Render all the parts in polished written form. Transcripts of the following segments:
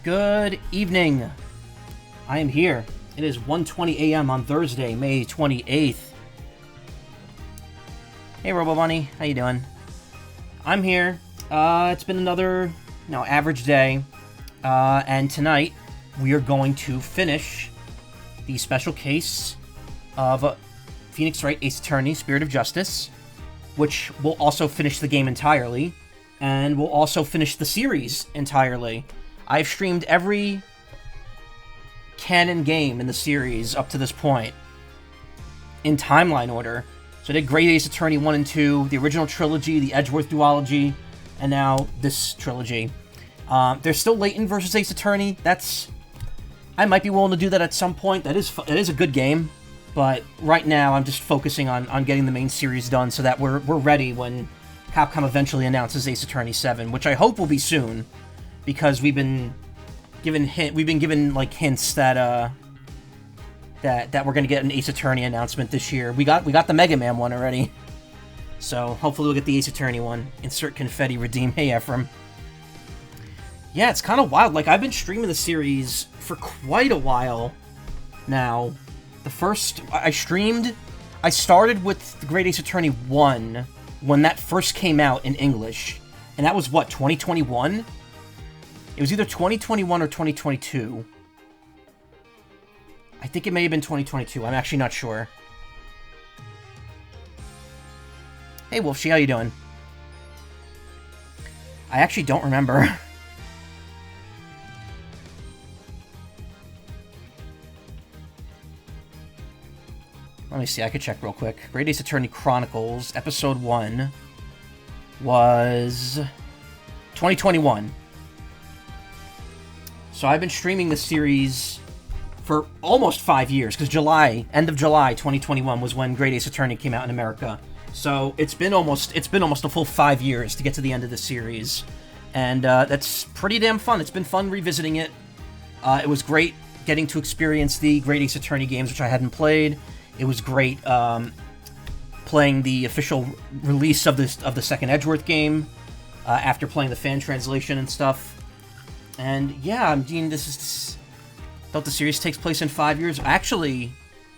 Good evening. I am here. It is 1:20 a.m. on Thursday, May 28th. Hey, Robo Bunny. How you doing? I'm here. It's been another, average day. And tonight, we are going to finish the special case of Phoenix Wright Ace Attorney, Spirit of Justice, which will also finish the game entirely, and will also finish the series entirely. I've streamed every canon game in the series up to this point in timeline order. So I did Great Ace Attorney 1 and 2, the original trilogy, the Edgeworth duology, and now this trilogy. There's still Layton versus Ace Attorney. I might be willing to do that at some point. It is a good game, but right now I'm just focusing on getting the main series done so that we're ready when Capcom eventually announces Ace Attorney 7, which I hope will be soon. Because we've been given hints that that we're gonna get an Ace Attorney announcement this year. We got the Mega Man one already, so hopefully we'll get the Ace Attorney one. Insert confetti, redeem. Hey Ephraim. Yeah, it's kind of wild. Like, I've been streaming the series for quite a while now. I started with the Great Ace Attorney 1 when that first came out in English, and that was 2021. It was either 2021 or 2022. I think it may have been 2022. I'm actually not sure. Hey, Wolfshy, how you doing? I actually don't remember. Let me see. I could check real quick. Great Ace Attorney Chronicles, Episode 1 was 2021. So I've been streaming this series for almost 5 years, because end of July 2021 was when Great Ace Attorney came out in America. So it's been almost a full 5 years to get to the end of the series, and that's pretty damn fun. It's been fun revisiting it. It was great getting to experience the Great Ace Attorney games, which I hadn't played. It was great playing the official release of the second Edgeworth game after playing the fan translation and stuff. And yeah, I mean, thought the series takes place in 5 years. Actually,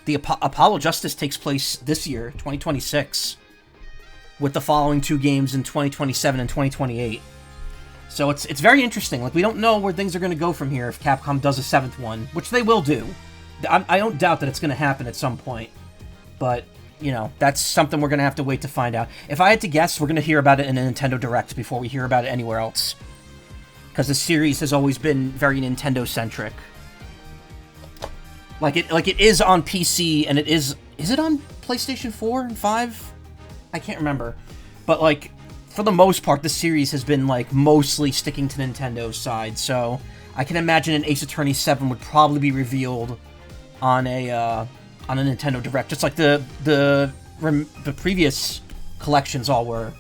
the Apollo Justice takes place this year, 2026, with the following two games in 2027 and 2028. So it's very interesting. Like, we don't know where things are going to go from here if Capcom does a seventh one, which they will do. I don't doubt that it's going to happen at some point. But, that's something we're going to have to wait to find out. If I had to guess, we're going to hear about it in a Nintendo Direct before we hear about it anywhere else. Because the series has always been very Nintendo-centric. Like it is on PC, and it is it on PlayStation 4 and 5? I can't remember. But, for the most part, the series has been, mostly sticking to Nintendo's side. So, I can imagine an Ace Attorney 7 would probably be revealed on a Nintendo Direct, just like the previous collections all were.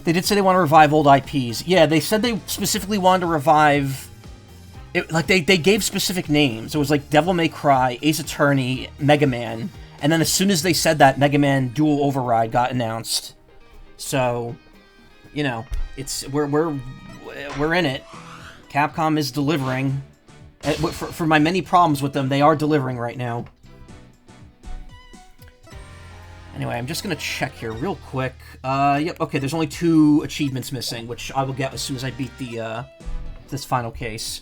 They did say they want to revive old IPs. Yeah, they said they specifically wanted to revive... They gave specific names. It was Devil May Cry, Ace Attorney, Mega Man. And then as soon as they said that, Mega Man Dual Override got announced. So, we're in it. Capcom is delivering. For my many problems with them, they are delivering right now. Anyway, I'm just going to check here real quick. Yep, okay, there's only 2 achievements missing, which I will get as soon as I beat this final case.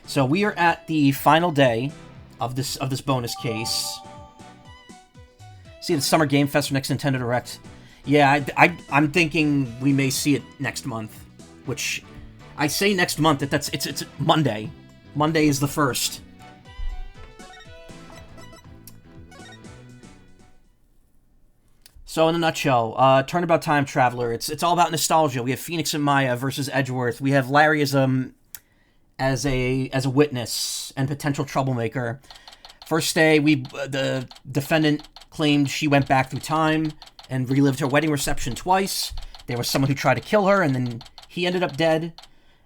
So we are at the final day of this bonus case. See the Summer Game Fest for next Nintendo Direct. Yeah, I'm thinking we may see it next month, which I say next month. It's Monday. Monday is the 1st. So in a nutshell, Turnabout Time Traveler. It's all about nostalgia. We have Phoenix and Maya versus Edgeworth. We have Larry as a witness and potential troublemaker. First day, the defendant claimed she went back through time and relived her wedding reception twice. There was someone who tried to kill her, and then he ended up dead.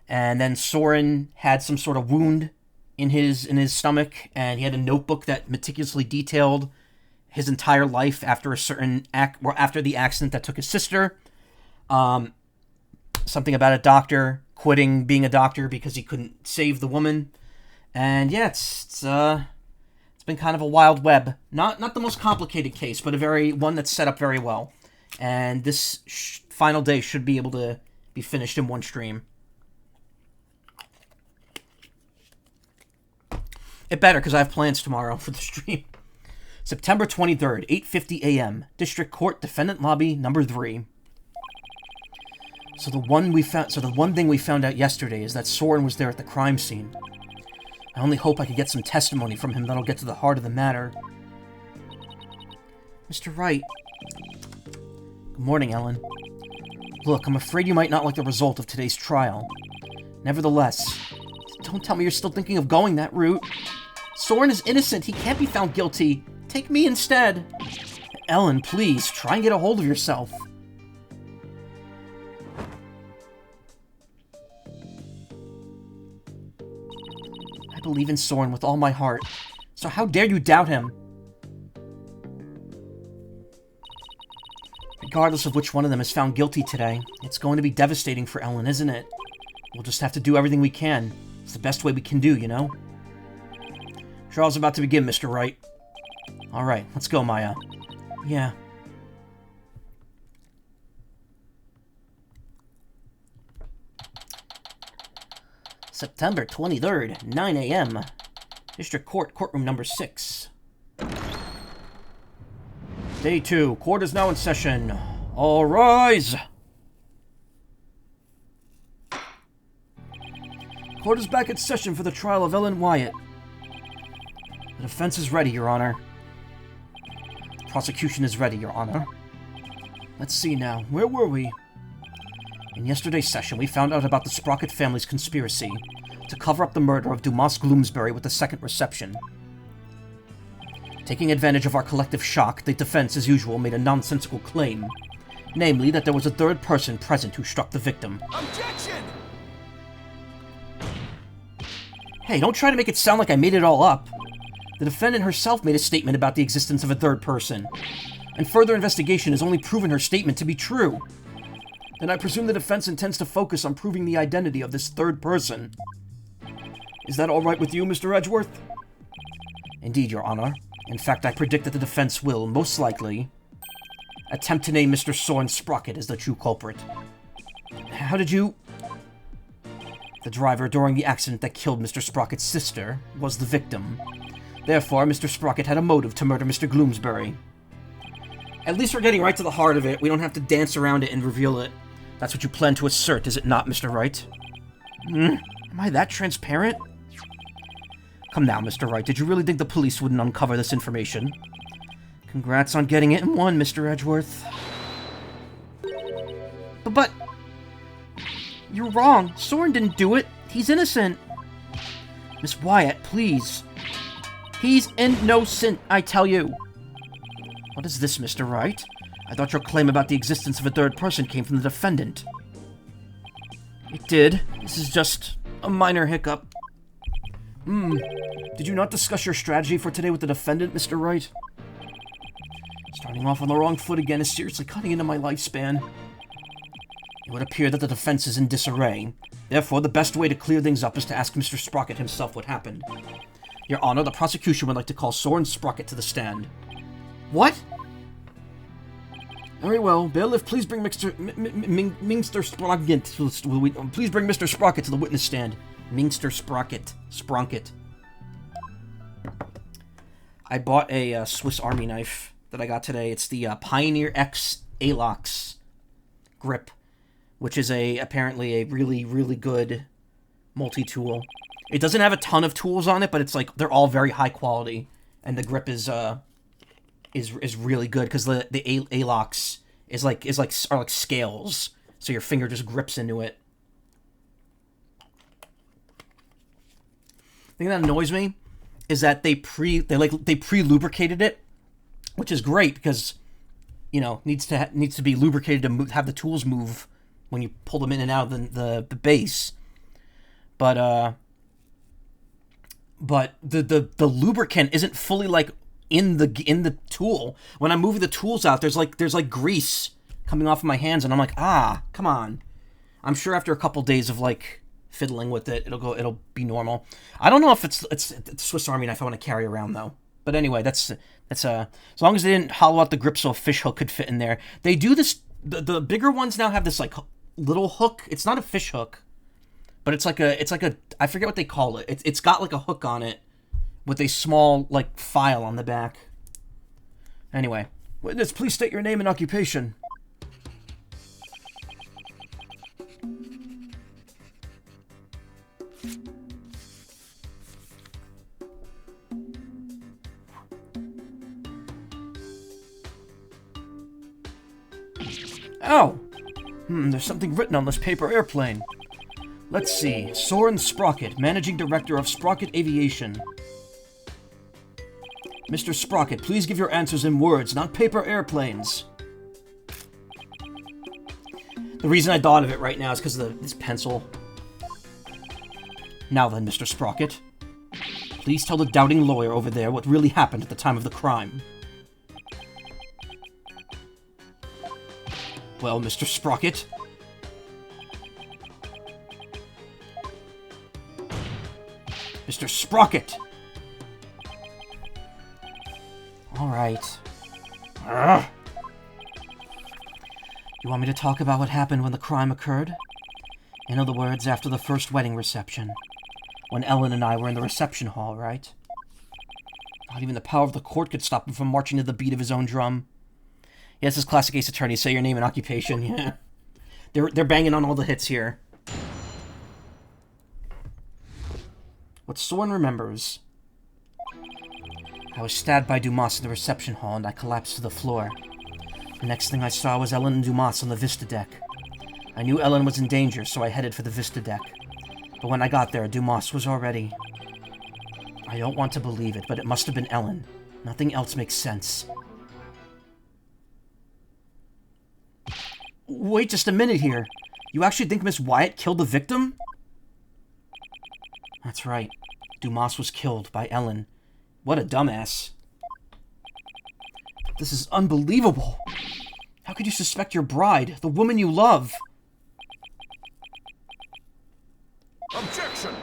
And then Soren had some sort of wound in his stomach, and he had a notebook that meticulously detailed his entire life after after the accident that took his sister. Something about a doctor quitting being a doctor because he couldn't save the woman. And yeah, it's been kind of a wild web. Not the most complicated case, but one that's set up very well. And this final day should be able to be finished in one stream. It better, because I have plans tomorrow for the stream. September 23rd, 8:50 a.m. District Court, Defendant Lobby, number 3. So the one thing we found out yesterday is that Soren was there at the crime scene. I only hope I can get some testimony from him that'll get to the heart of the matter. Mr. Wright. Good morning, Ellen. Look, I'm afraid you might not like the result of today's trial. Nevertheless, don't tell me you're still thinking of going that route. Soren is innocent. He can't be found guilty. Take me instead. Ellen, please, try and get a hold of yourself. I believe in Soren with all my heart. So how dare you doubt him? Regardless of which one of them is found guilty today, it's going to be devastating for Ellen, isn't it? We'll just have to do everything we can. It's the best way we can do, you know? Trial's about to begin, Mr. Wright. Alright, let's go, Maya. Yeah. September 23rd, 9 a.m. District Court, Courtroom number 6. Day 2. Court is now in session. All rise! Court is back in session for the trial of Ellen Wyatt. The defense is ready, Your Honor. The prosecution is ready, Your Honor. Let's see now. Where were we? In yesterday's session, we found out about the Sprocket family's conspiracy to cover up the murder of Dumas Gloomsbury with a second reception. Taking advantage of our collective shock, the defense, as usual, made a nonsensical claim. Namely, that there was a third person present who struck the victim. Objection! Hey, don't try to make it sound like I made it all up. The defendant herself made a statement about the existence of a third person, and further investigation has only proven her statement to be true. Then I presume the defense intends to focus on proving the identity of this third person. Is that all right with you, Mr. Edgeworth? Indeed, Your Honor. In fact, I predict that the defense will, most likely, attempt to name Mr. Soren Sprocket as the true culprit. How did you... The driver during the accident that killed Mr. Sprocket's sister was the victim. Therefore, Mr. Sprocket had a motive to murder Mr. Gloomsbury. At least we're getting right to the heart of it. We don't have to dance around it and reveal it. That's what you plan to assert, is it not, Mr. Wright? Am I that transparent? Come now, Mr. Wright. Did you really think the police wouldn't uncover this information? Congrats on getting it in one, Mr. Edgeworth. But... You're wrong. Soren didn't do it. He's innocent. Miss Wyatt, please. He's innocent, I tell you. What is this, Mr. Wright? I thought your claim about the existence of a third person came from the defendant. It did. This is just a minor hiccup. Did you not discuss your strategy for today with the defendant, Mr. Wright? Starting off on the wrong foot again is seriously cutting into my lifespan. It would appear that the defense is in disarray. Therefore, the best way to clear things up is to ask Mr. Sprocket himself what happened. Your Honor, the prosecution would like to call Soren Sprocket to the stand. What? Very well. Bailiff, please bring Mr. Sprocket please bring Mr. Sprocket to the witness stand. Mingster Sprocket. Sprocket. I bought a Swiss Army knife that I got today. It's the Pioneer X Alox grip, which is apparently a really, really good multi-tool. It doesn't have a ton of tools on it, but it's like they're all very high quality, and the grip is really good because the Alox are like scales, so your finger just grips into it. The thing that annoys me is that they pre-lubricated it, which is great because, you know, needs to be lubricated to have the tools move when you pull them in and out of the base. But the lubricant isn't fully like in the tool. When I'm moving the tools out, there's like grease coming off of my hands, and I'm like, come on. I'm sure after a couple days of, like, fiddling with it, it'll be normal. I don't know if it's the Swiss Army knife I want to carry around, though. But anyway, that's as long as they didn't hollow out the grip so a fish hook could fit in there. They do this, the bigger ones now have this, like, little hook. It's not a fish hook, but it's like a, I forget what they call it. It's got, like, a hook on it with a small, like, file on the back. Anyway, witness, please state your name and occupation. Oh! There's something written on this paper airplane. Let's see. Soren Sprocket, Managing Director of Sprocket Aviation. Mr. Sprocket, please give your answers in words, not paper airplanes. The reason I thought of it right now is because of this pencil. Now then, Mr. Sprocket. Please tell the doubting lawyer over there what really happened at the time of the crime. Well, Mr. Sprocket? Mr. Sprocket! Alright. You want me to talk about what happened when the crime occurred? In other words, after the first wedding reception. When Ellen and I were in the reception hall, right? Not even the power of the court could stop him from marching to the beat of his own drum. Yes, this is classic Ace Attorney. Say your name and occupation. Yeah, they're banging on all the hits here. What Soren remembers. I was stabbed by Dumas in the reception hall, and I collapsed to the floor. The next thing I saw was Ellen and Dumas on the Vista deck. I knew Ellen was in danger, so I headed for the Vista deck. But when I got there, Dumas was already... I don't want to believe it, but it must have been Ellen. Nothing else makes sense. Wait just a minute here. You actually think Miss Wyatt killed the victim? That's right. Dumas was killed by Ellen. What a dumbass. This is unbelievable. How could you suspect your bride, the woman you love? Objection!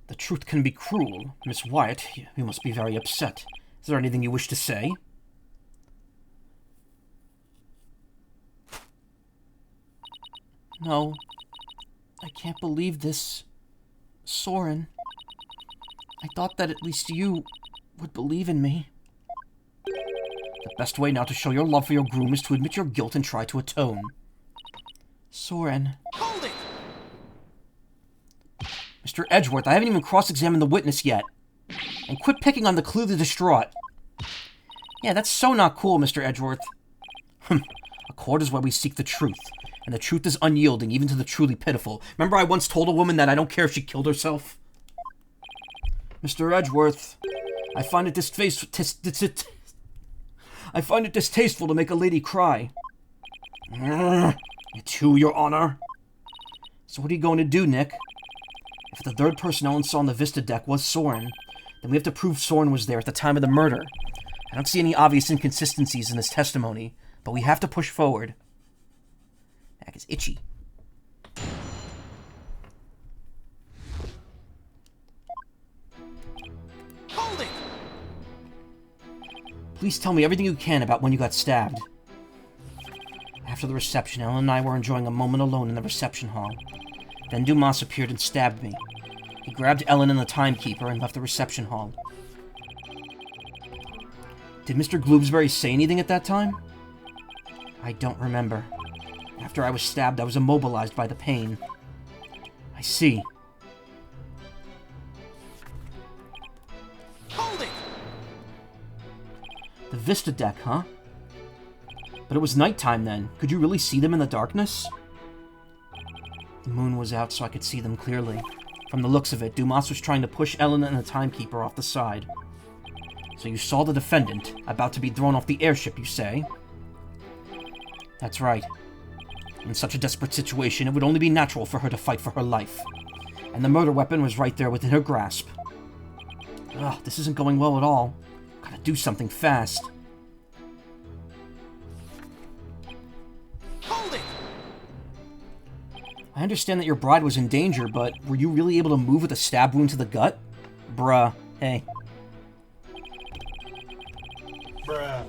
The truth can be cruel. Miss Wyatt, you must be very upset. Is there anything you wish to say? No. I can't believe this. Soren. I thought that at least you would believe in me. The best way now to show your love for your groom is to admit your guilt and try to atone. Soren. Hold it! Mr. Edgeworth, I haven't even cross-examined the witness yet. And quit picking on the clearly distraught. Yeah, that's so not cool, Mr. Edgeworth. A court is where we seek the truth. And the truth is unyielding, even to the truly pitiful. Remember I once told a woman that I don't care if she killed herself? Mr. Edgeworth, I find it distasteful to make a lady cry. Me too, Your Honor. So what are you going to do, Nick? If the third person Ellen saw on the Vista deck was Soren, then we have to prove Soren was there at the time of the murder. I don't see any obvious inconsistencies in his testimony, but we have to push forward. Back is itchy. Hold it! Please tell me everything you can about when you got stabbed. After the reception, Ellen and I were enjoying a moment alone in the reception hall. Then Dumas appeared and stabbed me. He grabbed Ellen and the timekeeper and left the reception hall. Did Mr. Gloobsbury say anything at that time? I don't remember. After I was stabbed, I was immobilized by the pain. I see. Hold it! The Vista deck, huh? But it was nighttime then. Could you really see them in the darkness? The moon was out, so I could see them clearly. From the looks of it, Dumas was trying to push Ellen and the timekeeper off the side. So you saw the defendant, about to be thrown off the airship, you say? That's right. In such a desperate situation, it would only be natural for her to fight for her life. And the murder weapon was right there within her grasp. Ugh, this isn't going well at all. Gotta do something fast. I understand that your bride was in danger, but were you really able to move with a stab wound to the gut? Bruh. Hey. Bruh.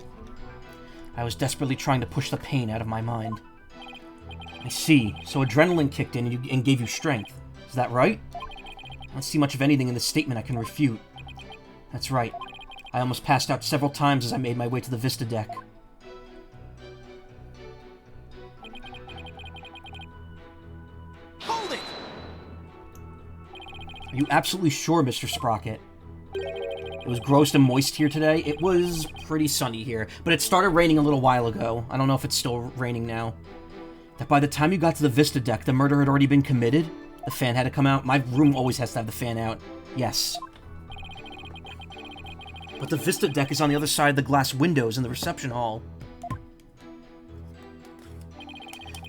I was desperately trying to push the pain out of my mind. I see. So adrenaline kicked in and gave you strength. Is that right? I don't see much of anything in this statement I can refute. That's right. I almost passed out several times as I made my way to the Vista deck. Hold it! Are you absolutely sure, Mr. Sprocket? It was gross and moist here today. It was pretty sunny here, but it started raining a little while ago. I don't know if it's still raining now. That by the time you got to the Vista deck, the murder had already been committed? The fan had to come out? My room always has to have the fan out. Yes. But the Vista deck is on the other side of the glass windows in the reception hall.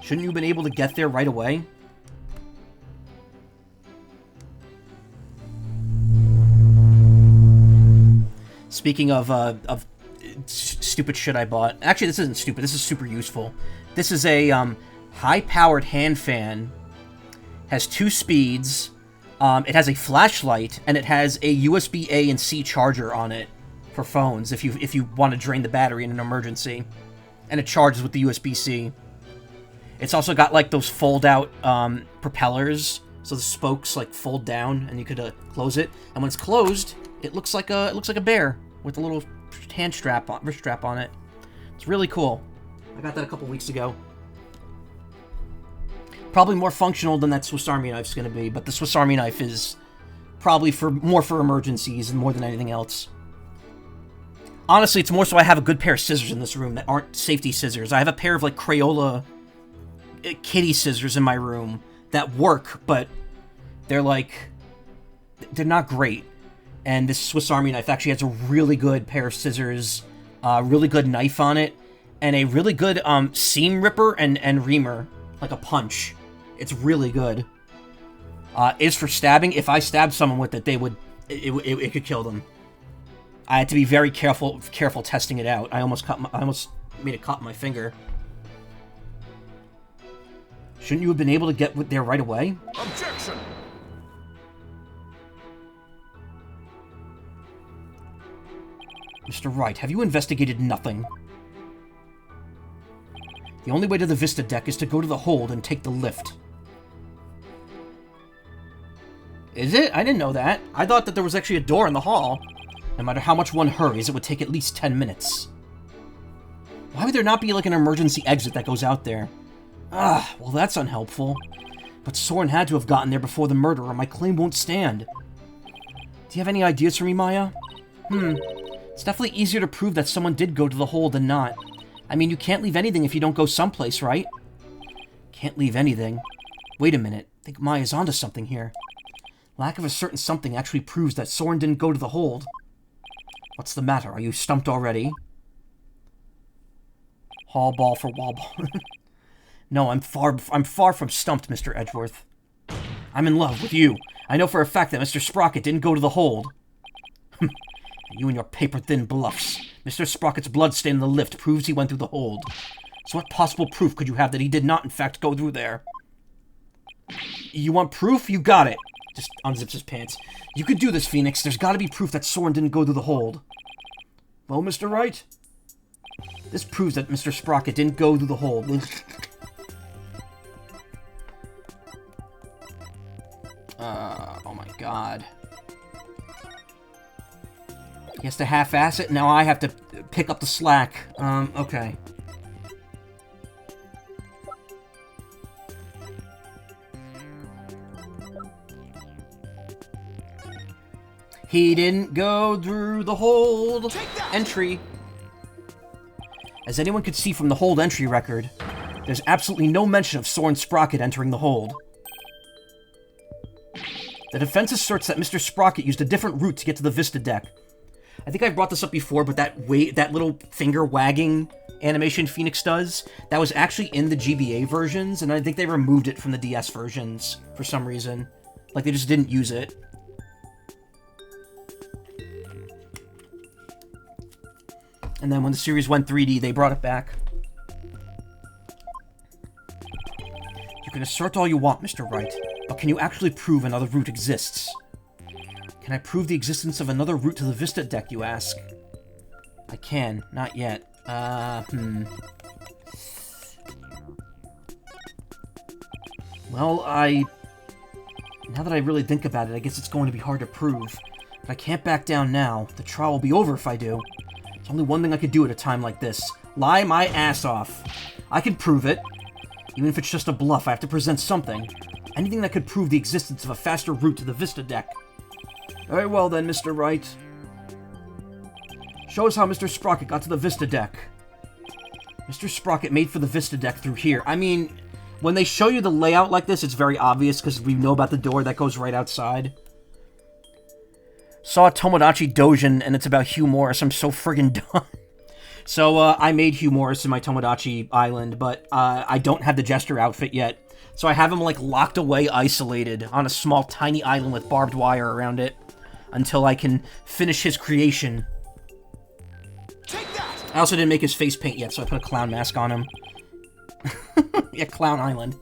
Shouldn't you have been able to get there right away? Speaking of stupid shit I bought. Actually, this isn't stupid. This is super useful. This is a high-powered hand fan. Has 2 speeds. It has a flashlight, and it has a USB A and C charger on it for phones if you want to drain the battery in an emergency. And it charges with the USB-C. It's also got like those fold-out propellers, so the spokes like fold down, and you could close it. And when it's closed, it looks like a bear with a little wrist strap on it. It's really cool. I got that a couple weeks ago. Probably more functional than that Swiss Army knife's going to be, but the Swiss Army knife is probably more for emergencies and more than anything else. Honestly, it's more so I have a good pair of scissors in this room that aren't safety scissors. I have a pair of like Crayola kitty scissors in my room that work, but they're not great. And this Swiss Army knife actually has a really good pair of scissors, really good knife on it, and a really good seam ripper and reamer, like a punch. It's really good. It's for stabbing. If I stabbed someone with it, it could kill them. I had to be very careful testing it out. I almost made a cut in my finger. Shouldn't you have been able to get there right away? Objection! Mr. Wright, have you investigated nothing? The only way to the Vista deck is to go to the hold and take the lift. Is it? I didn't know that. I thought that there was actually a door in the hall. No matter how much one hurries, it would take at least 10 minutes. Why would there not be like an emergency exit that goes out there? Ah, well that's unhelpful. But Soren had to have gotten there before the murder, or my claim won't stand. Do you have any ideas for me, Maya? It's definitely easier to prove that someone did go to the hole than not. I mean, you can't leave anything if you don't go someplace, right? Can't leave anything. Wait a minute. I think Maya's onto something here. Lack of a certain something actually proves that Soren didn't go to the hold. What's the matter? Are you stumped already? Hall ball for wall ball. No, I'm far from stumped, Mr. Edgeworth. I'm in love with you. I know for a fact that Mr. Sprocket didn't go to the hold. You and your paper-thin bluffs. Mr. Sprocket's bloodstain in the lift proves he went through the hold. So what possible proof could you have that he did not, in fact, go through there? You want proof? You got it. Just unzips his pants. You could do this, Phoenix. There's got to be proof that Soren didn't go through the hold. Well, Mr. Wright? This proves that Mr. Sprocket didn't go through the hold. Oh my god. He has to half-ass it, now I have to pick up the slack. Okay. He didn't go through the hold entry. As anyone could see from the hold entry record, there's absolutely no mention of Soren Sprocket entering the hold. The defense asserts that Mr. Sprocket used a different route to get to the Vista deck. I think I brought this up before, but that little finger wagging animation Phoenix does, that was actually in the GBA versions, and I think they removed it from the DS versions for some reason. Like, they just didn't use it. And then when the series went 3D, they brought it back. You can assert all you want, Mr. Wright, but can you actually prove another route exists? Can I prove the existence of another route to the Vista deck, you ask? I can. Not yet. Well, now that I really think about it, I guess it's going to be hard to prove. But I can't back down now. The trial will be over if I do. There's only one thing I could do at a time like this. Lie my ass off. I can prove it. Even if it's just a bluff, I have to present something. Anything that could prove the existence of a faster route to the Vista deck. Very well then, Mr. Wright. Show us how Mr. Sprocket got to the Vista deck. Mr. Sprocket made for the Vista deck through here. I mean, when they show you the layout like this, it's very obvious because we know about the door that goes right outside. Saw Tomodachi Dojin, and it's about Hugh Morris. I'm so friggin' done. So, I made Hugh Morris in my Tomodachi Island, but I don't have the Jester outfit yet. So I have him, like, locked away, isolated, on a small, tiny island with barbed wire around it, until I can finish his creation. Take that! I also didn't make his face paint yet, so I put a clown mask on him. Yeah, Clown Island.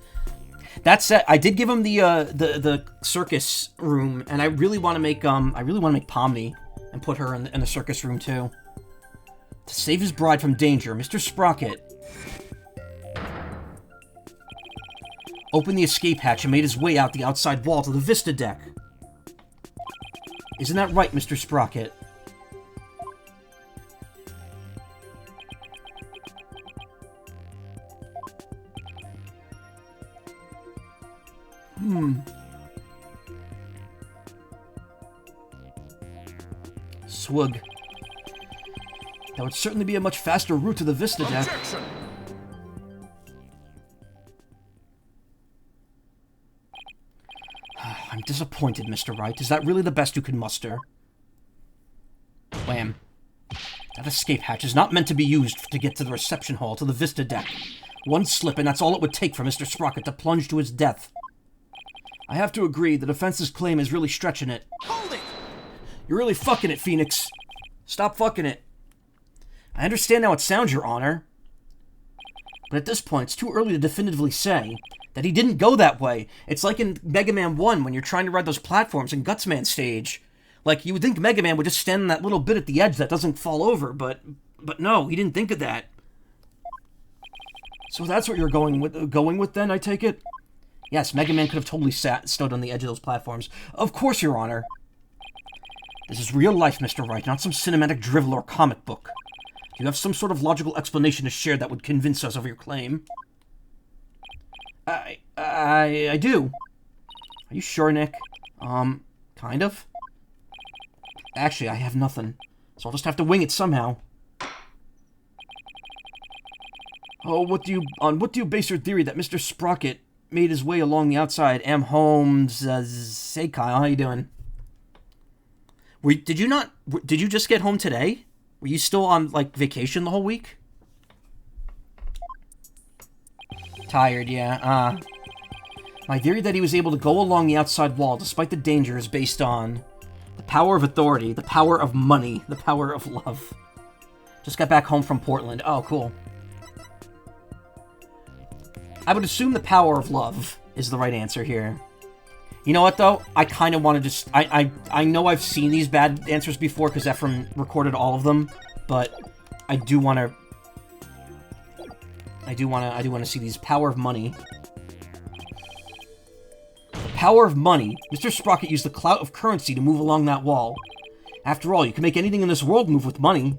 That said, I did give him the circus room, and I really want to make Pomni and put her in the circus room too. To save his bride from danger, Mr. Sprocket opened the escape hatch and made his way out the outside wall to the Vista deck. Isn't that right, Mr. Sprocket? Swug. That would certainly be a much faster route to the Vista deck. Objection! I'm disappointed, Mr. Wright. Is that really the best you can muster? Wham. That escape hatch is not meant to be used to get to the reception hall to the Vista deck. One slip, and that's all it would take for Mr. Sprocket to plunge to his death. I have to agree, the defense's claim is really stretching it. Hold it! You're really fucking it, Phoenix. Stop fucking it. I understand how it sounds, Your Honor. But at this point, it's too early to definitively say that he didn't go that way. It's like in Mega Man 1 when you're trying to ride those platforms in Gutsman stage. Like, you would think Mega Man would just stand on that little bit at the edge that doesn't fall over, but no, he didn't think of that. So that's what you're going with then, I take it? Yes, Mega Man could have totally stood on the edge of those platforms. Of course, Your Honor. This is real life, Mr. Wright, not some cinematic drivel or comic book. Do you have some sort of logical explanation to share that would convince us of your claim? I do. Are you sure, Nick? Kind of. Actually, I have nothing, so I'll just have to wing it somehow. Oh, on what do you base your theory that Mr. Sprocket made his way along the outside? Holmes, hey Kyle, how you doing? Did you just get home today? Were you still on, like, vacation the whole week? Tired, yeah, My theory that he was able to go along the outside wall despite the danger is based on the power of authority, the power of money, the power of love. Just got back home from Portland. Oh, cool. I would assume the power of love is the right answer here. You know what, though? I kind of want to just... I know I've seen these bad answers before because Ephraim recorded all of them, but I do want to... I do want to see these. Power of money. The power of money. Mr. Sprocket used the clout of currency to move along that wall. After all, you can make anything in this world move with money.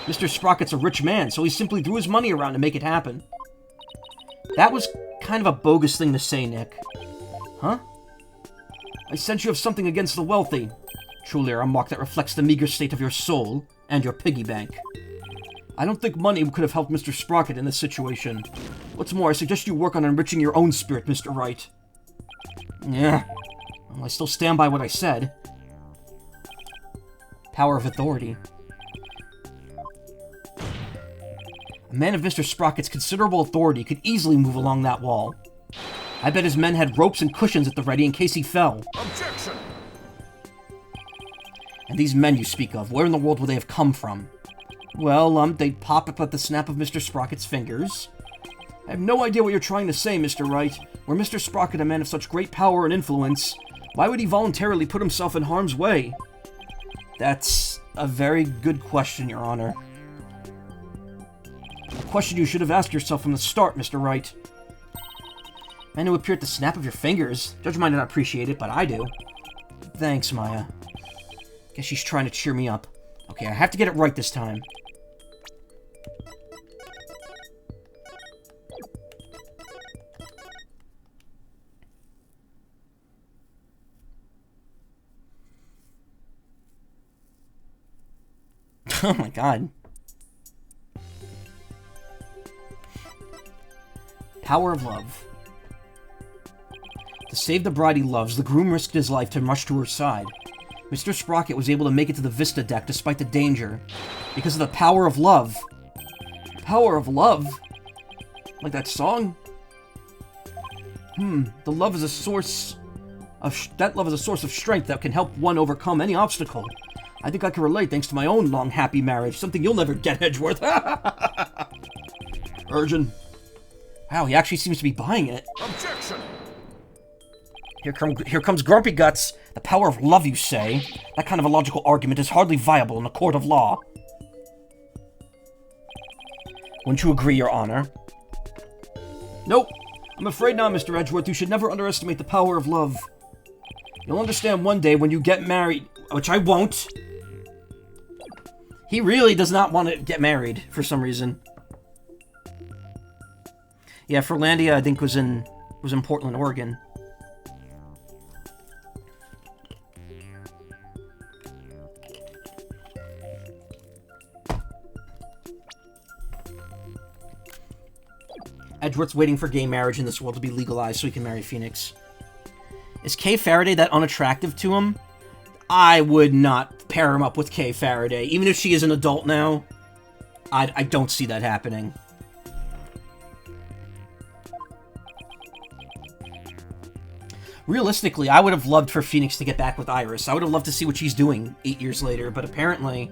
Mr. Sprocket's a rich man, so he simply threw his money around to make it happen. That was kind of a bogus thing to say, Nick. Huh? I sense you have something against the wealthy. Truly a remark that reflects the meager state of your soul and your piggy bank. I don't think money could have helped Mr. Sprocket in this situation. What's more, I suggest you work on enriching your own spirit, Mr. Wright. Yeah. Well, I still stand by what I said. Power of authority. A man of Mr. Sprocket's considerable authority could easily move along that wall. I bet his men had ropes and cushions at the ready in case he fell. Objection! And these men you speak of, where in the world would they have come from? Well, they'd pop up at the snap of Mr. Sprocket's fingers. I have no idea what you're trying to say, Mr. Wright. Were Mr. Sprocket a man of such great power and influence, why would he voluntarily put himself in harm's way? That's a very good question, Your Honor. A question you should have asked yourself from the start, Mr. Wright. Men who appear at the snap of your fingers. Judge might not appreciate it, but I do. Thanks, Maya. Guess she's trying to cheer me up. Okay, I have to get it right this time. Oh my god. Power of love. To save the bride he loves, the groom risked his life to rush to her side. Mr. Sprocket was able to make it to the Vista deck despite the danger, because of the power of love. Power of love? Like that song? The love is a source of that love is a source of strength that can help one overcome any obstacle. I think I can relate thanks to my own long, happy marriage. Something you'll never get, Edgeworth. Urgent. Wow, he actually seems to be buying it. Objection! Here comes Grumpy Guts. The power of love, you say? That kind of a logical argument is hardly viable in a court of law. Wouldn't you agree, Your Honor? Nope. I'm afraid not, Mr. Edgeworth. You should never underestimate the power of love. You'll understand one day when you get married, which I won't. He really does not want to get married for some reason. Yeah, Furlandia, I think, was in Portland, Oregon. Edgeworth's waiting for gay marriage in this world to be legalized so he can marry Phoenix. Is Kay Faraday that unattractive to him? I would not pair him up with Kay Faraday. Even if she is an adult now, I don't see that happening. Realistically, I would have loved for Phoenix to get back with Iris. I would have loved to see what she's doing 8 years later, but apparently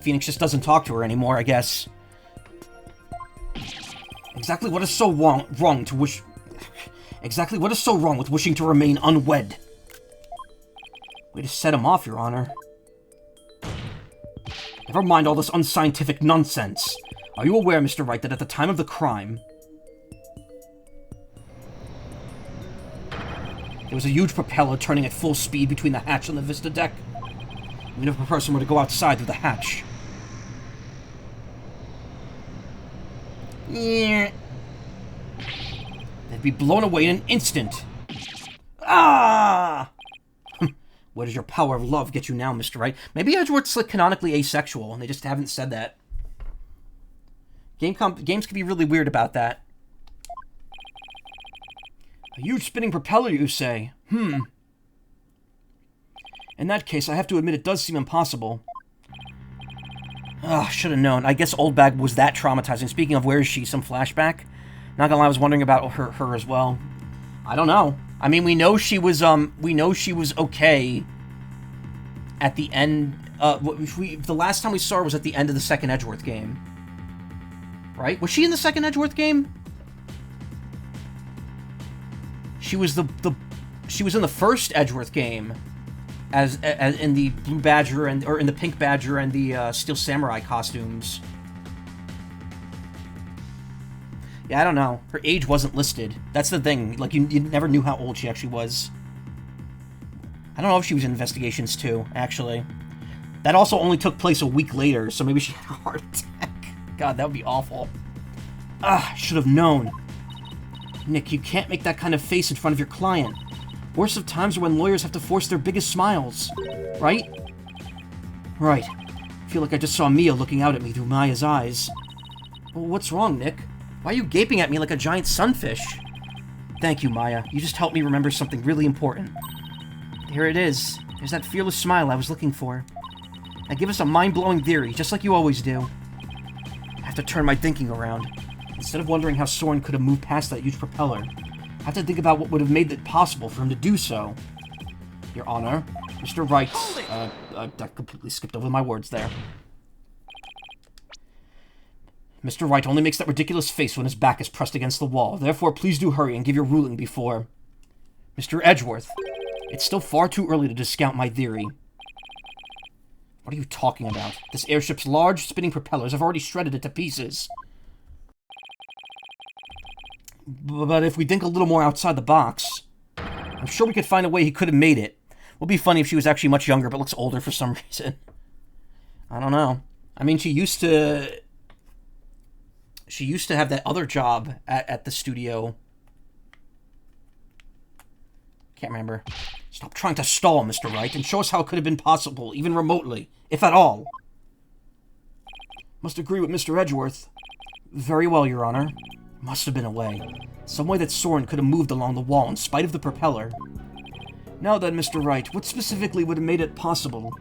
Phoenix just doesn't talk to her anymore, I guess. Exactly what is so wrong to wish... Exactly what is so wrong with wishing to remain unwed? Way to set him off, Your Honor. Never mind all this unscientific nonsense. Are you aware, Mr. Wright, that at the time of the crime... there was a huge propeller turning at full speed between the hatch and the Vista deck? Even if a person were to go outside through the hatch... yeah. They'd be blown away in an instant. Ah! Where does your power of love get you now, Mr. Wright? Maybe Edgeworth's like canonically asexual, and they just haven't said that. Games can be really weird about that. A huge spinning propeller, you say? In that case, I have to admit it does seem impossible. Ugh, should have known. I guess Old Bag was that traumatizing. Speaking of, where is she? Some flashback? Not gonna lie, I was wondering about her as well. I don't know. I mean, we know she was okay at the end. The last time we saw her was at the end of the second Edgeworth game, right? Was she in the second Edgeworth game? She was she was in the first Edgeworth game, as in the Blue Badger or in the Pink Badger and the Steel Samurai costumes. Yeah, I don't know. Her age wasn't listed. That's the thing. Like, you never knew how old she actually was. I don't know if she was in Investigations too, actually. That also only took place a week later, so maybe she had a heart attack. God, that would be awful. Ah, should have known. Nick, you can't make that kind of face in front of your client. Worst of times are when lawyers have to force their biggest smiles. Right? Right. I feel like I just saw Mia looking out at me through Maya's eyes. Well, what's wrong, Nick? Why are you gaping at me like a giant sunfish? Thank you, Maya. You just helped me remember something really important. Here it is. There's that fearless smile I was looking for. Now give us a mind-blowing theory, just like you always do. I have to turn my thinking around. Instead of wondering how Soren could have moved past that huge propeller, I have to think about what would have made it possible for him to do so. Your Honor, Mr. Wright... I completely skipped over my words there. Mr. Wright only makes that ridiculous face when his back is pressed against the wall. Therefore, please do hurry and give your ruling before... Mr. Edgeworth, it's still far too early to discount my theory. What are you talking about? This airship's large, spinning propellers have already shredded it to pieces. But if we think a little more outside the box, I'm sure we could find a way he could have made it. Would be funny if she was actually much younger but looks older for some reason. I don't know. I mean, she used to have that other job at the studio. Can't remember. Stop trying to stall, Mr. Wright, and show us how it could have been possible, even remotely, if at all. Must agree with Mr. Edgeworth. Very well, Your Honor. Must have been a way. Some way that Soren could have moved along the wall in spite of the propeller. Now then, Mr. Wright, what specifically would have made it possible?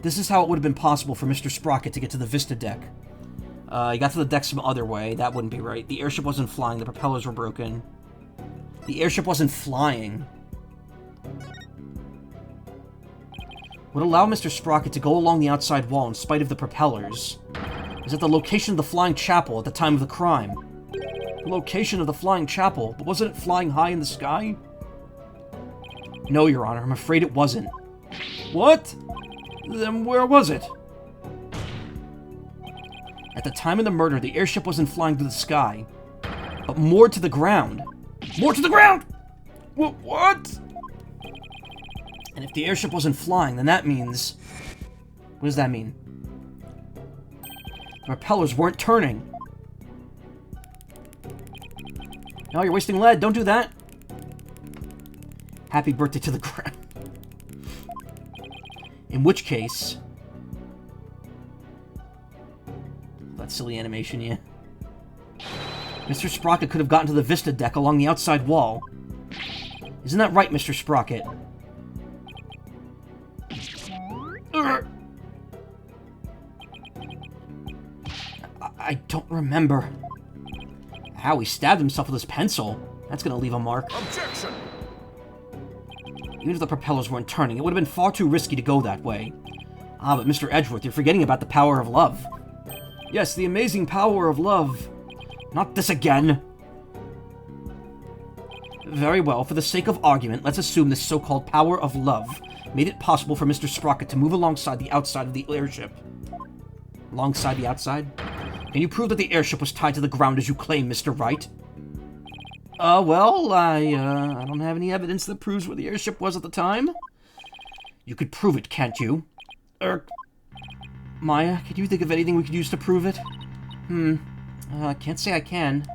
This is how it would have been possible for Mr. Sprocket to get to the Vista deck. He got to the deck some other way. That wouldn't be right. The airship wasn't flying. The propellers were broken. The airship wasn't flying. Would allow Mr. Sprocket to go along the outside wall in spite of the propellers is at the location of the flying chapel at the time of the crime. The location of the flying chapel, but wasn't it flying high in the sky? No, Your Honor, I'm afraid it wasn't. What? Then where was it? At the time of the murder, the airship wasn't flying to the sky, but moored to the ground. More to the ground! What? And if the airship wasn't flying, then that means... What does that mean? The propellers weren't turning. No, you're wasting lead. Don't do that. Happy birthday to the ground. In which case... That silly animation, yeah. Mr. Sprocket could have gotten to the Vista deck along the outside wall. Isn't that right, Mr. Sprocket? I don't remember. How he stabbed himself with his pencil. That's gonna leave a mark. Objection! Even if the propellers weren't turning, it would have been far too risky to go that way. Ah, but Mr. Edgeworth, you're forgetting about the power of love. Yes, the amazing power of love. Not this again! Very well, for the sake of argument, let's assume this so-called power of love made it possible for Mr. Sprocket to move alongside the outside of the airship. Alongside the outside? Can you prove that the airship was tied to the ground as you claim, Mr. Wright? Well, I don't have any evidence that proves where the airship was at the time. You could prove it, can't you? Maya, can you think of anything we could use to prove it? I can't say I can.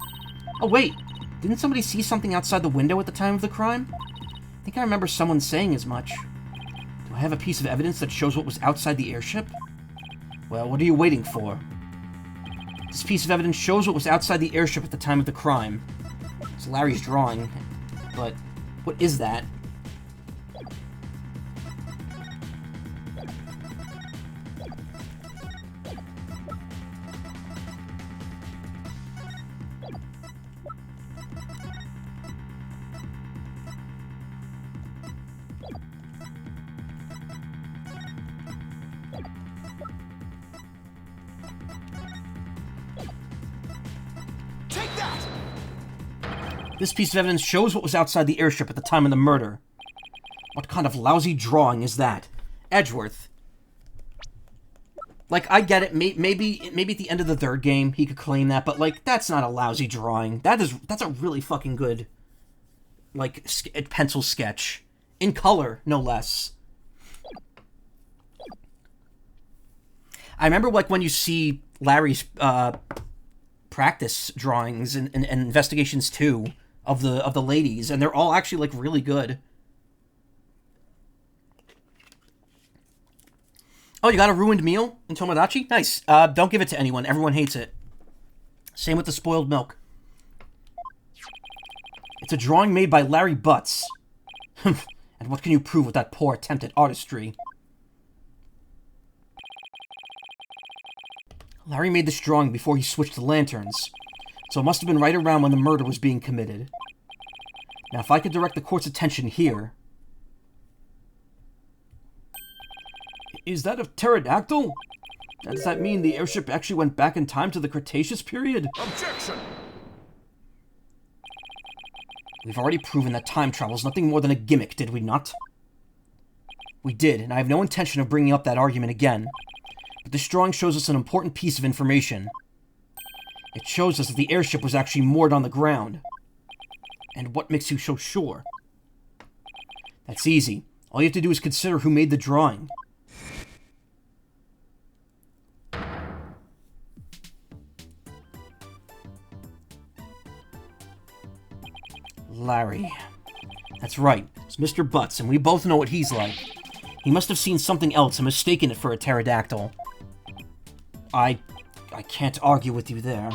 Oh, wait! Didn't somebody see something outside the window at the time of the crime? I think I remember someone saying as much. Do I have a piece of evidence that shows what was outside the airship? Well, what are you waiting for? This piece of evidence shows what was outside the airship at the time of the crime. It's Larry's drawing, but what is that? This piece of evidence shows what was outside the airship at the time of the murder. What kind of lousy drawing is that? Edgeworth. Like, I get it. Maybe at the end of the third game he could claim that, but, like, that's not a lousy drawing. That's a really fucking good, like, pencil sketch. In color, no less. I remember, like, when you see Larry's, practice drawings and investigations too of the ladies, and they're all actually like really good. Oh, you got a ruined meal in Tomodachi? Nice. Don't give it to anyone. Everyone hates it. Same with the spoiled milk. It's a drawing made by Larry Butts. And what can you prove with that poor attempt at artistry? Larry made this drawing before he switched to lanterns, so it must have been right around when the murder was being committed. Now, if I could direct the court's attention here... Is that a pterodactyl? Does that mean the airship actually went back in time to the Cretaceous period? Objection! We've already proven that time travel is nothing more than a gimmick, did we not? We did, and I have no intention of bringing up that argument again. But this drawing shows us an important piece of information. It shows us that the airship was actually moored on the ground. And what makes you so sure? That's easy. All you have to do is consider who made the drawing. Larry. That's right. It's Mr. Butts, and we both know what he's like. He must have seen something else and mistaken it for a pterodactyl. I can't argue with you there.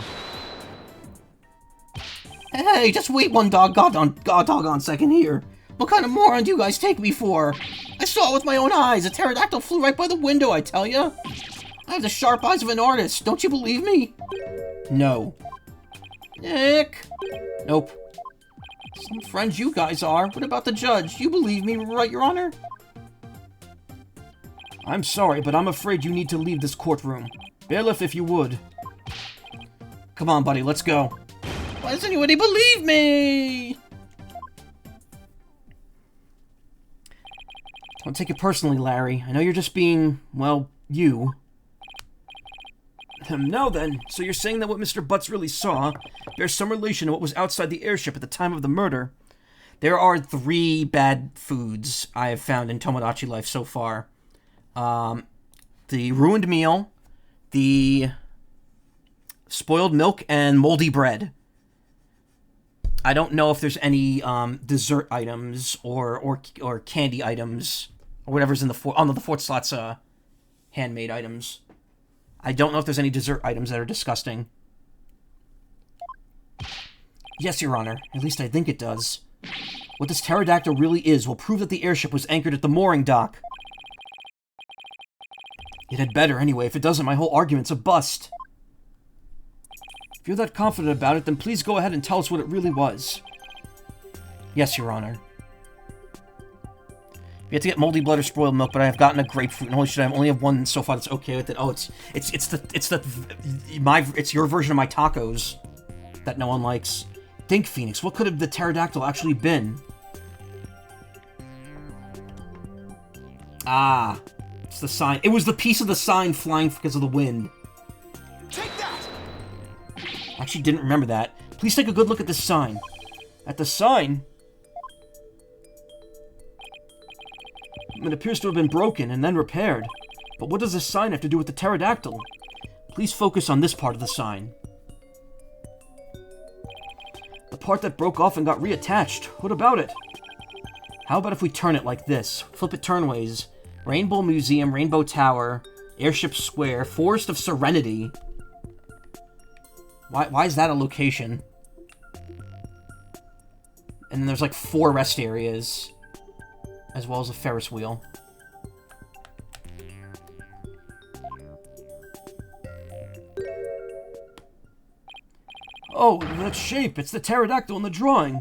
Hey, just wait one doggone second here. What kind of moron do you guys take me for? I saw it with my own eyes. A pterodactyl flew right by the window, I tell ya. I have the sharp eyes of an artist. Don't you believe me? No. Nick. Nope. Some friends you guys are. What about the judge? You believe me, right, Your Honor? I'm sorry, but I'm afraid you need to leave this courtroom. Bailiff, if you would. Come on, buddy, let's go. Why does anybody believe me? Don't take it personally, Larry. I know you're just being, well, you. Now then, so you're saying that what Mr. Butts really saw bears some relation to what was outside the airship at the time of the murder? There are 3 bad foods I have found in Tomodachi Life so far. The ruined meal, the spoiled milk, and moldy bread. I don't know if there's any dessert items or candy items or whatever's in the the Fort Slots handmade items. I don't know if there's any dessert items that are disgusting. Yes, Your Honor. At least I think it does. What this pterodactyl really is will prove that the airship was anchored at the mooring dock. It had better, anyway. If it doesn't, my whole argument's a bust. If you're that confident about it, then please go ahead and tell us what it really was. Yes, Your Honor. We have to get moldy blood or spoiled milk, but I have gotten a grapefruit, and holy shit, I only have one so far that's okay with it. Oh, it's your version of my tacos that no one likes. Think, Phoenix, what could have the pterodactyl actually been? Ah, it's the sign. It was the piece of the sign flying because of the wind. Take that! I actually didn't remember that. Please take a good look at this sign. At the sign? It appears to have been broken and then repaired. But what does this sign have to do with the pterodactyl? Please focus on this part of the sign. The part that broke off and got reattached. What about it? How about if we turn it like this? Flip it turnways. Rainbow Museum, Rainbow Tower, Airship Square, Forest of Serenity. Why is that a location? And then there's like 4 rest areas, as well as a Ferris wheel. Oh, that shape! It's the pterodactyl in the drawing!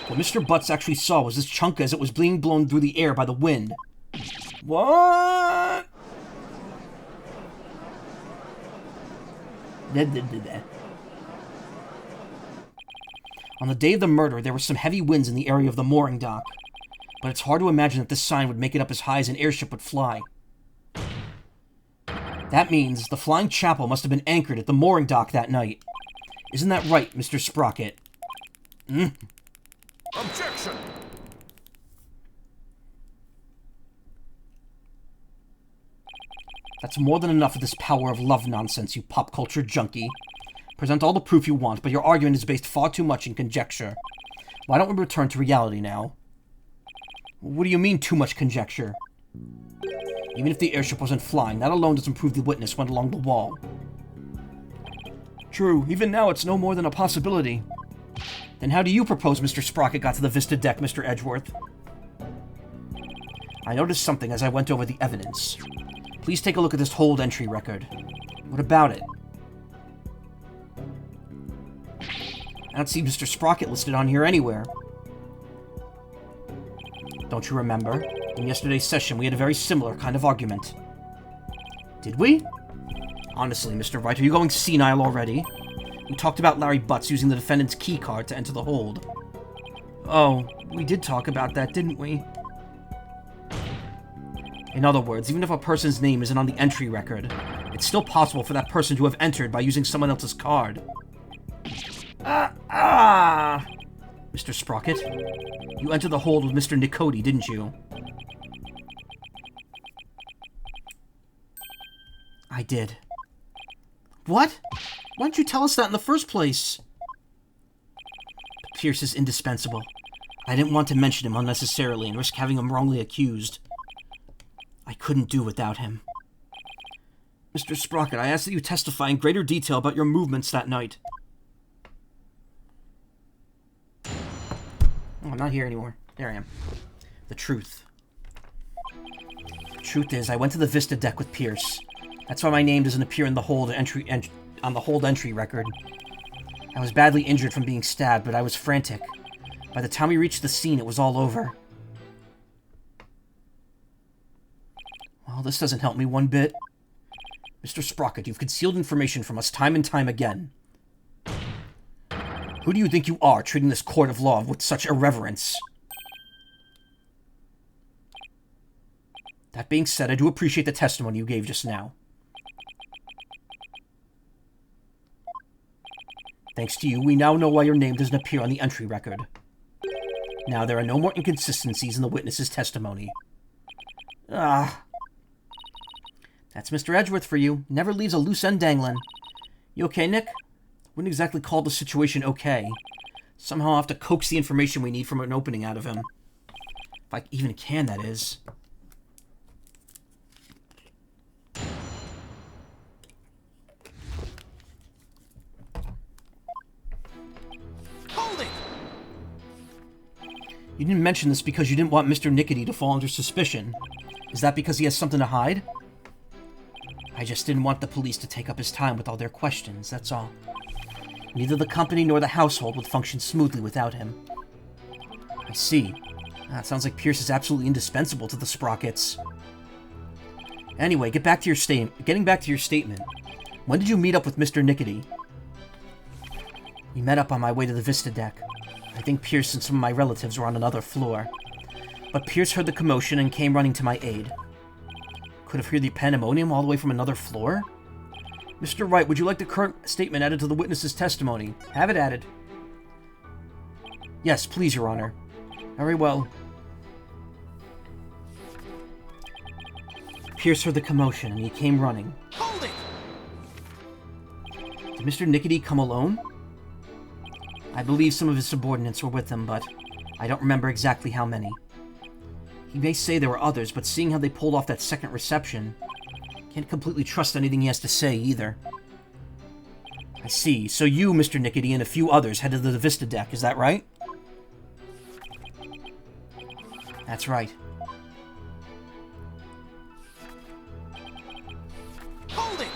What Mr. Butts actually saw was this chunk as it was being blown through the air by the wind. What? On the day of the murder, there were some heavy winds in the area of the mooring dock. But it's hard to imagine that this sign would make it up as high as an airship would fly. That means the flying chapel must have been anchored at the mooring dock that night. Isn't that right, Mr. Sprocket? Objection! That's more than enough of this power of love nonsense, you pop culture junkie. Present all the proof you want, but your argument is based far too much in conjecture. Why don't we return to reality now? What do you mean, too much conjecture? Even if the airship wasn't flying, that alone doesn't prove the witness went along the wall. True, even now it's no more than a possibility. Then how do you propose Mr. Sprocket got to the Vista deck, Mr. Edgeworth? I noticed something as I went over the evidence. Please take a look at this hold entry record. What about it? I don't see Mr. Sprocket listed on here anywhere. Don't you remember? In yesterday's session, we had a very similar kind of argument. Did we? Honestly, Mr. Wright, are you going senile already? We talked about Larry Butts using the defendant's key card to enter the hold. Oh, we did talk about that, didn't we? In other words, even if a person's name isn't on the entry record, it's still possible for that person to have entered by using someone else's card. Mr. Sprocket, you entered the hold with Mr. Nicody, didn't you? I did. What? Why didn't you tell us that in the first place? Pierce is indispensable. I didn't want to mention him unnecessarily and risk having him wrongly accused. I couldn't do without him. Mr. Sprocket, I ask that you testify in greater detail about your movements that night. Oh, I'm not here anymore. There I am. The truth. The truth is, I went to the Vista deck with Pierce. That's why my name doesn't appear in the hold entry record. I was badly injured from being stabbed, but I was frantic. By the time we reached the scene, it was all over. Well, this doesn't help me one bit. Mr. Sprocket, you've concealed information from us time and time again. Who do you think you are, treating this court of law with such irreverence? That being said, I do appreciate the testimony you gave just now. Thanks to you, we now know why your name doesn't appear on the entry record. Now, there are no more inconsistencies in the witness's testimony. That's Mr. Edgeworth for you. Never leaves a loose end dangling. You okay, Nick? Wouldn't exactly call the situation okay. Somehow I'll have to coax the information we need from an opening out of him. If I even can, that is. Hold it! You didn't mention this because you didn't want Mr. Nicody to fall under suspicion. Is that because he has something to hide? I just didn't want the police to take up his time with all their questions, that's all. Neither the company nor the household would function smoothly without him. I see. It sounds like Pierce is absolutely indispensable to the Sprockets. Anyway, getting back to your statement. When did you meet up with Mr. Nicody? We met up on my way to the Vista deck. I think Pierce and some of my relatives were on another floor. But Pierce heard the commotion and came running to my aid. Could have heard the pandemonium all the way from another floor? Mr. Wright, would you like the current statement added to the witness's testimony? Have it added. Yes, please, Your Honor. Very well. Pierce heard the commotion, and he came running. Hold it! Did Mr. Nicody come alone? I believe some of his subordinates were with him, but I don't remember exactly how many. He may say there were others, but seeing how they pulled off that second reception, can't completely trust anything he has to say, either. I see. So you, Mr. Nicody, and a few others headed to the Vista deck, is that right? That's right. Hold it!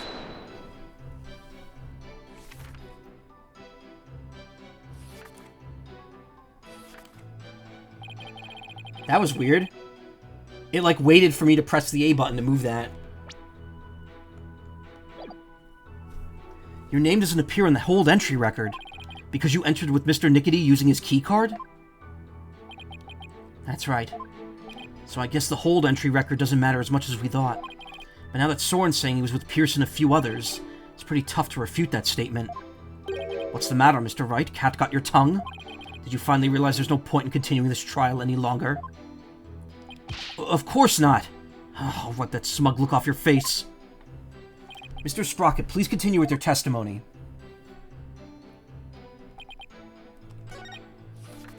That was weird. It, like, waited for me to press the A button to move that. Your name doesn't appear in the hold entry record because you entered with Mr. Nicody using his key card? That's right. So I guess the hold entry record doesn't matter as much as we thought. But now that Soren's saying he was with Pierce and a few others, it's pretty tough to refute that statement. What's the matter, Mr. Wright? Cat got your tongue? Did you finally realize there's no point in continuing this trial any longer? Of course not! Oh, wipe that smug look off your face. Mr. Sprocket, please continue with your testimony.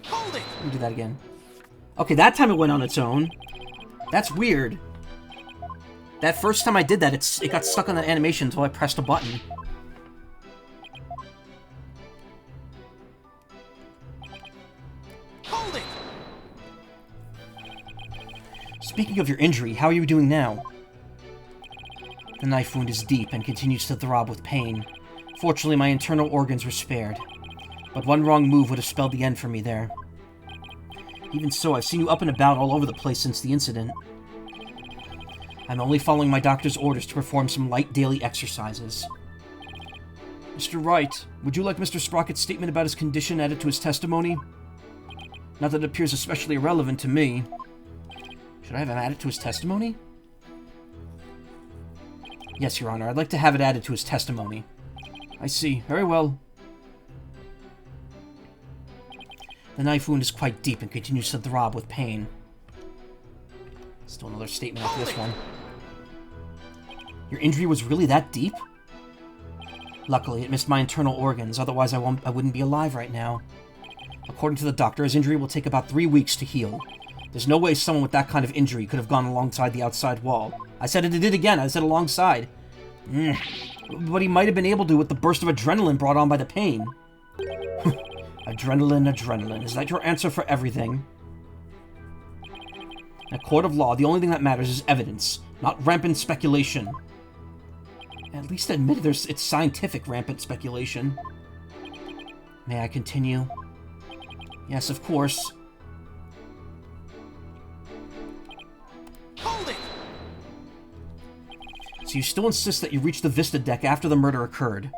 Hold it! Let me do that again. Okay, that time it went on its own. That's weird. That first time I did that, it got stuck on that animation until I pressed a button. Hold it! Speaking of your injury, how are you doing now? The knife wound is deep and continues to throb with pain. Fortunately, my internal organs were spared. But one wrong move would have spelled the end for me there. Even so, I've seen you up and about all over the place since the incident. I'm only following my doctor's orders to perform some light daily exercises. Mr. Wright, would you like Mr. Sprocket's statement about his condition added to his testimony? Not that it appears especially irrelevant to me. Should I have him added to his testimony? Yes, Your Honor, I'd like to have it added to his testimony. I see. Very well. The knife wound is quite deep and continues to throb with pain. Still another statement after this one. Your injury was really that deep? Luckily, it missed my internal organs, otherwise I wouldn't be alive right now. According to the doctor, his injury will take about 3 weeks to heal. There's no way someone with that kind of injury could have gone alongside the outside wall. I said it again, I said alongside. But he might have been able to with the burst of adrenaline brought on by the pain. Adrenaline. Is that your answer for everything? In a court of law, the only thing that matters is evidence, not rampant speculation. At least admit it's scientific rampant speculation. May I continue? Yes, of course. Hold it! So you still insist that you reached the Vista deck after the murder occurred.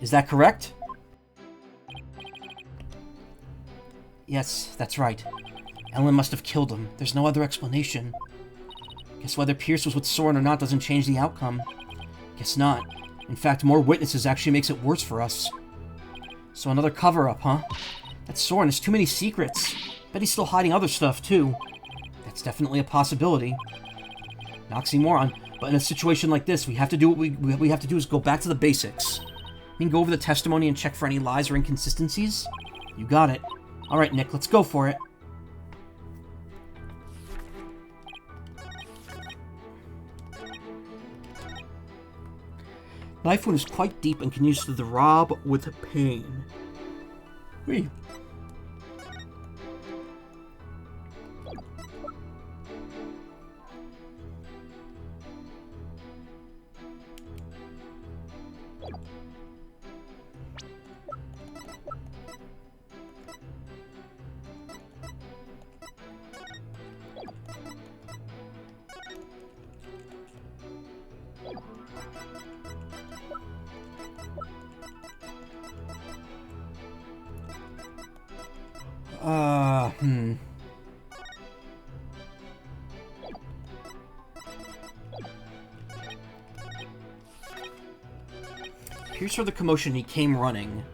Is that correct? Yes, that's right. Ellen must have killed him. There's no other explanation. Guess whether Pierce was with Soren or not doesn't change the outcome. Guess not. In fact, more witnesses actually makes it worse for us. So another cover-up, huh? That Soren has too many secrets. Bet he's still hiding other stuff, too. That's definitely a possibility. An oxymoron, but in a situation like this, we have to do what we have to do is go back to the basics. We can go over the testimony and check for any lies or inconsistencies? You got it. Alright, Nick, let's go for it. Knife wound is quite deep and can use to throb with pain. Wait. Pierce heard the commotion, he came running.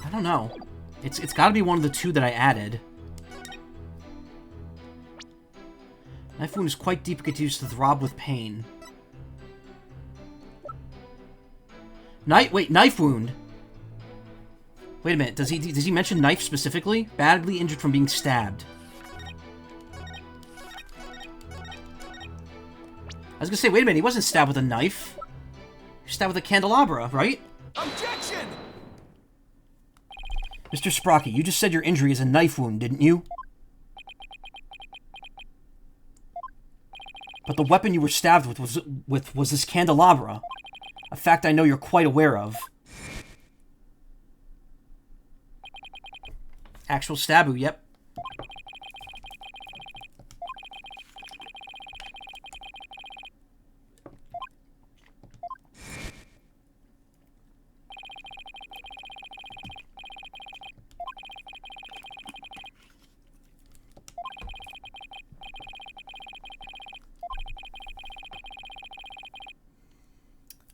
I don't know. It's got to be one of the two that I added. Knife wound is quite deep and continues to throb with pain. Wait, knife wound? Wait a minute, does he mention knife specifically? Badly injured from being stabbed. I was gonna say, wait a minute, he wasn't stabbed with a knife. He was stabbed with a candelabra, right? Objection! Mr. Sprocket, you just said your injury is a knife wound, didn't you? But the weapon you were stabbed with was this candelabra. A fact I know you're quite aware of. Actual stab, yep.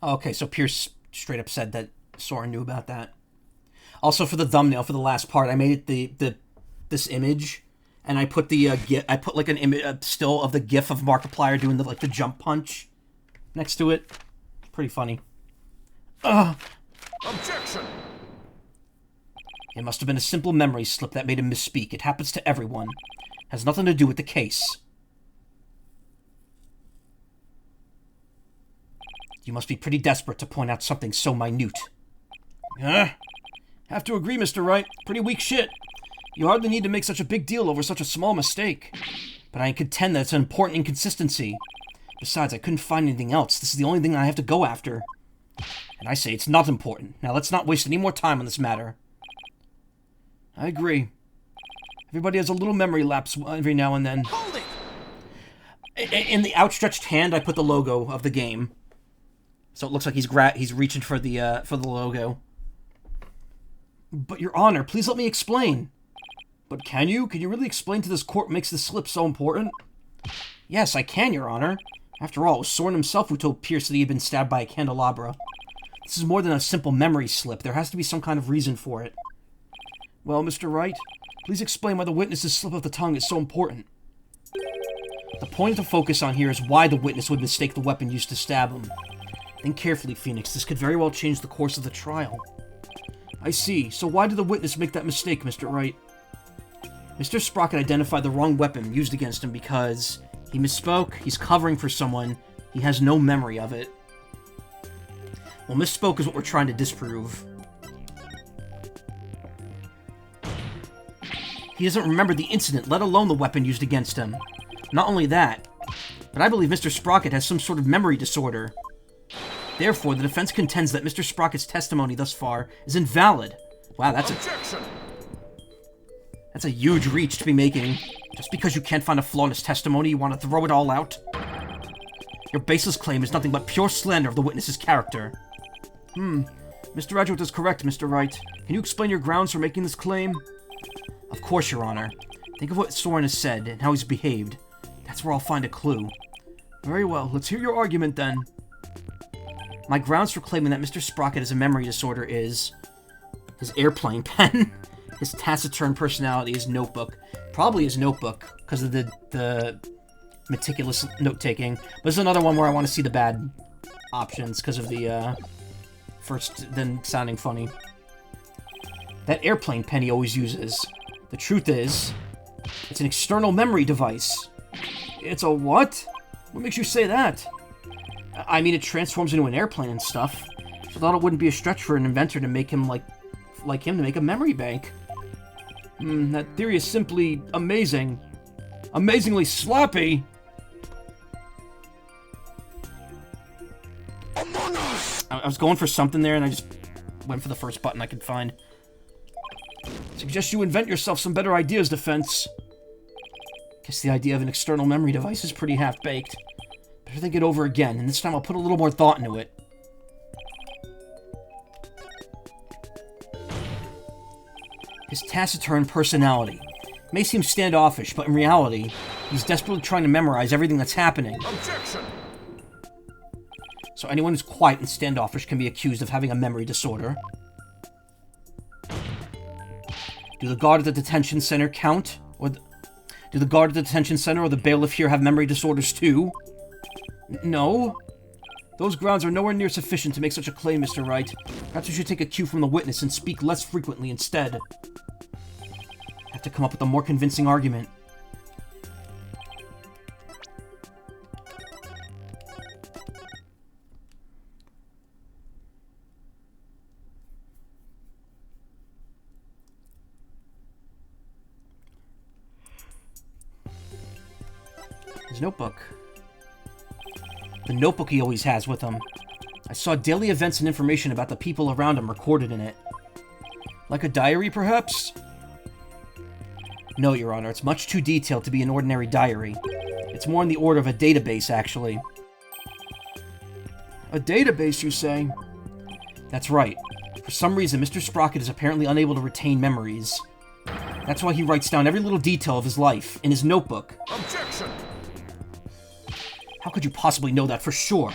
Okay, so Pierce straight up said that Soren knew about that. Also, for the thumbnail for the last part, I made it this image, and I put the I put like an image still of the GIF of Markiplier doing the jump punch next to it. Pretty funny. Objection! It must have been a simple memory slip that made him misspeak. It happens to everyone. Has nothing to do with the case. You must be pretty desperate to point out something so minute. Huh? Have to agree, Mr. Wright. Pretty weak shit. You hardly need to make such a big deal over such a small mistake. But I contend that it's an important inconsistency. Besides, I couldn't find anything else. This is the only thing I have to go after. And I say it's not important. Now let's not waste any more time on this matter. I agree. Everybody has a little memory lapse every now and then. Hold it! In the outstretched hand, I put the logo of the game. So it looks like he's reaching for the logo. But Your Honor, please let me explain. But can you? Can you really explain to this court what makes this slip so important? Yes, I can, Your Honor. After all, it was Soren himself who told Pierce that he had been stabbed by a candelabra. This is more than a simple memory slip. There has to be some kind of reason for it. Well, Mr. Wright, please explain why the witness's slip of the tongue is so important. The point to focus on here is why the witness would mistake the weapon used to stab him. Think carefully, Phoenix. This could very well change the course of the trial. I see. So why did the witness make that mistake, Mr. Wright? Mr. Sprocket identified the wrong weapon used against him because he misspoke, he's covering for someone, he has no memory of it. Well, misspoke is what we're trying to disprove. He doesn't remember the incident, let alone the weapon used against him. Not only that, but I believe Mr. Sprocket has some sort of memory disorder. Therefore, the defense contends that Mr. Sprocket's testimony thus far is invalid. Wow, that's a huge reach to be making. Just because you can't find a flaw in his testimony, you want to throw it all out? Your baseless claim is nothing but pure slander of the witness's character. Mr. Edgeworth is correct, Mr. Wright. Can you explain your grounds for making this claim? Of course, Your Honor. Think of what Soren has said and how he's behaved. That's where I'll find a clue. Very well, let's hear your argument then. My grounds for claiming that Mr. Sprocket has a memory disorder is his airplane pen, his taciturn personality, his notebook. Probably his notebook, because of the meticulous note-taking. But there's another one where I want to see the bad options, because of the, first then sounding funny. That airplane pen he always uses. The truth is, it's an external memory device. It's a what? What makes you say that? I mean, it transforms into an airplane and stuff. So I thought it wouldn't be a stretch for an inventor to make him like him to make a memory bank. That theory is simply amazing. Amazingly sloppy. Among Us! I was going for something there and I just went for the first button I could find. Suggest you invent yourself some better ideas, defense. Guess the idea of an external memory device is pretty half-baked. Better think it over again, and this time I'll put a little more thought into it. His taciturn personality. May seem standoffish, but in reality, he's desperately trying to memorize everything that's happening. Objection! So anyone who's quiet and standoffish can be accused of having a memory disorder. Do the guard at the detention center count? Do the guard at the detention center or the bailiff here have memory disorders too? No. Those grounds are nowhere near sufficient to make such a claim, Mr. Wright. Perhaps you should take a cue from the witness and speak less frequently instead. Have to come up with a more convincing argument. His notebook. The notebook he always has with him. I saw daily events and information about the people around him recorded in it. Like a diary, perhaps? No, Your Honor, it's much too detailed to be an ordinary diary. It's more in the order of a database, actually. A database, you say? That's right. For some reason, Mr. Sprocket is apparently unable to retain memories. That's why he writes down every little detail of his life in his notebook. Objection! How could you possibly know that for sure?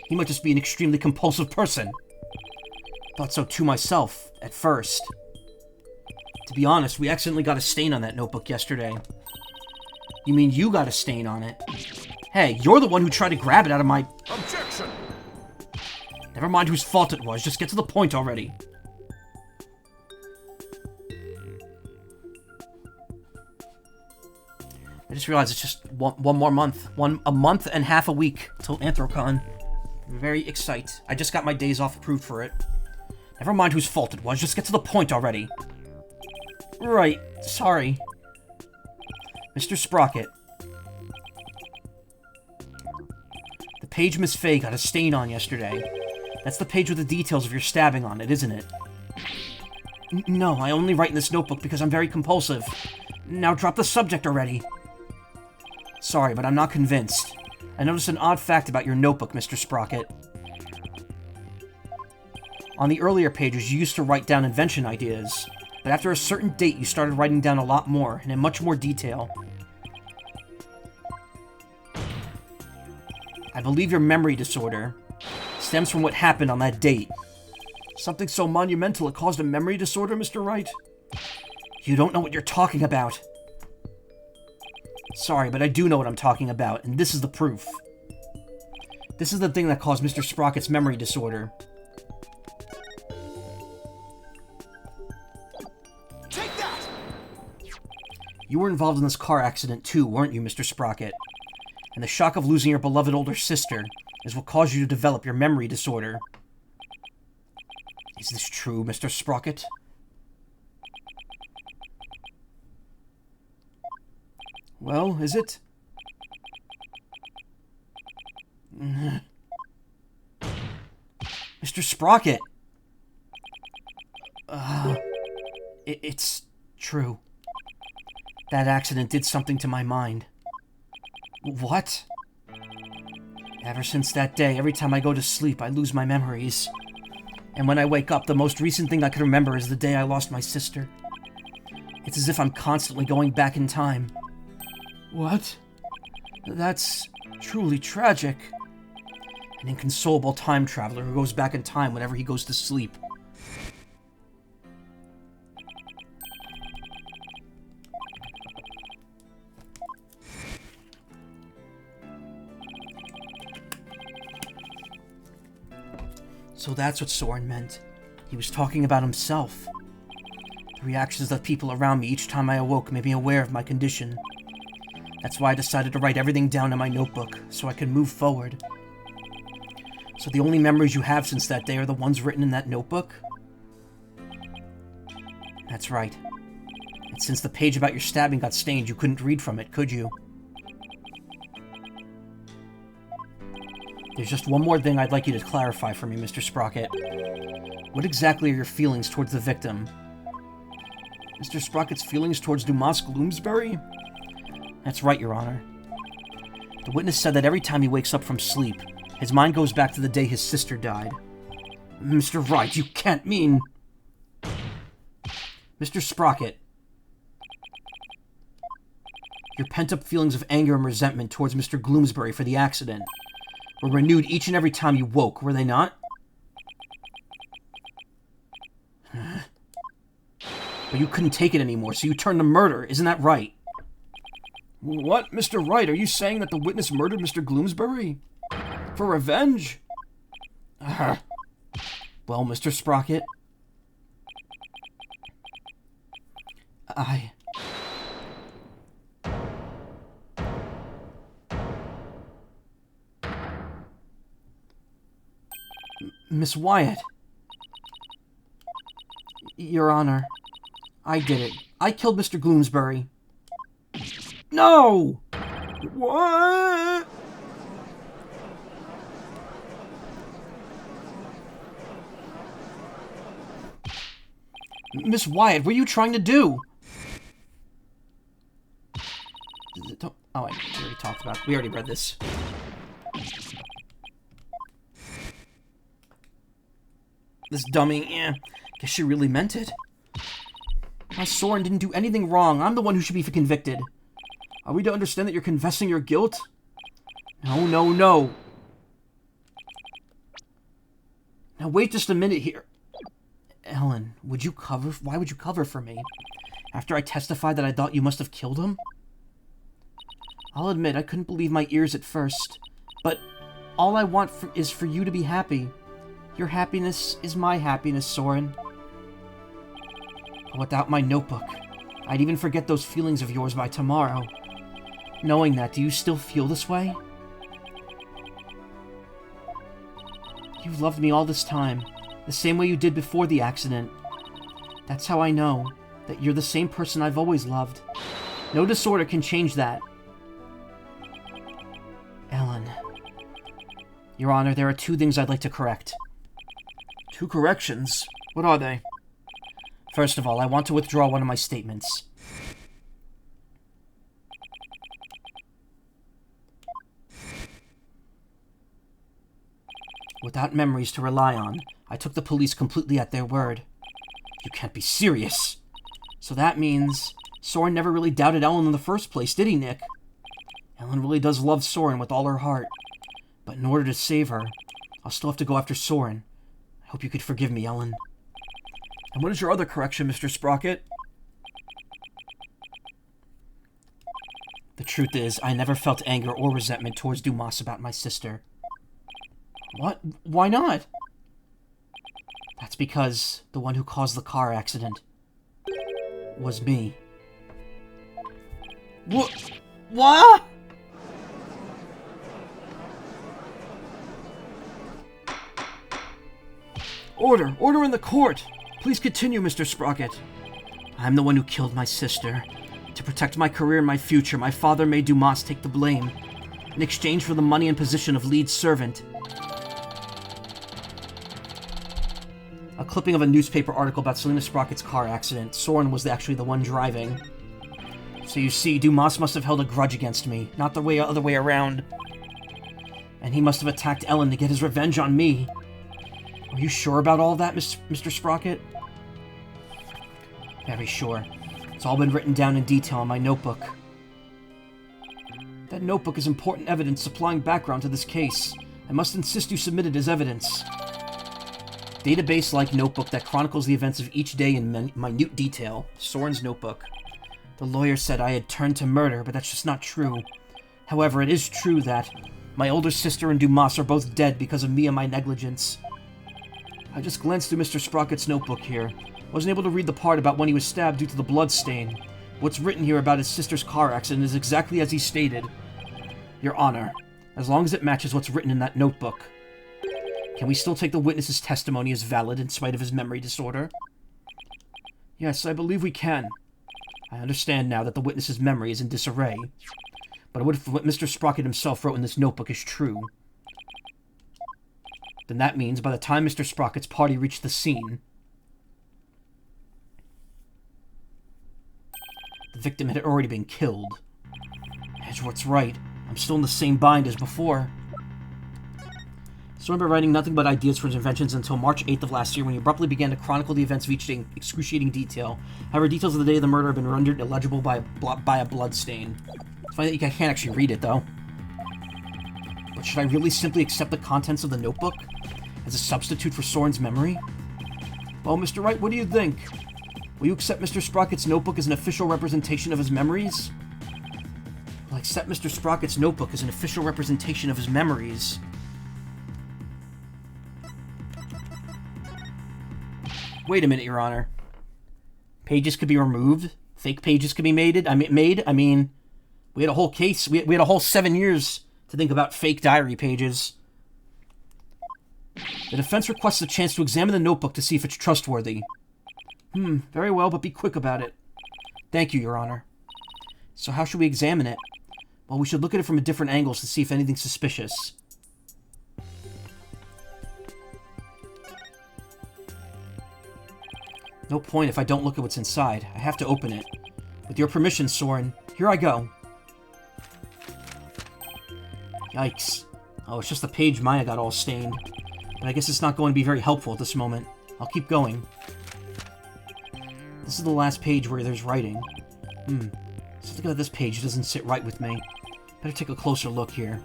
He might just be an extremely compulsive person. Thought so too myself, at first. To be honest, we accidentally got a stain on that notebook yesterday. You mean you got a stain on it? Hey, you're the one who tried to grab it out of my... Objection! Never mind whose fault it was, just get to the point already. I just realized it's just one more month. A month and half a week till Anthrocon. I'm very excited. I just got my days off approved for it. Never mind whose fault it was, just get to the point already. Right, sorry. Mr. Sprocket. The page Miss Fay got a stain on yesterday. That's the page with the details of your stabbing on it, isn't it? No, I only write in this notebook because I'm very compulsive. Now drop the subject already. Sorry, but I'm not convinced. I noticed an odd fact about your notebook, Mr. Sprocket. On the earlier pages, you used to write down invention ideas, but after a certain date, you started writing down a lot more, and in much more detail. I believe your memory disorder stems from what happened on that date. Something so monumental it caused a memory disorder, Mr. Wright? You don't know what you're talking about. Sorry, but I do know what I'm talking about, and this is the proof. This is the thing that caused Mr. Sprocket's memory disorder. Take that! You were involved in this car accident too, weren't you, Mr. Sprocket? And the shock of losing your beloved older sister is what caused you to develop your memory disorder. Is this true, Mr. Sprocket? Well, is it? Mr. Sprocket! It's true. That accident did something to my mind. What? Ever since that day, every time I go to sleep, I lose my memories. And when I wake up, the most recent thing I can remember is the day I lost my sister. It's as if I'm constantly going back in time. What? That's truly tragic. An inconsolable time traveler who goes back in time whenever he goes to sleep. So that's what Soren meant. He was talking about himself. The reactions of people around me each time I awoke made me aware of my condition. That's why I decided to write everything down in my notebook, so I could move forward. So the only memories you have since that day are the ones written in that notebook? That's right. And since the page about your stabbing got stained, you couldn't read from it, could you? There's just one more thing I'd like you to clarify for me, Mr. Sprocket. What exactly are your feelings towards the victim? Mr. Sprocket's feelings towards Dumas Gloomsbury? That's right, Your Honor. The witness said that every time he wakes up from sleep, his mind goes back to the day his sister died. Mr. Wright, you can't mean... Mr. Sprocket. Your pent-up feelings of anger and resentment towards Mr. Gloomsbury for the accident were renewed each and every time you woke, were they not? But you couldn't take it anymore, so you turned to murder, isn't that right? What, Mr. Wright? Are you saying that the witness murdered Mr. Gloomsbury? For revenge? Well, Mr. Sprocket, Miss Wyatt. Your Honor, I did it. I killed Mr. Gloomsbury. No! What? Miss Wyatt, what are you trying to do? Oh, wait, we already talked about it. We already read this. This dummy, guess she really meant it. Soren didn't do anything wrong. I'm the one who should be convicted. Are we to understand that you're confessing your guilt? No, no, no. Now wait just a minute here. Ellen, why would you cover for me? After I testified that I thought you must have killed him? I'll admit, I couldn't believe my ears at first. But all I want is for you to be happy. Your happiness is my happiness, Soren. But without my notebook, I'd even forget those feelings of yours by tomorrow. Knowing that, do you still feel this way? You've loved me all this time, The same way you did before the accident. That's how I know that you're the same person I've always loved. No disorder can change that. Ellen. Your Honor, there are 2 things I'd like to correct. 2 corrections? What are they? First of all, I want to withdraw one of my statements. Without memories to rely on, I took the police completely at their word. You can't be serious. So that means Soren never really doubted Ellen in the first place, did he, Nick? Ellen really does love Soren with all her heart. But in order to save her, I'll still have to go after Soren. I hope you could forgive me, Ellen. And what is your other correction, Mr. Sprocket? The truth is, I never felt anger or resentment towards Dumas about my sister. What? Why not? That's because the one who caused the car accident was me. What? Order! Order in the court! Please continue, Mr. Sprocket. I'm the one who killed my sister. To protect my career and my future, my father made Dumas take the blame, in exchange for the money and position of lead servant. A clipping of a newspaper article about Selena Sprocket's car accident. Soren was actually the one driving. So you see, Dumas must have held a grudge against me, not the other way around. And he must have attacked Ellen to get his revenge on me. Are you sure about all of that, Mr. Sprocket? Very sure. It's all been written down in detail in my notebook. That notebook is important evidence supplying background to this case. I must insist you submit it as evidence. Database-like notebook that chronicles the events of each day in minute detail. Soren's notebook. The lawyer said I had turned to murder, but that's just not true. However, it is true that my older sister and Dumas are both dead because of me and my negligence. I just glanced through Mr. Sprocket's notebook here. Wasn't able to read the part about when he was stabbed due to the blood stain. What's written here about his sister's car accident is exactly as he stated. Your Honor, as long as it matches what's written in that notebook, can we still take the witness's testimony as valid in spite of his memory disorder? Yes, I believe we can. I understand now that the witness's memory is in disarray. But what if what Mr. Sprocket himself wrote in this notebook is true? Then that means by the time Mr. Sprocket's party reached the scene, the victim had already been killed. Edgeworth's right. I'm still in the same bind as before. So I remember writing nothing but ideas for his inventions until March 8th of last year when he abruptly began to chronicle the events of each day in excruciating detail. However, details of the day of the murder have been rendered illegible by a blood stain. It's funny that you can't actually read it, though. But should I really simply accept the contents of the notebook as a substitute for Soren's memory? Well, Mr. Wright, what do you think? Will you accept Mr. Sprocket's notebook as an official representation of his memories? Will I accept Mr. Sprocket's notebook as an official representation of his memories? Wait a minute, Your Honor. Pages could be removed. Fake pages could be made. I mean, we had a whole case. We had a whole 7 years to think about fake diary pages. The defense requests a chance to examine the notebook to see if it's trustworthy. Very well, but be quick about it. Thank you, Your Honor. So how should we examine it? Well, we should look at it from different angles to see if anything's suspicious. No point if I don't look at what's inside. I have to open it. With your permission, Soren, here I go. Yikes. Oh, it's just the page Maya got all stained. But I guess it's not going to be very helpful at this moment. I'll keep going. This is the last page where there's writing. Something about this page doesn't sit right with me. Better take a closer look here.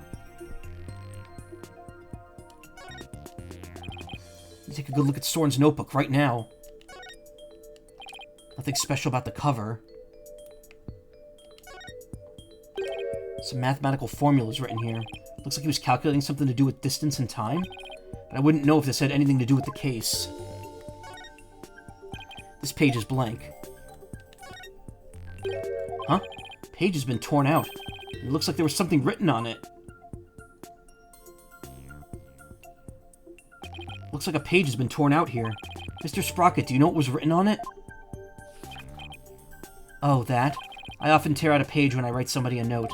Let me take a good look at Soren's notebook right now. Nothing special about the cover. Some mathematical formulas written here. Looks like he was calculating something to do with distance and time. But I wouldn't know if this had anything to do with the case. This page is blank. Huh? The page has been torn out. It looks like there was something written on it. Looks like a page has been torn out here. Mr. Sprocket, do you know what was written on it? Oh, that? I often tear out a page when I write somebody a note.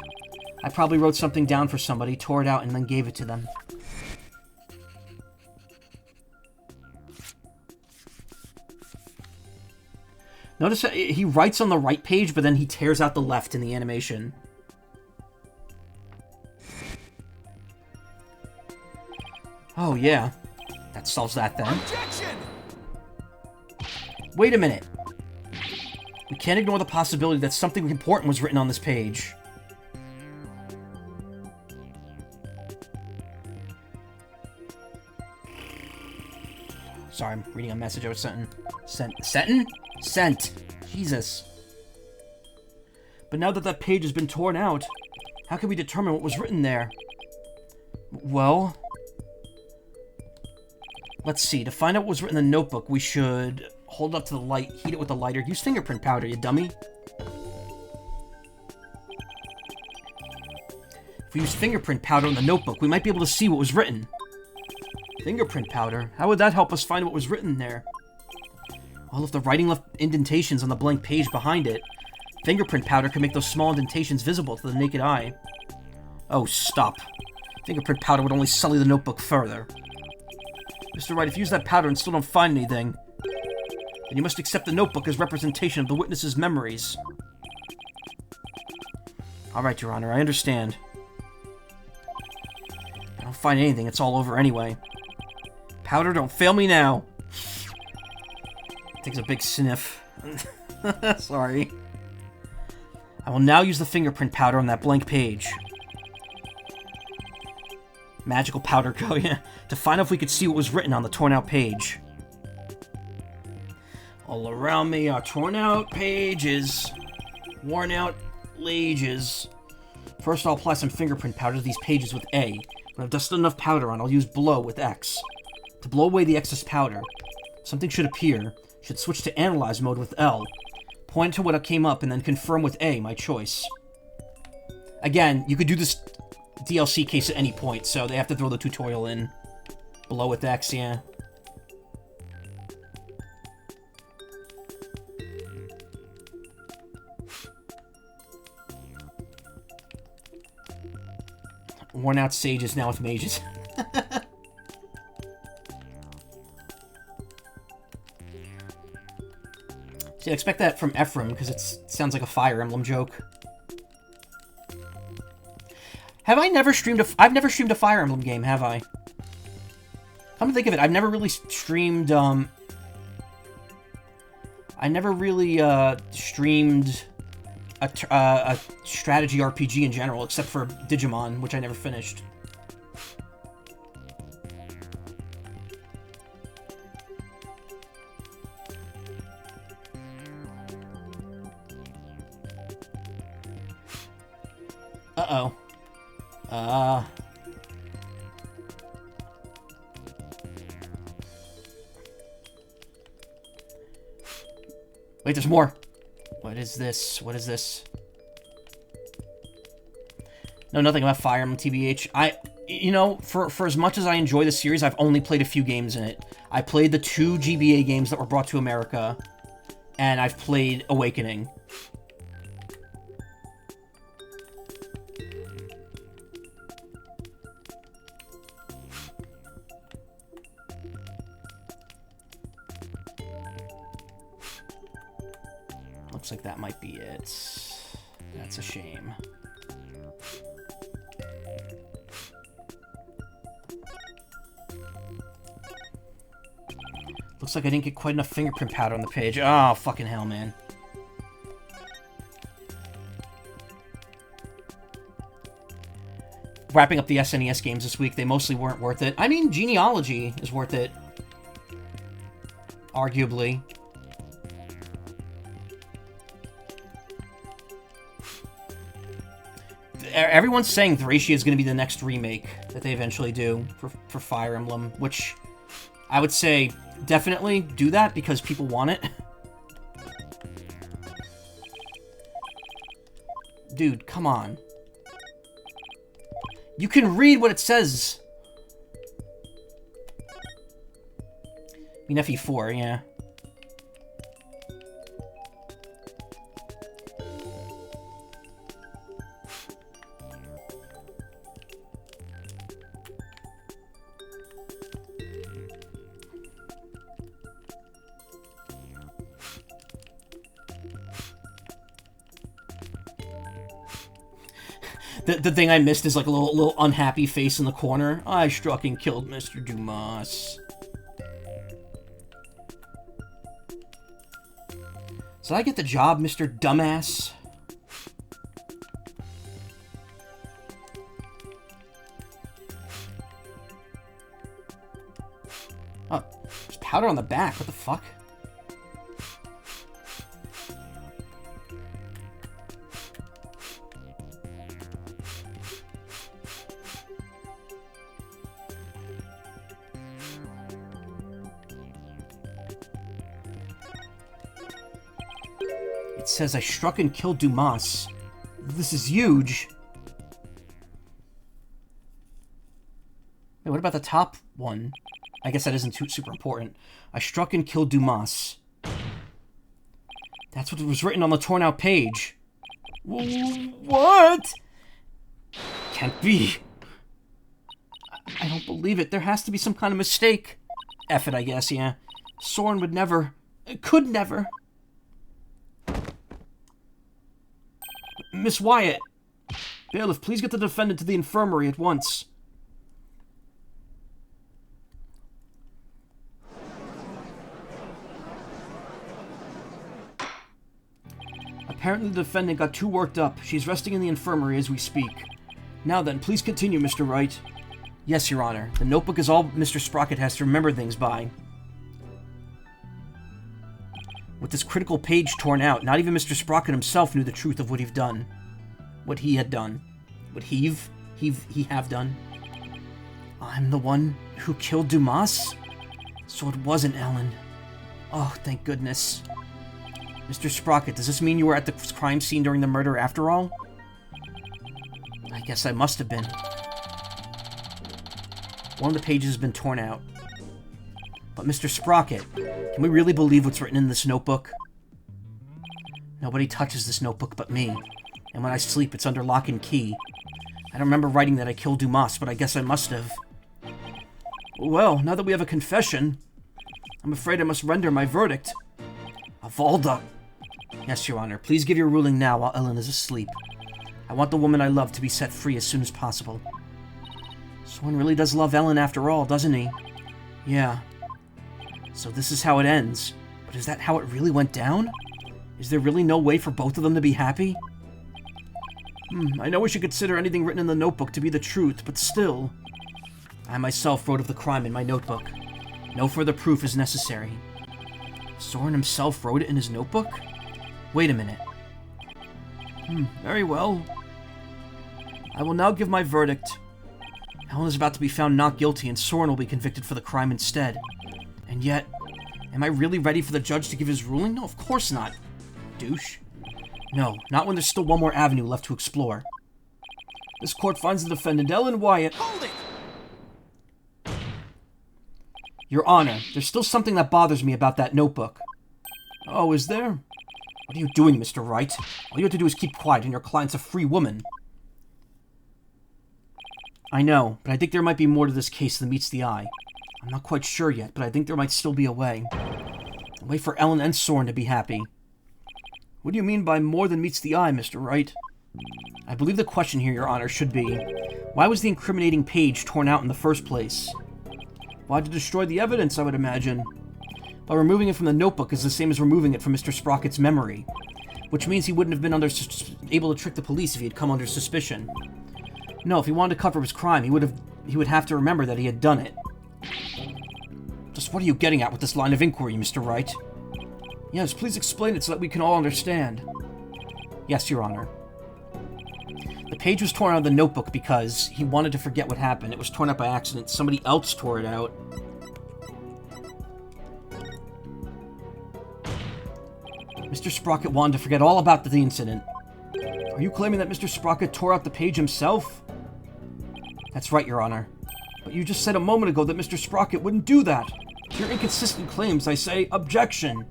I probably wrote something down for somebody, tore it out, and then gave it to them. Notice that he writes on the right page, but then he tears out the left in the animation. Oh, yeah. That solves that then. Objection! Wait a minute. We can't ignore the possibility that something important was written on this page. Sorry, I'm reading a message I was sent. Sent. Jesus. But now that that page has been torn out, how can we determine what was written there? Well... let's see. To find out what was written in the notebook, we should hold it up to the light, heat it with a lighter. Use fingerprint powder, you dummy. If we use fingerprint powder in the notebook, we might be able to see what was written. Fingerprint powder? How would that help us find what was written there? Well, if the writing left indentations on the blank page behind it, fingerprint powder can make those small indentations visible to the naked eye. Oh, stop. Fingerprint powder would only sully the notebook further. Mr. Wright, if you use that powder and still don't find anything, then you must accept the notebook as representation of the witness's memories. Alright, Your Honor, I understand. I don't find anything, it's all over anyway. Powder, don't fail me now. Takes a big sniff. Sorry. I will now use the fingerprint powder on that blank page. Magical powder go, yeah. To find out if we could see what was written on the torn out page. All around me are torn out pages. Worn out lages. First I'll apply some fingerprint powder to these pages with A. When I've dusted enough powder on, I'll use blow with X. To blow away the excess powder, something should appear. Should switch to analyze mode with L. Point to what came up and then confirm with A, my choice. Again, you could do this DLC case at any point, so they have to throw the tutorial in. Below with X, yeah. Worn out sages now with mages. See, I expect that from Ephraim, because it sounds like a Fire Emblem joke. Have I never streamed a... I've never streamed a Fire Emblem game, have I? Come to think of it, I've never really streamed, I never really, streamed a strategy RPG in general, except for Digimon, which I never finished. Uh-oh. Wait, there's more. What is this? What is this? No, nothing about Fire Emblem, TBH. You know, for as much as I enjoy the series, I've only played a few games in it. I played the 2 GBA games that were brought to America, and I've played Awakening. Looks like that might be it. That's a shame. Looks like I didn't get quite enough fingerprint powder on the page. Oh, fucking hell, man. Wrapping up the SNES games this week, they mostly weren't worth it. I mean, Genealogy is worth it. Arguably. Everyone's saying Thracia is going to be the next remake that they eventually do for Fire Emblem, which I would say definitely do that because people want it. Dude, come on. You can read what it says. mean, FE4, yeah. The thing I missed is like a little unhappy face in the corner. I struck and killed Mr. Dumas. Did I get the job, Mr. Dumbass? Oh, there's powder on the back. What the fuck? It says I struck and killed Dumas. This is huge. Wait, what about the top one? I guess that isn't too super important. I struck and killed Dumas. That's what was written on the torn out page. What? Can't be. I don't believe it. There has to be some kind of mistake. F it, I guess, yeah. Soren would never... could never... Miss Wyatt! Bailiff, please get the defendant to the infirmary at once. Apparently the defendant got too worked up. She's resting in the infirmary as we speak. Now then, please continue, Mr. Wright. Yes, Your Honor. The notebook is all Mr. Sprocket has to remember things by. With this critical page torn out, not even Mr. Sprocket himself knew the truth of what he'd done. What he had done. What he have done. I'm the one who killed Dumas? So it wasn't Ellen. Oh, thank goodness. Mr. Sprocket, does this mean you were at the crime scene during the murder after all? I guess I must have been. One of the pages has been torn out. But Mr. Sprocket, can we really believe what's written in this notebook? Nobody touches this notebook but me. And when I sleep, it's under lock and key. I don't remember writing that I killed Dumas, but I guess I must have. Well, now that we have a confession, I'm afraid I must render my verdict. Avalda. Yes, Your Honor. Please give your ruling now while Ellen is asleep. I want the woman I love to be set free as soon as possible. Someone really does love Ellen after all, doesn't he? Yeah. So this is how it ends. But is that how it really went down? Is there really no way for both of them to be happy? I know we should consider anything written in the notebook to be the truth, but still. I myself wrote of the crime in my notebook. No further proof is necessary. Soren himself wrote it in his notebook? Wait a minute. Very well. I will now give my verdict. Ellen is about to be found not guilty, and Soren will be convicted for the crime instead. And yet, am I really ready for the judge to give his ruling? No, of course not. Douche. No, not when there's still one more avenue left to explore. This court finds the defendant, Ellen Wyatt... Hold it! Your Honor, there's still something that bothers me about that notebook. Oh, is there? What are you doing, Mr. Wright? All you have to do is keep quiet, and your client's a free woman. I know, but I think there might be more to this case than meets the eye. I'm not quite sure yet, but I think there might still be a way. A way for Ellen and Soren to be happy. What do you mean by more than meets the eye, Mr. Wright? I believe the question here, Your Honor, should be, why was the incriminating page torn out in the first place? Why to destroy the evidence, I would imagine. But removing it from the notebook is the same as removing it from Mr. Sprocket's memory, which means he wouldn't have been able to trick the police if he had come under suspicion. No, if he wanted to cover his crime, he would have to remember that he had done it. Just what are you getting at with this line of inquiry, Mr. Wright? Yes, please explain it so that we can all understand. Yes, Your Honor. The page was torn out of the notebook because he wanted to forget what happened. It was torn out by accident. Somebody else tore it out. Mr. Sprocket wanted to forget all about the incident. Are you claiming that Mr. Sprocket tore out the page himself? That's right, Your Honor. But you just said a moment ago that Mr. Sprocket wouldn't do that. To your inconsistent claims, I say objection.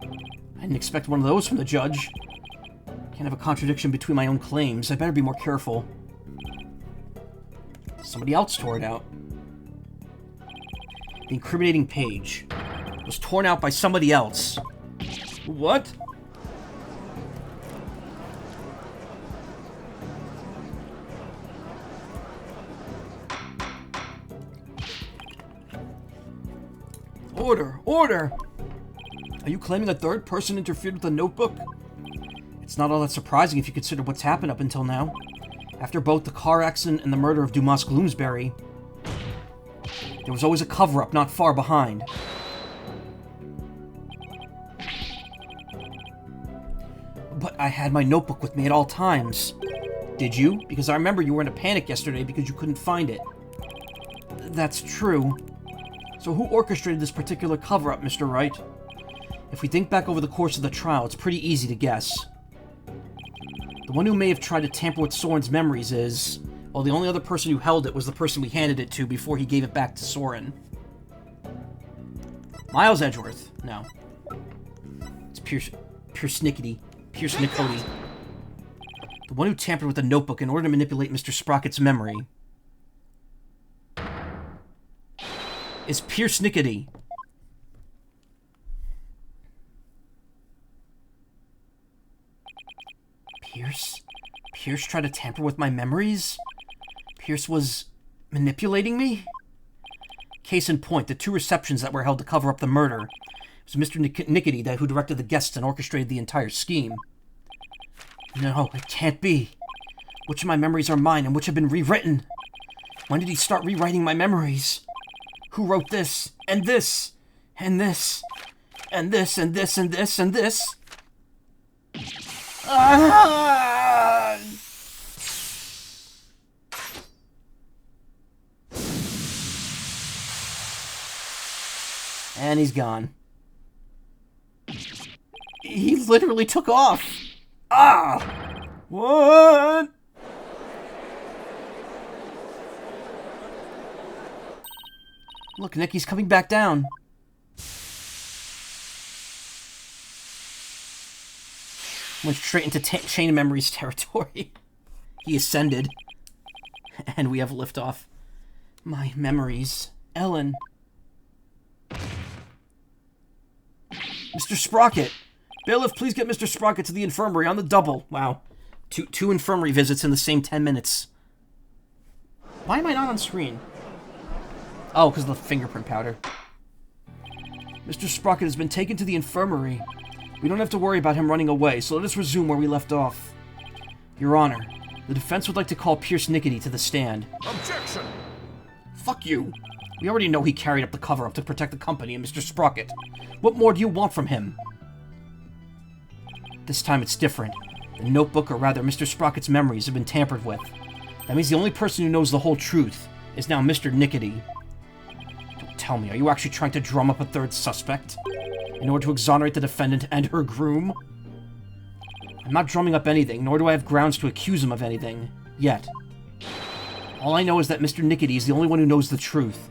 I didn't expect one of those from the judge. Can't have a contradiction between my own claims. I better be more careful. Somebody else tore it out. The incriminating page was torn out by somebody else. What? Order! Order! Are you claiming a third person interfered with the notebook? It's not all that surprising if you consider what's happened up until now. After both the car accident and the murder of Dumas Gloomsbury, there was always a cover-up not far behind. But I had my notebook with me at all times. Did you? Because I remember you were in a panic yesterday because you couldn't find it. That's true. So who orchestrated this particular cover-up, Mr. Wright? If we think back over the course of the trial, it's pretty easy to guess. The one who may have tried to tamper with Soren's memories is... well, the only other person who held it was the person we handed it to before he gave it back to Soren. Miles Edgeworth. No. It's Pierce Nickety. Pierce Nicody. The one who tampered with the notebook in order to manipulate Mr. Sprocket's memory is Pierce Nickety. Pierce tried to tamper with my memories? Pierce was manipulating me? Case in point, the two receptions that were held to cover up the murder. It was Mr. Nickety who directed the guests and orchestrated the entire scheme. No, it can't be. Which of my memories are mine and which have been rewritten? When did he start rewriting my memories? Who wrote this, and this, and this, and this, and this, and this, and this? Ah! And he's gone. He literally took off. Ah! What? Look, Nick, he's coming back down. Went straight into Chain of Memories territory. He ascended. And we have liftoff. My memories. Ellen. Mr. Sprocket! Bailiff, please get Mr. Sprocket to the infirmary on the double. Wow. Two infirmary visits in the same 10 minutes. Why am I not on screen? Oh, because of the fingerprint powder. Mr. Sprocket has been taken to the infirmary. We don't have to worry about him running away, so let us resume where we left off. Your Honor, the defense would like to call Pierce Nickety to the stand. Objection! Fuck you. We already know he carried up the cover-up to protect the company and Mr. Sprocket. What more do you want from him? This time it's different. The notebook, or rather Mr. Sprocket's memories, have been tampered with. That means the only person who knows the whole truth is now Mr. Nickety. Don't tell me, are you actually trying to drum up a third suspect? In order to exonerate the defendant and her groom? I'm not drumming up anything, nor do I have grounds to accuse him of anything. Yet. All I know is that Mr. Nickety is the only one who knows the truth.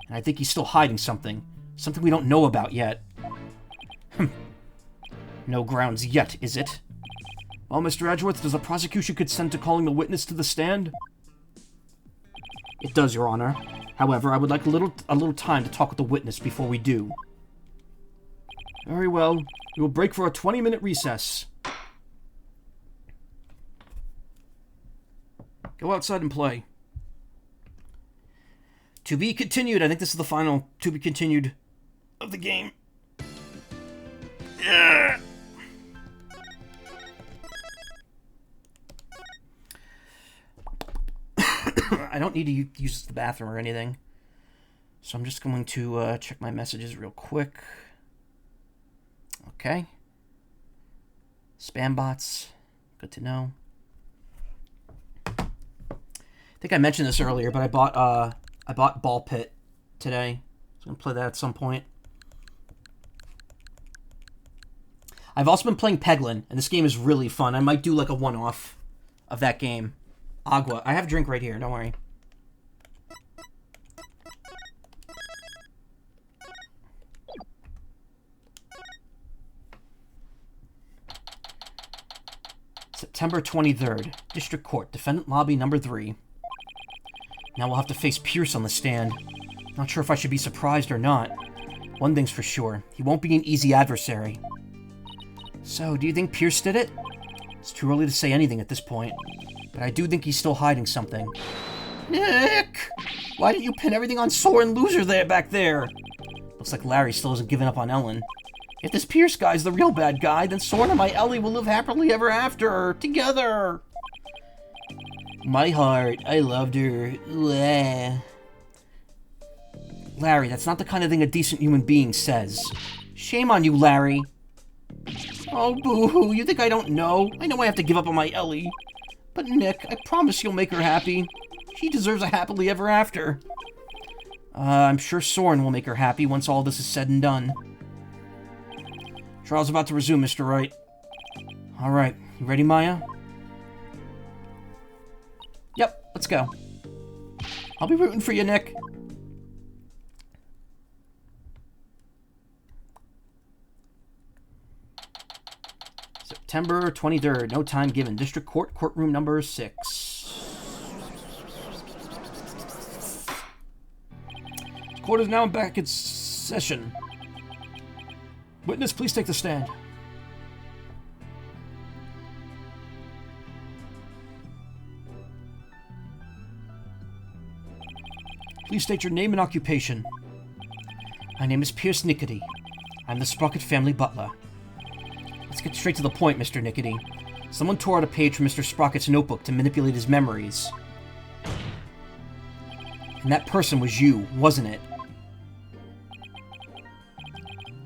And I think he's still hiding something. Something we don't know about yet. No grounds yet, is it? Well, Mr. Edgeworth, does the prosecution consent to calling the witness to the stand? It does, Your Honor. However, I would like a little time to talk with the witness before we do. Very well. We will break for a 20-minute recess. Go outside and play. To be continued. I think this is the final to be continued of the game. Yeah. I don't need to use the bathroom or anything. So I'm just going to check my messages real quick. Okay. Spam bots. Good to know. I think I mentioned this earlier, but I bought Ball Pit today. So I'm gonna play that at some point. I've also been playing Peglin, and this game is really fun. I might do like a one-off of that game. Agua. I have a drink right here, don't worry. September 23rd. District Court. Defendant Lobby number 3. Now we'll have to face Pierce on the stand. Not sure if I should be surprised or not. One thing's for sure. He won't be an easy adversary. So, do you think Pierce did it? It's too early to say anything at this point. But I do think he's still hiding something. Nick! Why didn't you pin everything on Soren Loser back there? Looks like Larry still hasn't given up on Ellen. If this Pierce guy's the real bad guy, then Soren and my Ellie will live happily ever after, together! My heart, I loved her. Bleh. Larry, that's not the kind of thing a decent human being says. Shame on you, Larry. Oh, boo-hoo, you think I don't know? I know I have to give up on my Ellie. But Nick, I promise you'll make her happy. She deserves a happily ever after. I'm sure Soren will make her happy once all this is said and done. Trial's about to resume, Mr. Wright. Alright, you ready, Maya? Yep, let's go. I'll be rooting for you, Nick. September 23rd, no time given. District Court, courtroom number 6. Court is now back in session. Witness, please take the stand. Please state your name and occupation. My name is Pierce Nickety. I'm the Sprocket family butler. Let's get straight to the point, Mr. Nickety. Someone tore out a page from Mr. Sprocket's notebook to manipulate his memories. And that person was you, wasn't it?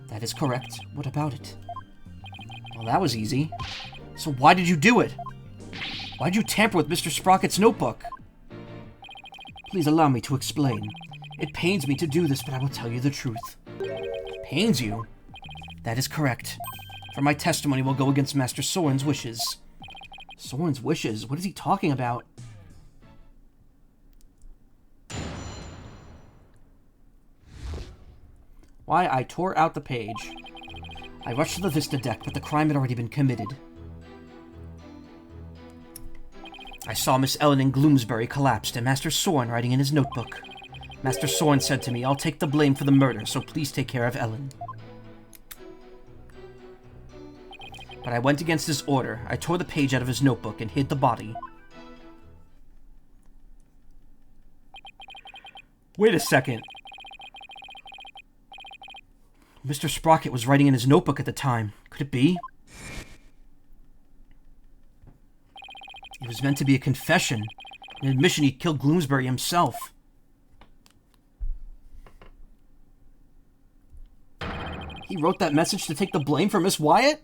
That is correct. What about it? Well, that was easy. So why did you do it? Why did you tamper with Mr. Sprocket's notebook? Please allow me to explain. It pains me to do this, but I will tell you the truth. Pains you? That is correct. For my testimony will go against Master Soren's wishes. Soren's wishes? What is he talking about? Why, I tore out the page. I rushed to the Vista deck, but the crime had already been committed. I saw Miss Ellen in Gloomsbury collapsed, and Master Soren writing in his notebook. Master Soren said to me, I'll take the blame for the murder, so please take care of Ellen. But I went against his order. I tore the page out of his notebook and hid the body. Wait a second. Mr. Sprocket was writing in his notebook at the time. Could it be? It was meant to be a confession, an admission he killed Gloomsbury himself. He wrote that message to take the blame for Miss Wyatt?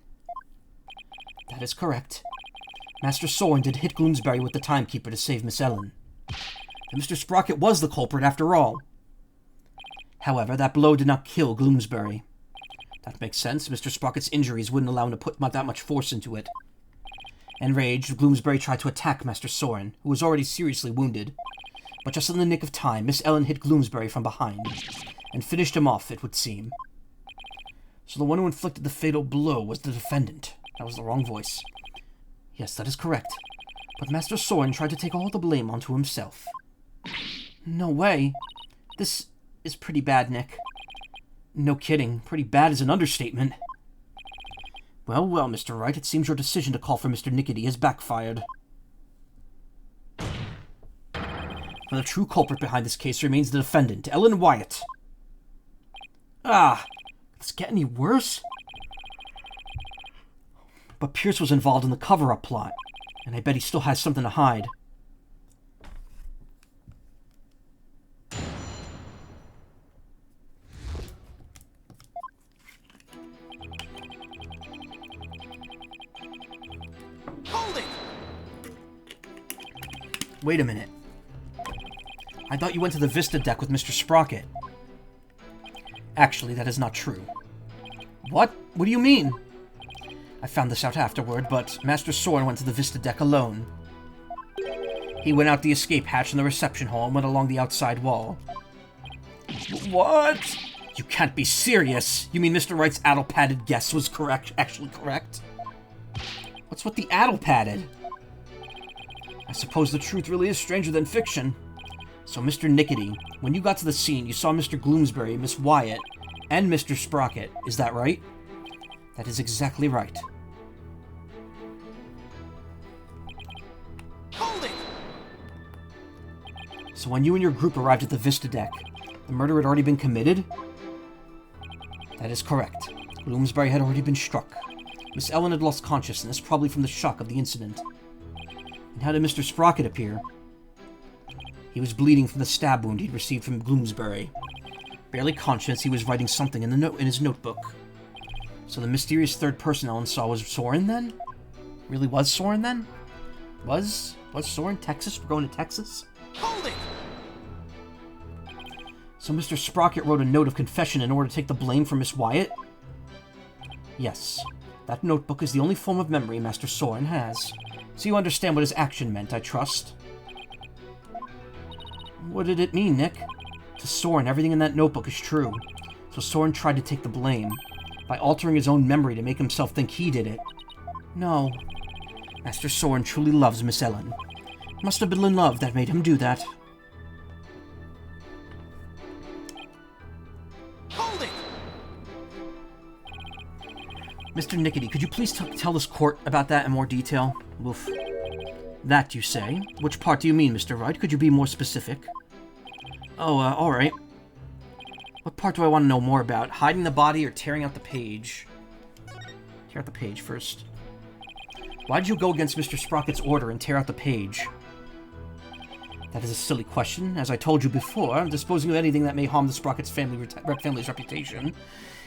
That is correct. Master Soren did hit Gloomsbury with the timekeeper to save Miss Ellen. And Mr. Sprocket was the culprit after all. However, that blow did not kill Gloomsbury. That makes sense. Mr. Sprocket's injuries wouldn't allow him to put that much force into it. Enraged, Gloomsbury tried to attack Master Soren, who was already seriously wounded. But just in the nick of time, Miss Ellen hit Gloomsbury from behind, and finished him off, it would seem. So the one who inflicted the fatal blow was the defendant. That was the wrong voice. Yes, that is correct. But Master Soren tried to take all the blame onto himself. No way. This is pretty bad, Nick. No kidding. Pretty bad is an understatement. Well, well, Mr. Wright, it seems your decision to call for Mr. Nickety has backfired. For the true culprit behind this case remains the defendant, Ellen Wyatt. Ah, could this get any worse? But Pierce was involved in the cover-up plot, and I bet he still has something to hide. Hold it! Wait a minute. I thought you went to the Vista deck with Mr. Sprocket. Actually, that is not true. What? What do you mean? I found this out afterward, but Master Soren went to the Vista deck alone. He went out the escape hatch in the reception hall and went along the outside wall. What? You can't be serious! You mean Mr. Wright's addle-padded guess was actually correct? What's with the addle-padded? I suppose the truth really is stranger than fiction. So, Mr. Nickety, when you got to the scene, you saw Mr. Gloomsbury, Miss Wyatt, and Mr. Sprocket. Is that right? That is exactly right. Hold it! So when you and your group arrived at the Vista deck, the murder had already been committed? That is correct. Bloomsbury had already been struck. Miss Ellen had lost consciousness, probably from the shock of the incident. And how did Mr. Sprocket appear? He was bleeding from the stab wound he'd received from Bloomsbury. Barely conscious, he was writing something in his notebook. So the mysterious third person Ellen saw was Soren, then? Really was Soren, then? Was Soren Texas? We're going to Texas? Hold it! So Mr. Sprocket wrote a note of confession in order to take the blame for Miss Wyatt? Yes. That notebook is the only form of memory Master Soren has. So you understand what his action meant, I trust. What did it mean, Nick? To Soren, everything in that notebook is true. So Soren tried to take the blame, by altering his own memory to make himself think he did it. No. Master Soren truly loves Miss Ellen. It must have been love that made him do that. Hold it! Mr. Nickety, could you please tell this court about that in more detail? Woof. That, you say? Which part do you mean, Mr. Wright? Could you be more specific? Oh, alright. What part do I want to know more about? Hiding the body or tearing out the page? Tear out the page first. Why did you go against Mr. Sprocket's order and tear out the page? That is a silly question. As I told you before, disposing of anything that may harm the Sprocket's family's reputation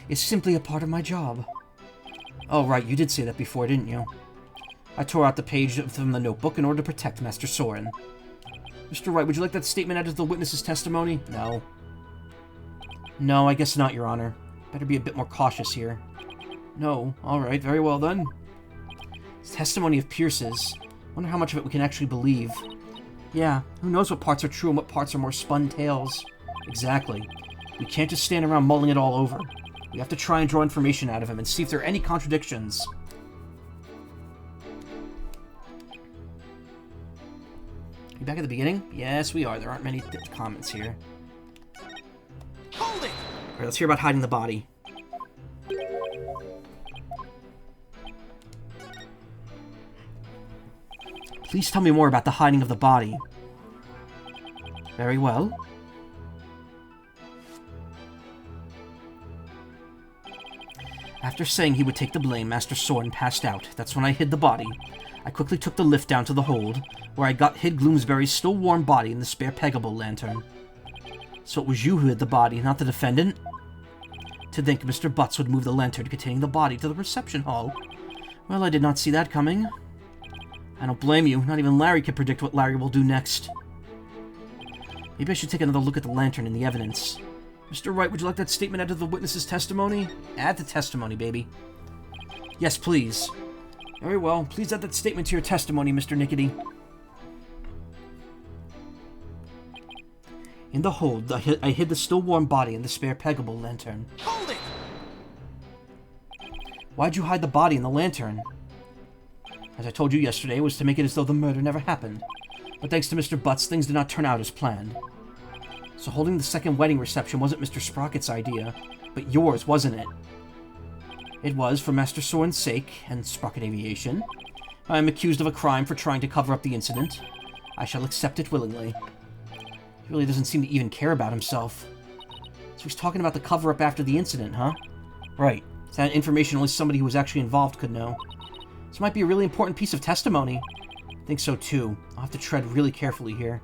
is simply a part of my job. Oh, right, you did say that before, didn't you? I tore out the page from the notebook in order to protect Master Soren. Mr. Wright, would you like that statement added to the witness's testimony? No. No, I guess not, Your Honor. Better be a bit more cautious here. No. Alright, very well then. It's testimony of Pierce's. Wonder how much of it we can actually believe. Yeah, who knows what parts are true and what parts are more spun tales. Exactly. We can't just stand around mulling it all over. We have to try and draw information out of him and see if there are any contradictions. You back at the beginning? Yes, we are. There aren't many comments here. Hold it! Alright, let's hear about hiding the body. Please tell me more about the hiding of the body. Very well. After saying he would take the blame, Master Soren passed out. That's when I hid the body. I quickly took the lift down to the hold, where I hid Gloomsbury's still warm body in the spare peggable lantern. So it was you who hid the body, not the defendant? To think Mr. Butts would move the lantern containing the body to the reception hall. Well, I did not see that coming. I don't blame you. Not even Larry could predict what Larry will do next. Maybe I should take another look at the lantern and the evidence. Mr. Wright, would you like that statement added to the witness's testimony? Add the testimony, baby. Yes, please. Very well. Please add that statement to your testimony, Mr. Nickety. In the hold, I hid the still warm body in the spare peggable lantern. Hold it! Why'd you hide the body in the lantern? As I told you yesterday, it was to make it as though the murder never happened. But thanks to Mr. Butts, things did not turn out as planned. So holding the second wedding reception wasn't Mr. Sprocket's idea, but yours, wasn't it? It was, for Master Soren's sake, and Sprocket Aviation. I am accused of a crime for trying to cover up the incident. I shall accept it willingly. He really doesn't seem to even care about himself. So he's talking about the cover-up after the incident, huh? Right. It's that information only somebody who was actually involved could know. This might be a really important piece of testimony. I think so, too. I'll have to tread really carefully here.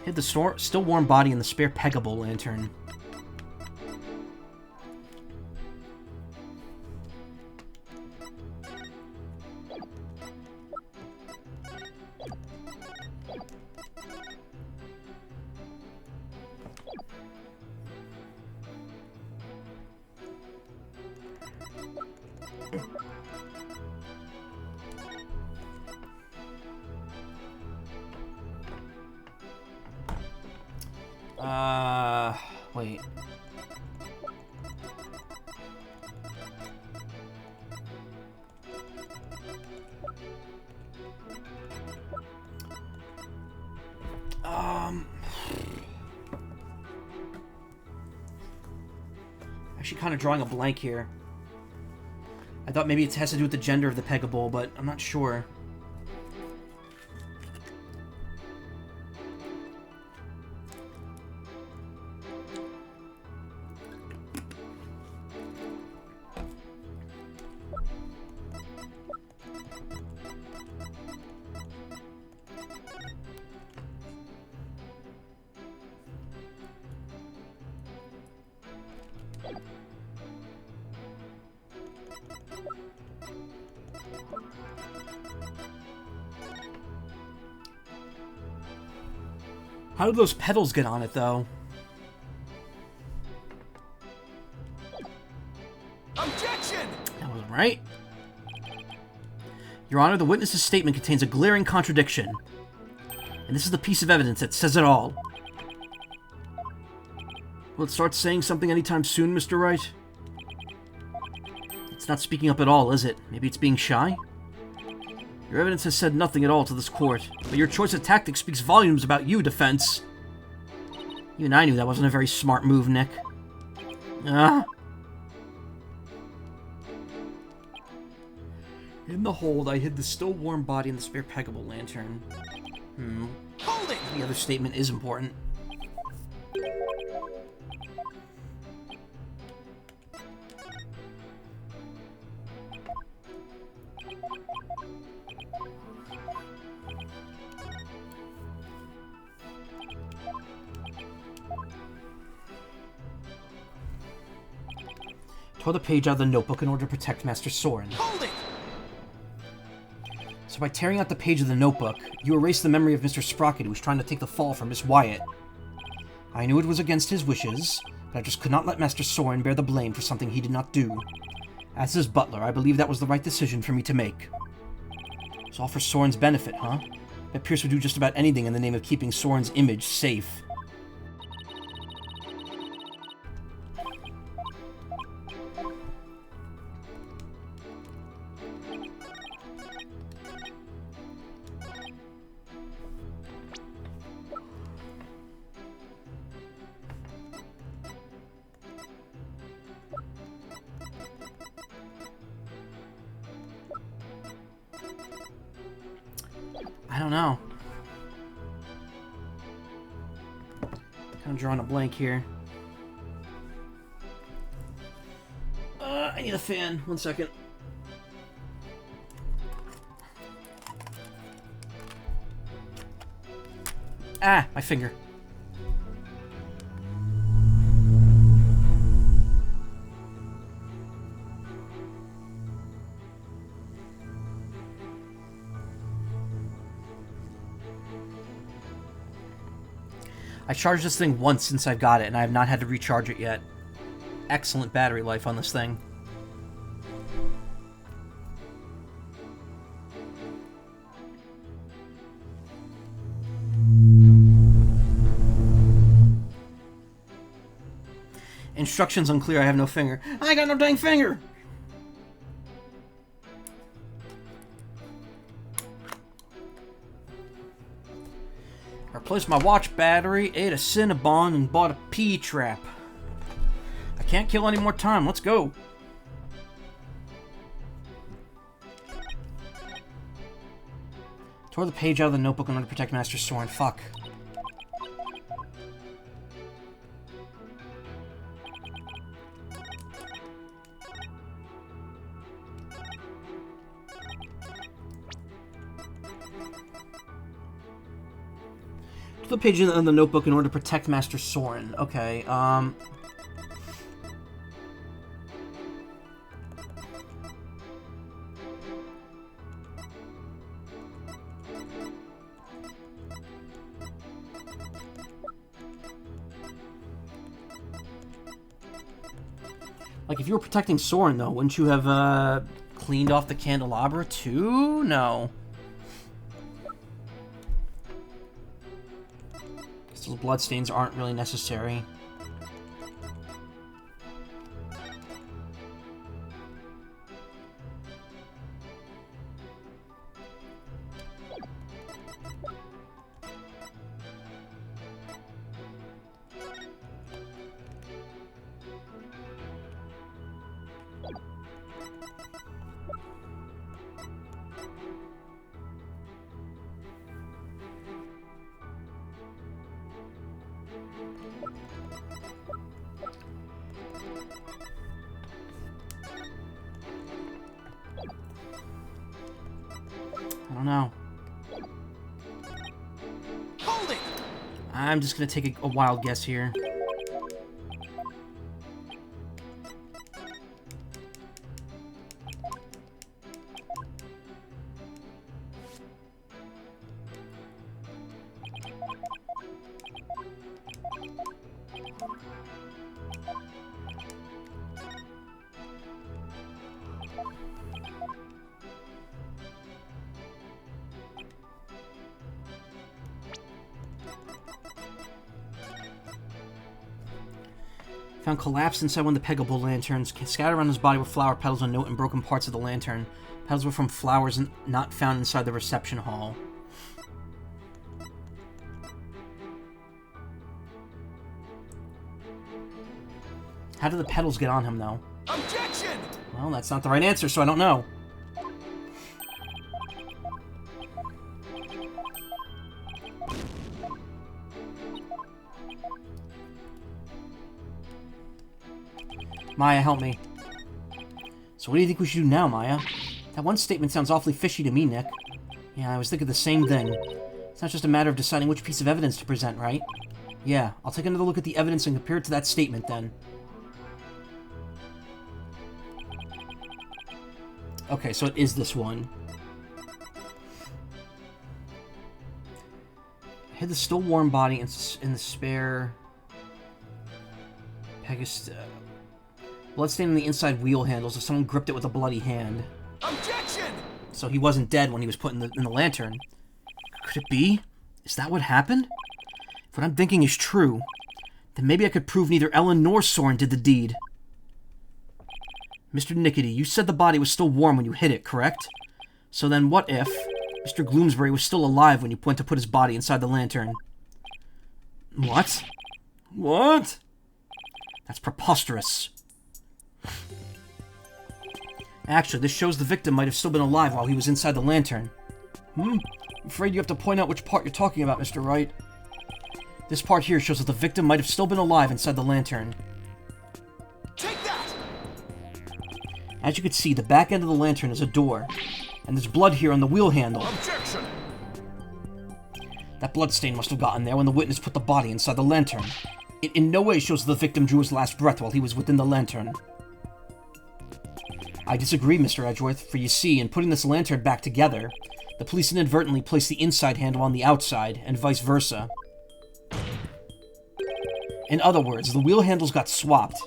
Hid the still warm body in the spare peggable lantern. Wait. Actually kind of drawing a blank here. I thought maybe it has to do with the gender of the Pegabole, but I'm not sure. How did those petals get on it, though? Objection! That was right. Your Honor, the witness's statement contains a glaring contradiction. And this is the piece of evidence that says it all. Will it start saying something anytime soon, Mr. Wright? It's not speaking up at all, is it? Maybe it's being shy? Your evidence has said nothing at all to this court, but your choice of tactics speaks volumes about you, defense. Even I knew that wasn't a very smart move, Nick. In the hold, I hid the still warm body in the spare Pegabole lantern. Hold it! The other statement is important. Tore the page out of the notebook in order to protect Master Soren. Hold it! So by tearing out the page of the notebook, you erased the memory of Mr. Sprocket, who was trying to take the fall from Miss Wyatt. I knew it was against his wishes, but I just could not let Master Soren bear the blame for something he did not do. As his butler, I believe that was the right decision for me to make. It's all for Soren's benefit, huh? Bet Pierce would do just about anything in the name of keeping Soren's image safe. I don't know. Kind of drawing a blank here. I need a fan. 1 second. Ah, my finger. I charged this thing once since I got it, and I have not had to recharge it yet. Excellent battery life on this thing. Instructions unclear, I have no finger. I got no dang finger! I replaced my watch battery, ate a Cinnabon, and bought a P-trap. I can't kill any more time, let's go! Tore the page out of the notebook in order to protect Master Soren, fuck. The page in the notebook in order to protect Master Soren. Okay, like, if you were protecting Soren, though, wouldn't you have, cleaned off the candelabra, too? No. Those bloodstains aren't really necessary. I don't know. Hold it! I'm just gonna take a wild guess here. Found collapsed inside one of the peggable lanterns. Scattered around his body were flower petals, a note, and broken parts of the lantern. Petals were from flowers not found inside the reception hall. How did the petals get on him, though? Objection! Well, that's not the right answer, so I don't know. Maya, help me. So what do you think we should do now, Maya? That one statement sounds awfully fishy to me, Nick. Yeah, I was thinking the same thing. It's not just a matter of deciding which piece of evidence to present, right? Yeah, I'll take another look at the evidence and compare it to that statement, then. Okay, so it is this one. Hid the still warm body in the spare... Pegasus... Bloodstain on the inside wheel handles if someone gripped it with a bloody hand. Objection! So he wasn't dead when he was put in the lantern. Could it be? Is that what happened? If what I'm thinking is true, then maybe I could prove neither Ellen nor Soren did the deed. Mr. Nickety, you said the body was still warm when you hit it, correct? So then what if Mr. Gloomsbury was still alive when you went to put his body inside the lantern? What? What? That's preposterous. Actually, this shows the victim might have still been alive while he was inside the lantern. I'm afraid you have to point out which part you're talking about, Mr. Wright. This part here shows that the victim might have still been alive inside the lantern. Take that! As you can see, the back end of the lantern is a door, and there's blood here on the wheel handle. Objection! That bloodstain must have gotten there when the witness put the body inside the lantern. It in no way shows that the victim drew his last breath while he was within the lantern. I disagree, Mr. Edgeworth, for you see, in putting this lantern back together, the police inadvertently placed the inside handle on the outside, and vice versa. In other words, the wheel handles got swapped.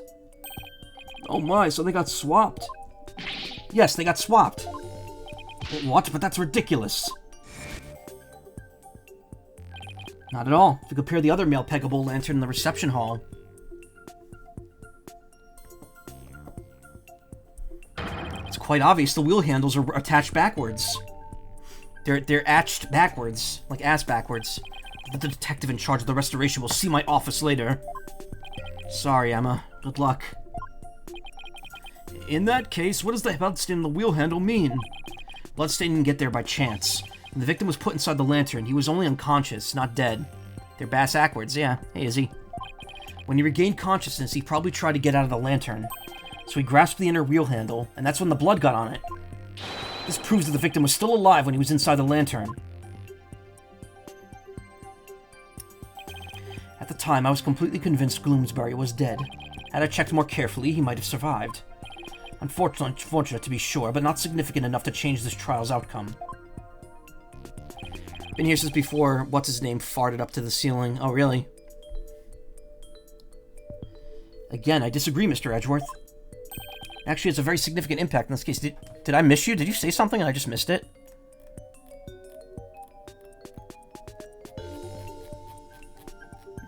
Oh my, so they got swapped? Yes, they got swapped. What? But that's ridiculous. Not at all. If you compare the other male peggable lantern in the reception hall... It's quite obvious the wheel handles are attached backwards. They're atched backwards, like ass backwards. But the detective in charge of the restoration will see my office later. Sorry, Emma. Good luck. In that case, what does the bloodstain on the wheel handle mean? Bloodstain didn't get there by chance. When the victim was put inside the lantern, he was only unconscious, not dead. They're bass-backwards, yeah. Hey, Izzy. When he regained consciousness, he probably tried to get out of the lantern. So he grasped the inner wheel handle, and that's when the blood got on it. This proves that the victim was still alive when he was inside the lantern. At the time, I was completely convinced Gloomsbury was dead. Had I checked more carefully, he might have survived. Unfortunate to be sure, but not significant enough to change this trial's outcome. Been here since before what's-his-name farted up to the ceiling. Oh, really? Again, I disagree, Mr. Edgeworth. Actually, it's a very significant impact in this case. Did I miss you? Did you say something and I just missed it?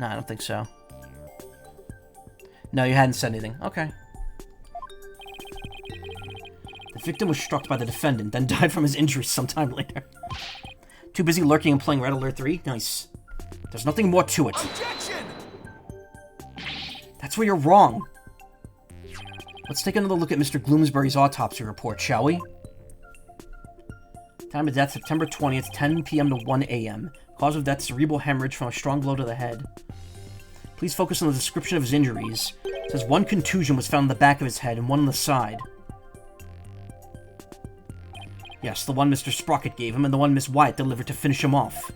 No, I don't think so. No, you hadn't said anything. Okay. The victim was struck by the defendant, then died from his injuries sometime later. Too busy lurking and playing Red Alert 3? Nice. There's nothing more to it. Objection! That's where you're wrong. Let's take another look at Mr. Gloomsbury's autopsy report, shall we? Time of death, September 20th, 10 p.m. to 1 a.m. Cause of death, cerebral hemorrhage from a strong blow to the head. Please focus on the description of his injuries. It says one contusion was found in the back of his head and one on the side. Yes, the one Mr. Sprocket gave him and the one Miss Wyatt delivered to finish him off.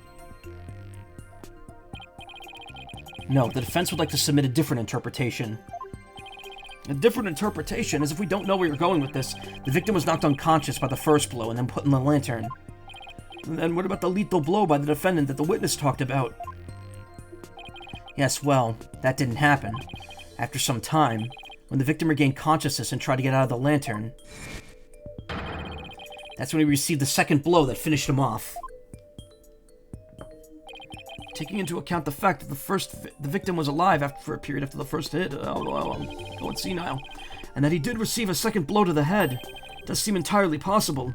No, the defense would like to submit a different interpretation. A different interpretation, as if we don't know where you're going with this. The victim was knocked unconscious by the first blow and then put in the lantern. And then what about the lethal blow by the defendant that the witness talked about? Yes, well, that didn't happen. After some time, when the victim regained consciousness and tried to get out of the lantern, that's when he received the second blow that finished him off. Taking into account the fact that the victim was alive for a period after the first hit, going senile, and that he did receive a second blow to the head, does seem entirely possible.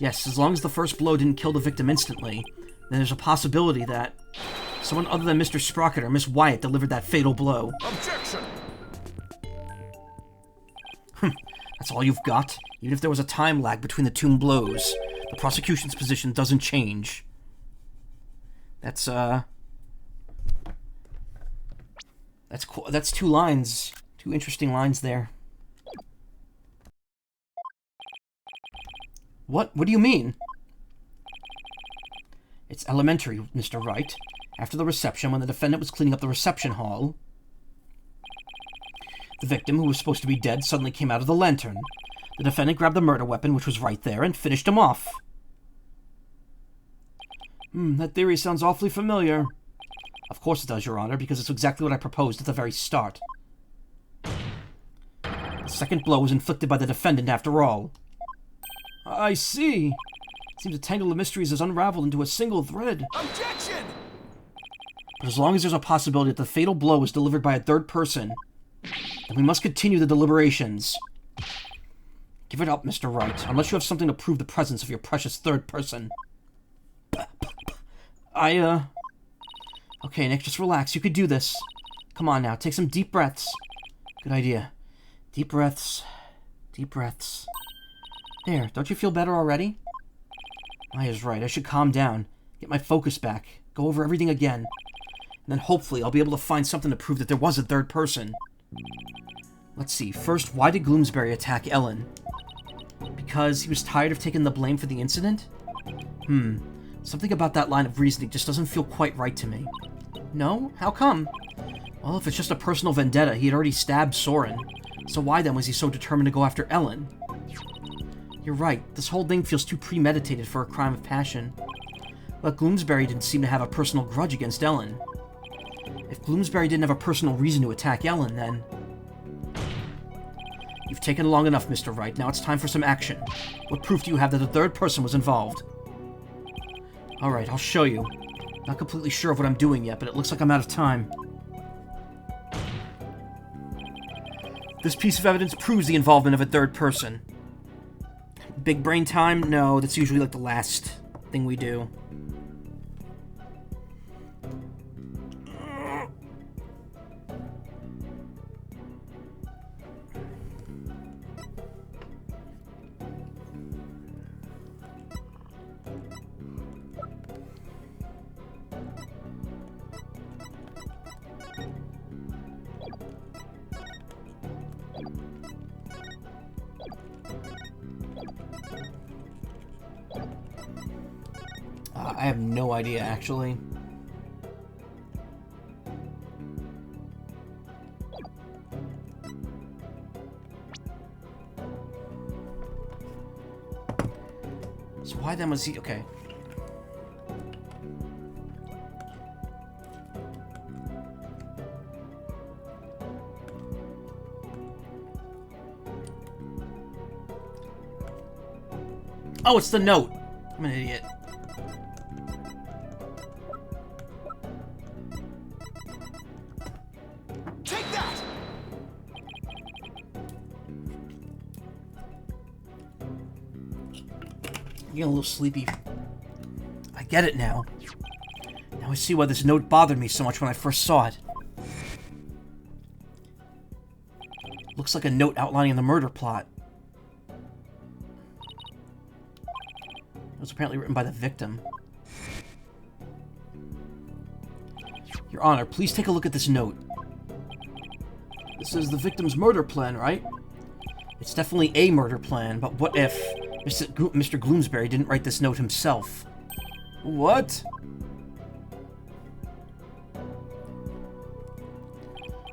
Yes, as long as the first blow didn't kill the victim instantly, then there's a possibility that someone other than Mr. Sprocket or Miss Wyatt delivered that fatal blow. Objection! That's all you've got? Even if there was a time lag between the two blows, the prosecution's position doesn't change. That's two lines. Two interesting lines there. What? What do you mean? It's elementary, Mr. Wright. After the reception, when the defendant was cleaning up the reception hall, the victim, who was supposed to be dead, suddenly came out of the lantern. The defendant grabbed the murder weapon, which was right there, and finished him off. That theory sounds awfully familiar. Of course it does, Your Honor, because it's exactly what I proposed at the very start. The second blow was inflicted by the defendant after all. I see. It seems a tangle of mysteries is unraveled into a single thread. Objection! But as long as there's a possibility that the fatal blow was delivered by a third person, then we must continue the deliberations. Give it up, Mr. Wright, unless you have something to prove the presence of your precious third person. Okay, Nick, just relax. You could do this. Come on now, take some deep breaths. Good idea. Deep breaths. Deep breaths. There, don't you feel better already? Maya's right, I should calm down. Get my focus back. Go over everything again. And then hopefully I'll be able to find something to prove that there was a third person. Let's see. First, why did Gloomsbury attack Ellen? Because he was tired of taking the blame for the incident? Something about that line of reasoning just doesn't feel quite right to me. No? How come? Well, if it's just a personal vendetta, he had already stabbed Soren. So why then was he so determined to go after Ellen? You're right, this whole thing feels too premeditated for a crime of passion. But Gloomsbury didn't seem to have a personal grudge against Ellen. If Gloomsbury didn't have a personal reason to attack Ellen, then... You've taken long enough, Mr. Wright. Now it's time for some action. What proof do you have that a third person was involved? Alright, I'll show you. Not completely sure of what I'm doing yet, but it looks like I'm out of time. This piece of evidence proves the involvement of a third person. Big brain time? No, that's usually like the last thing we do. I have no idea, actually. So why then was he... Okay. Oh, it's the note. I'm an idiot. Getting a little sleepy. I get it now. Now I see why this note bothered me so much when I first saw it. Looks like a note outlining the murder plot. It was apparently written by the victim. Your Honor, please take a look at this note. This is the victim's murder plan, right? It's definitely a murder plan, but what if Mr. Gloomsbury didn't write this note himself? What?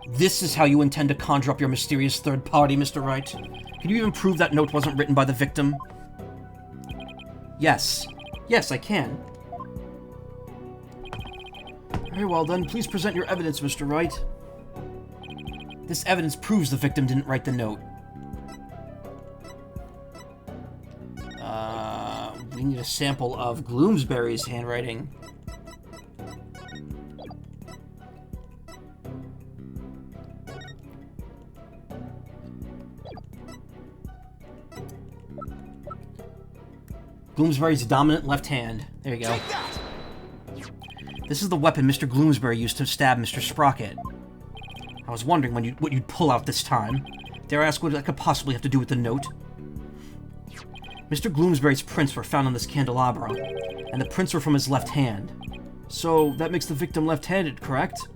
This is how you intend to conjure up your mysterious third party, Mr. Wright. Can you even prove that note wasn't written by the victim? Yes. Yes, I can. Very well then, please present your evidence, Mr. Wright. This evidence proves the victim didn't write the note. We need a sample of Gloomsbury's handwriting. Gloomsbury's dominant left hand. There you go. This is the weapon Mr. Gloomsbury used to stab Mr. Sprocket. I was wondering what you'd pull out this time. Dare I ask what that could possibly have to do with the note? Mr. Gloomsbury's prints were found on this candelabra, and the prints were from his left hand. So, that makes the victim left-handed, correct?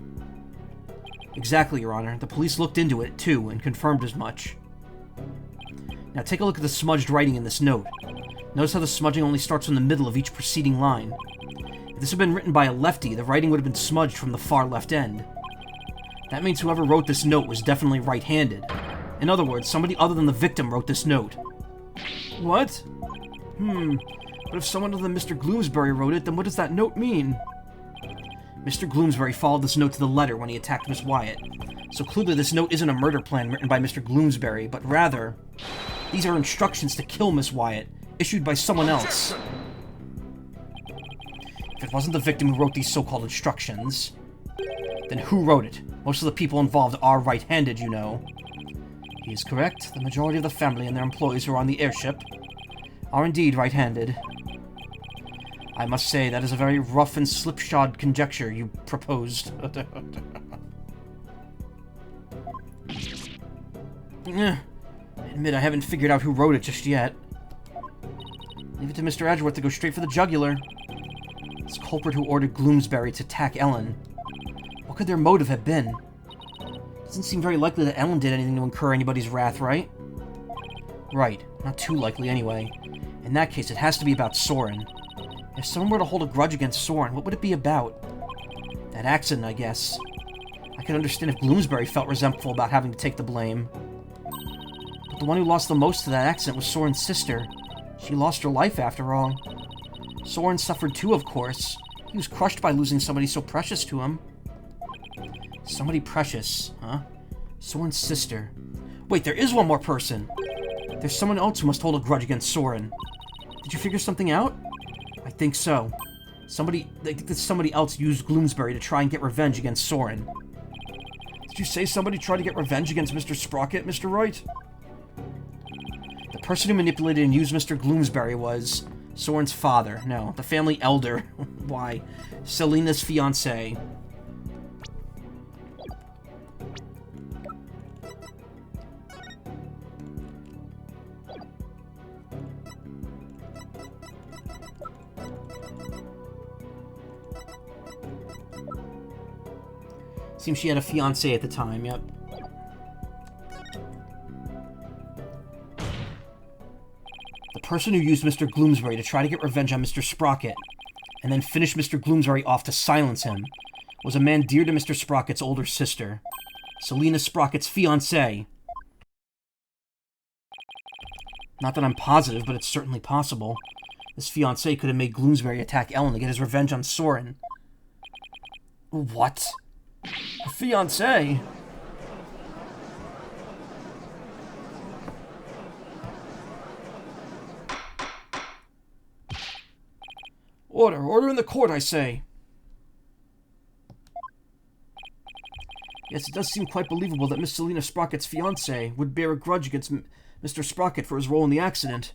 Exactly, Your Honor. The police looked into it, too, and confirmed as much. Now take a look at the smudged writing in this note. Notice how the smudging only starts from the middle of each preceding line. If this had been written by a lefty, the writing would have been smudged from the far left end. That means whoever wrote this note was definitely right-handed. In other words, somebody other than the victim wrote this note. What? But if someone other than Mr. Gloomsbury wrote it, then what does that note mean? Mr. Gloomsbury followed this note to the letter when he attacked Miss Wyatt. So clearly this note isn't a murder plan written by Mr. Gloomsbury, but rather, these are instructions to kill Miss Wyatt, issued by someone else. If it wasn't the victim who wrote these so-called instructions, then who wrote it? Most of the people involved are right-handed, you know. He is correct. The majority of the family and their employees who are on the airship are indeed right-handed. I must say, that is a very rough and slipshod conjecture you proposed. I admit I haven't figured out who wrote it just yet. Leave it to Mr. Edgeworth to go straight for the jugular. This culprit who ordered Gloomsbury to attack Ellen. What could their motive have been? Doesn't seem very likely that Ellen did anything to incur anybody's wrath, right? Right. Not too likely, anyway. In that case, it has to be about Soren. If someone were to hold a grudge against Soren, what would it be about? That accident, I guess. I can understand if Gloomsbury felt resentful about having to take the blame. But the one who lost the most to that accident was Soren's sister. She lost her life, after all. Soren suffered too, of course. He was crushed by losing somebody so precious to him. Somebody precious, huh? Soren's sister. Wait, there is one more person! There's someone else who must hold a grudge against Soren. Did you figure something out? I think so. I think that somebody else used Gloomsbury to try and get revenge against Soren. Did you say somebody tried to get revenge against Mr. Sprocket, Mr. Wright? The person who manipulated and used Mr. Gloomsbury was Soren's father. No, the family elder. Why? Selena's fiancé. Seems she had a fiancé at the time, yep. The person who used Mr. Gloomsbury to try to get revenge on Mr. Sprocket, and then finish Mr. Gloomsbury off to silence him, was a man dear to Mr. Sprocket's older sister, Selena Sprocket's fiancé. Not that I'm positive, but it's certainly possible. This fiancé could have made Gloomsbury attack Ellen to get his revenge on Soren. What? A fiancé? Order! Order in the court, I say! Yes, it does seem quite believable that Miss Selena Sprocket's fiancé would bear a grudge against Mr. Sprocket for his role in the accident.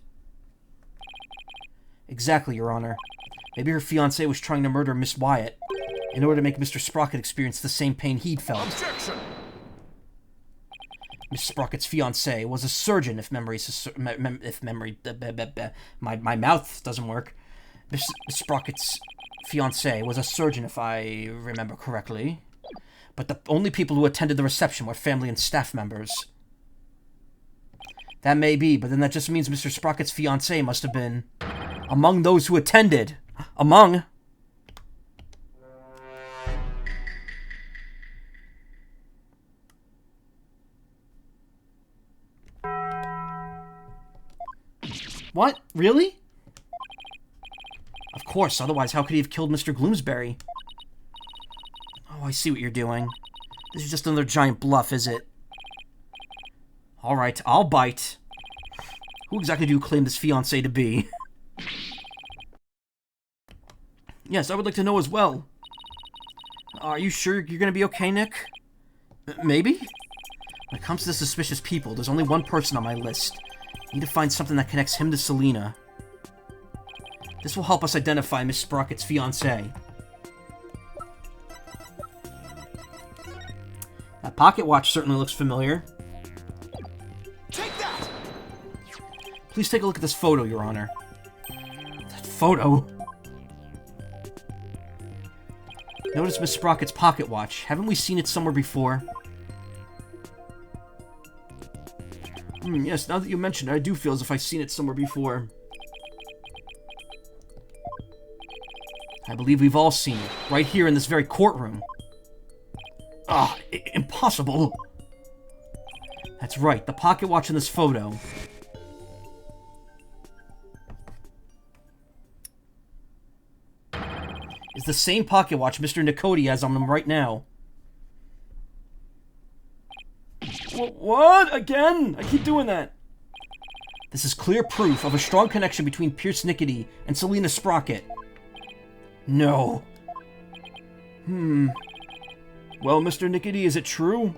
Exactly, Your Honor. Maybe her fiancé was trying to murder Miss Wyatt in order to make Mr. Sprocket experience the same pain he'd felt. Objection! Miss Sprocket's fiancé was a surgeon, if memory... My mouth doesn't work. Miss Sprocket's fiancé was a surgeon, if I remember correctly. But the only people who attended the reception were family and staff members. That may be, but then that just means Mr. Sprocket's fiancé must have been among those who attended. Among... What? Really? Of course, otherwise how could he have killed Mr. Gloomsbury? Oh, I see what you're doing. This is just another giant bluff, is it? Alright, I'll bite. Who exactly do you claim this fiancé to be? Yes, I would like to know as well. Are you sure you're gonna be okay, Nick? Maybe? When it comes to the suspicious people, there's only one person on my list. I need to find something that connects him to Selina. This will help us identify Miss Sprocket's fiancé. That pocket watch certainly looks familiar. Take that! Please take a look at this photo, Your Honor. That photo? Notice Miss Sprocket's pocket watch. Haven't we seen it somewhere before? Yes, now that you mention it, I do feel as if I've seen it somewhere before. I believe we've all seen it, right here in this very courtroom. Ah, impossible! That's right, the pocket watch in this photo. Is the same pocket watch Mr. Nicody has on him right now. What? Again? I keep doing that. This is clear proof of a strong connection between Pierce Nicody and Selina Sprocket. No. Well, Mr. Nicody, is it true?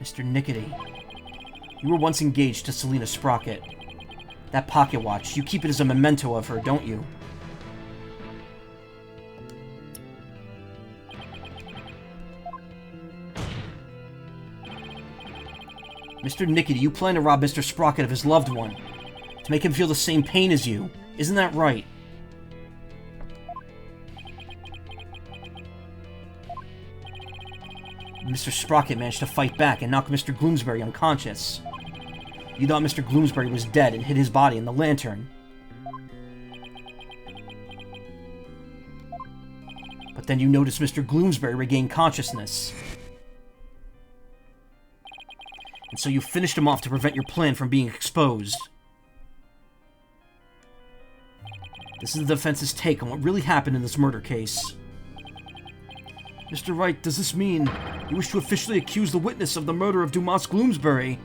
Mr. Nicody, you were once engaged to Selina Sprocket. That pocket watch, you keep it as a memento of her, don't you? Mr. Nicody, you plan to rob Mr. Sprocket of his loved one, to make him feel the same pain as you. Isn't that right? Mr. Sprocket managed to fight back and knock Mr. Gloomsbury unconscious. You thought Mr. Gloomsbury was dead and hid his body in the lantern. But then you noticed Mr. Gloomsbury regain consciousness. And so you finished him off to prevent your plan from being exposed. This is the defense's take on what really happened in this murder case. Mr. Wright, does this mean you wish to officially accuse the witness of the murder of Dumas Gloomsbury?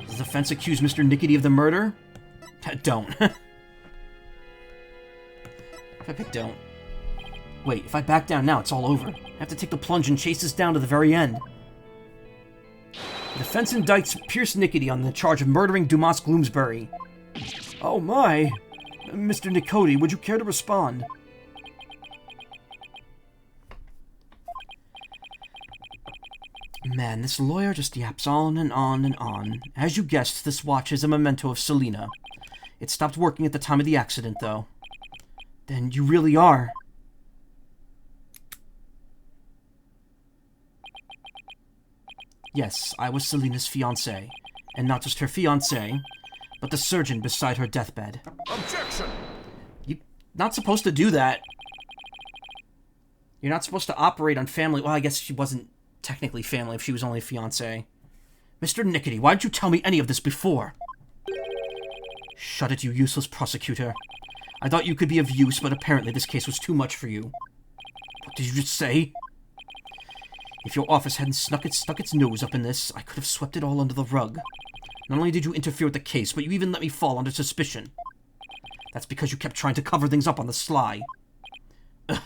Does the defense accuse Mr. Nicody of the murder? Don't. If I pick don't. Wait, if I back down now, it's all over. I have to take the plunge and chase this down to the very end. The defense indicts Pierce Nicody on the charge of murdering Dumas Gloomsbury. Oh my! Mr. Nicody, would you care to respond? Man, this lawyer just yaps on and on and on. As you guessed, this watch is a memento of Selina. It stopped working at the time of the accident, though. Then you really are... Yes, I was Selina's fiancé. And not just her fiancé, but the surgeon beside her deathbed. Objection! You're not supposed to do that. You're not supposed to operate on family... Well, I guess she wasn't technically family if she was only a fiancé. Mr. Nicody, why didn't you tell me any of this before? Shut it, you useless prosecutor. I thought you could be of use, but apparently this case was too much for you. What did you just say? If your office hadn't stuck its nose up in this, I could have swept it all under the rug. Not only did you interfere with the case, but you even let me fall under suspicion. That's because you kept trying to cover things up on the sly. Ugh.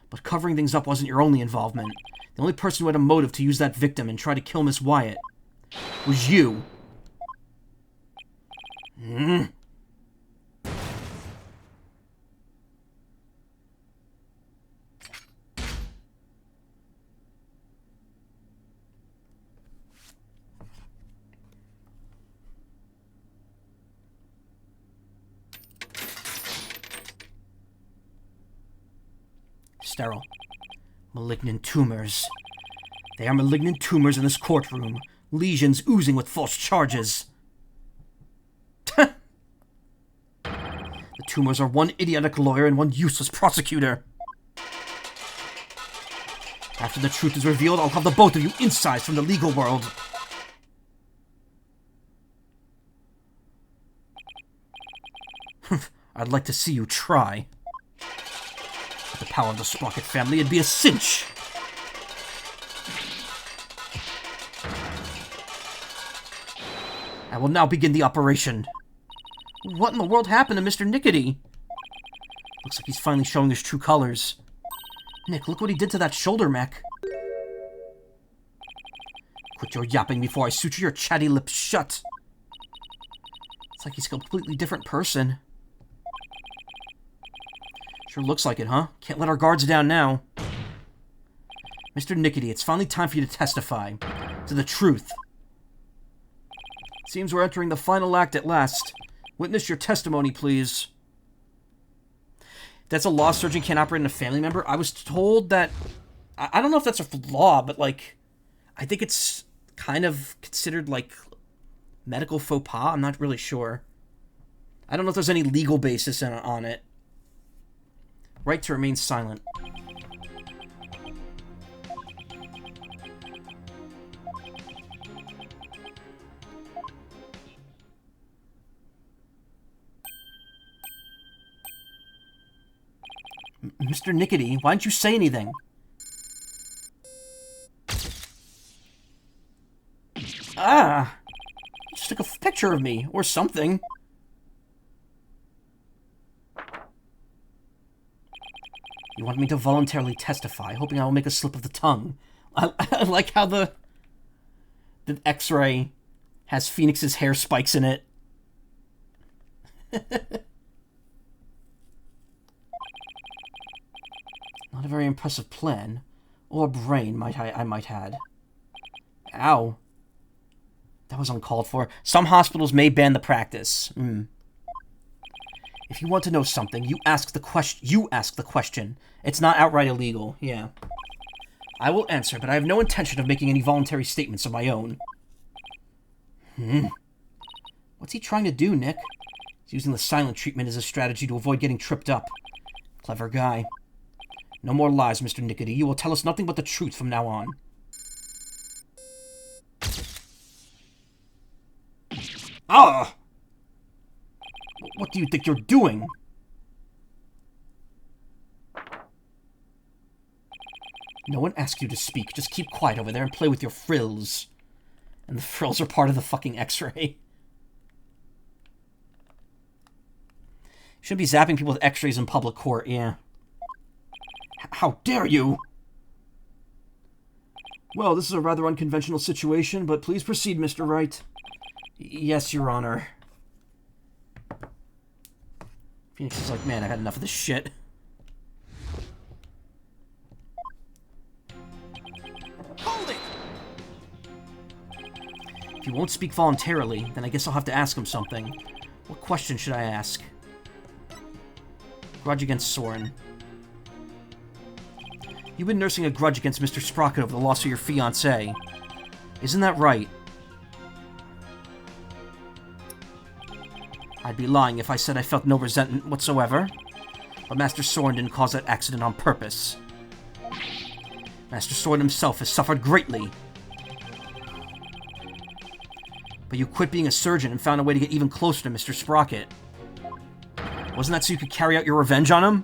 But covering things up wasn't your only involvement. The only person who had a motive to use that victim and try to kill Miss Wyatt was you. Sterile. Malignant tumors. They are malignant tumors in this courtroom. Lesions oozing with false charges. The tumors are one idiotic lawyer and one useless prosecutor. After the truth is revealed, I'll have the both of you incised from the legal world. I'd like to see you try. With the power of the Sprocket family, it'd be a cinch. I will now begin the operation. What in the world happened to Mr. Nickety? Looks like he's finally showing his true colors. Nick, look what he did to that shoulder mech. Quit your yapping before I suture your chatty lips shut. It's like he's a completely different person. Sure looks like it, huh? Can't let our guards down now. Mr. Nickety, it's finally time for you to testify to the truth. Seems we're entering the final act at last. Witness your testimony, please. That's a law. Surgeon can't operate on a family member. I was told that... I don't know if that's a law, but, like... I think it's kind of considered, like, medical faux pas. I'm not really sure. I don't know if there's any legal basis on it. Right to remain silent. Mr. Nickety, why didn't you say anything? Ah! You just took a picture of me, or something. You want me to voluntarily testify, hoping I will make a slip of the tongue. I like how the X-ray has Phoenix's hair spikes in it. Not a very impressive plan. Or brain, I might add. Ow. That was uncalled for. Some hospitals may ban the practice. If you want to know something, you ask the question. It's not outright illegal. Yeah. I will answer, but I have no intention of making any voluntary statements of my own. What's he trying to do, Nick? He's using the silent treatment as a strategy to avoid getting tripped up. Clever guy. No more lies, Mr. Nickety. You will tell us nothing but the truth from now on. Ah! What do you think you're doing? No one asked you to speak. Just keep quiet over there and play with your frills. And the frills are part of the fucking X-ray. Shouldn't be zapping people with X-rays in public court, yeah. How dare you! Well, this is a rather unconventional situation, but please proceed, Mr. Wright. Yes, Your Honor. Phoenix is like, man, I've had enough of this shit. Hold it! If he won't speak voluntarily, then I guess I'll have to ask him something. What question should I ask? Grudge against Soren. You've been nursing a grudge against Mr. Sprocket over the loss of your fiancée. Isn't that right? I'd be lying if I said I felt no resentment whatsoever. But Master Soren didn't cause that accident on purpose. Master Soren himself has suffered greatly. But you quit being a surgeon and found a way to get even closer to Mr. Sprocket. Wasn't that so you could carry out your revenge on him?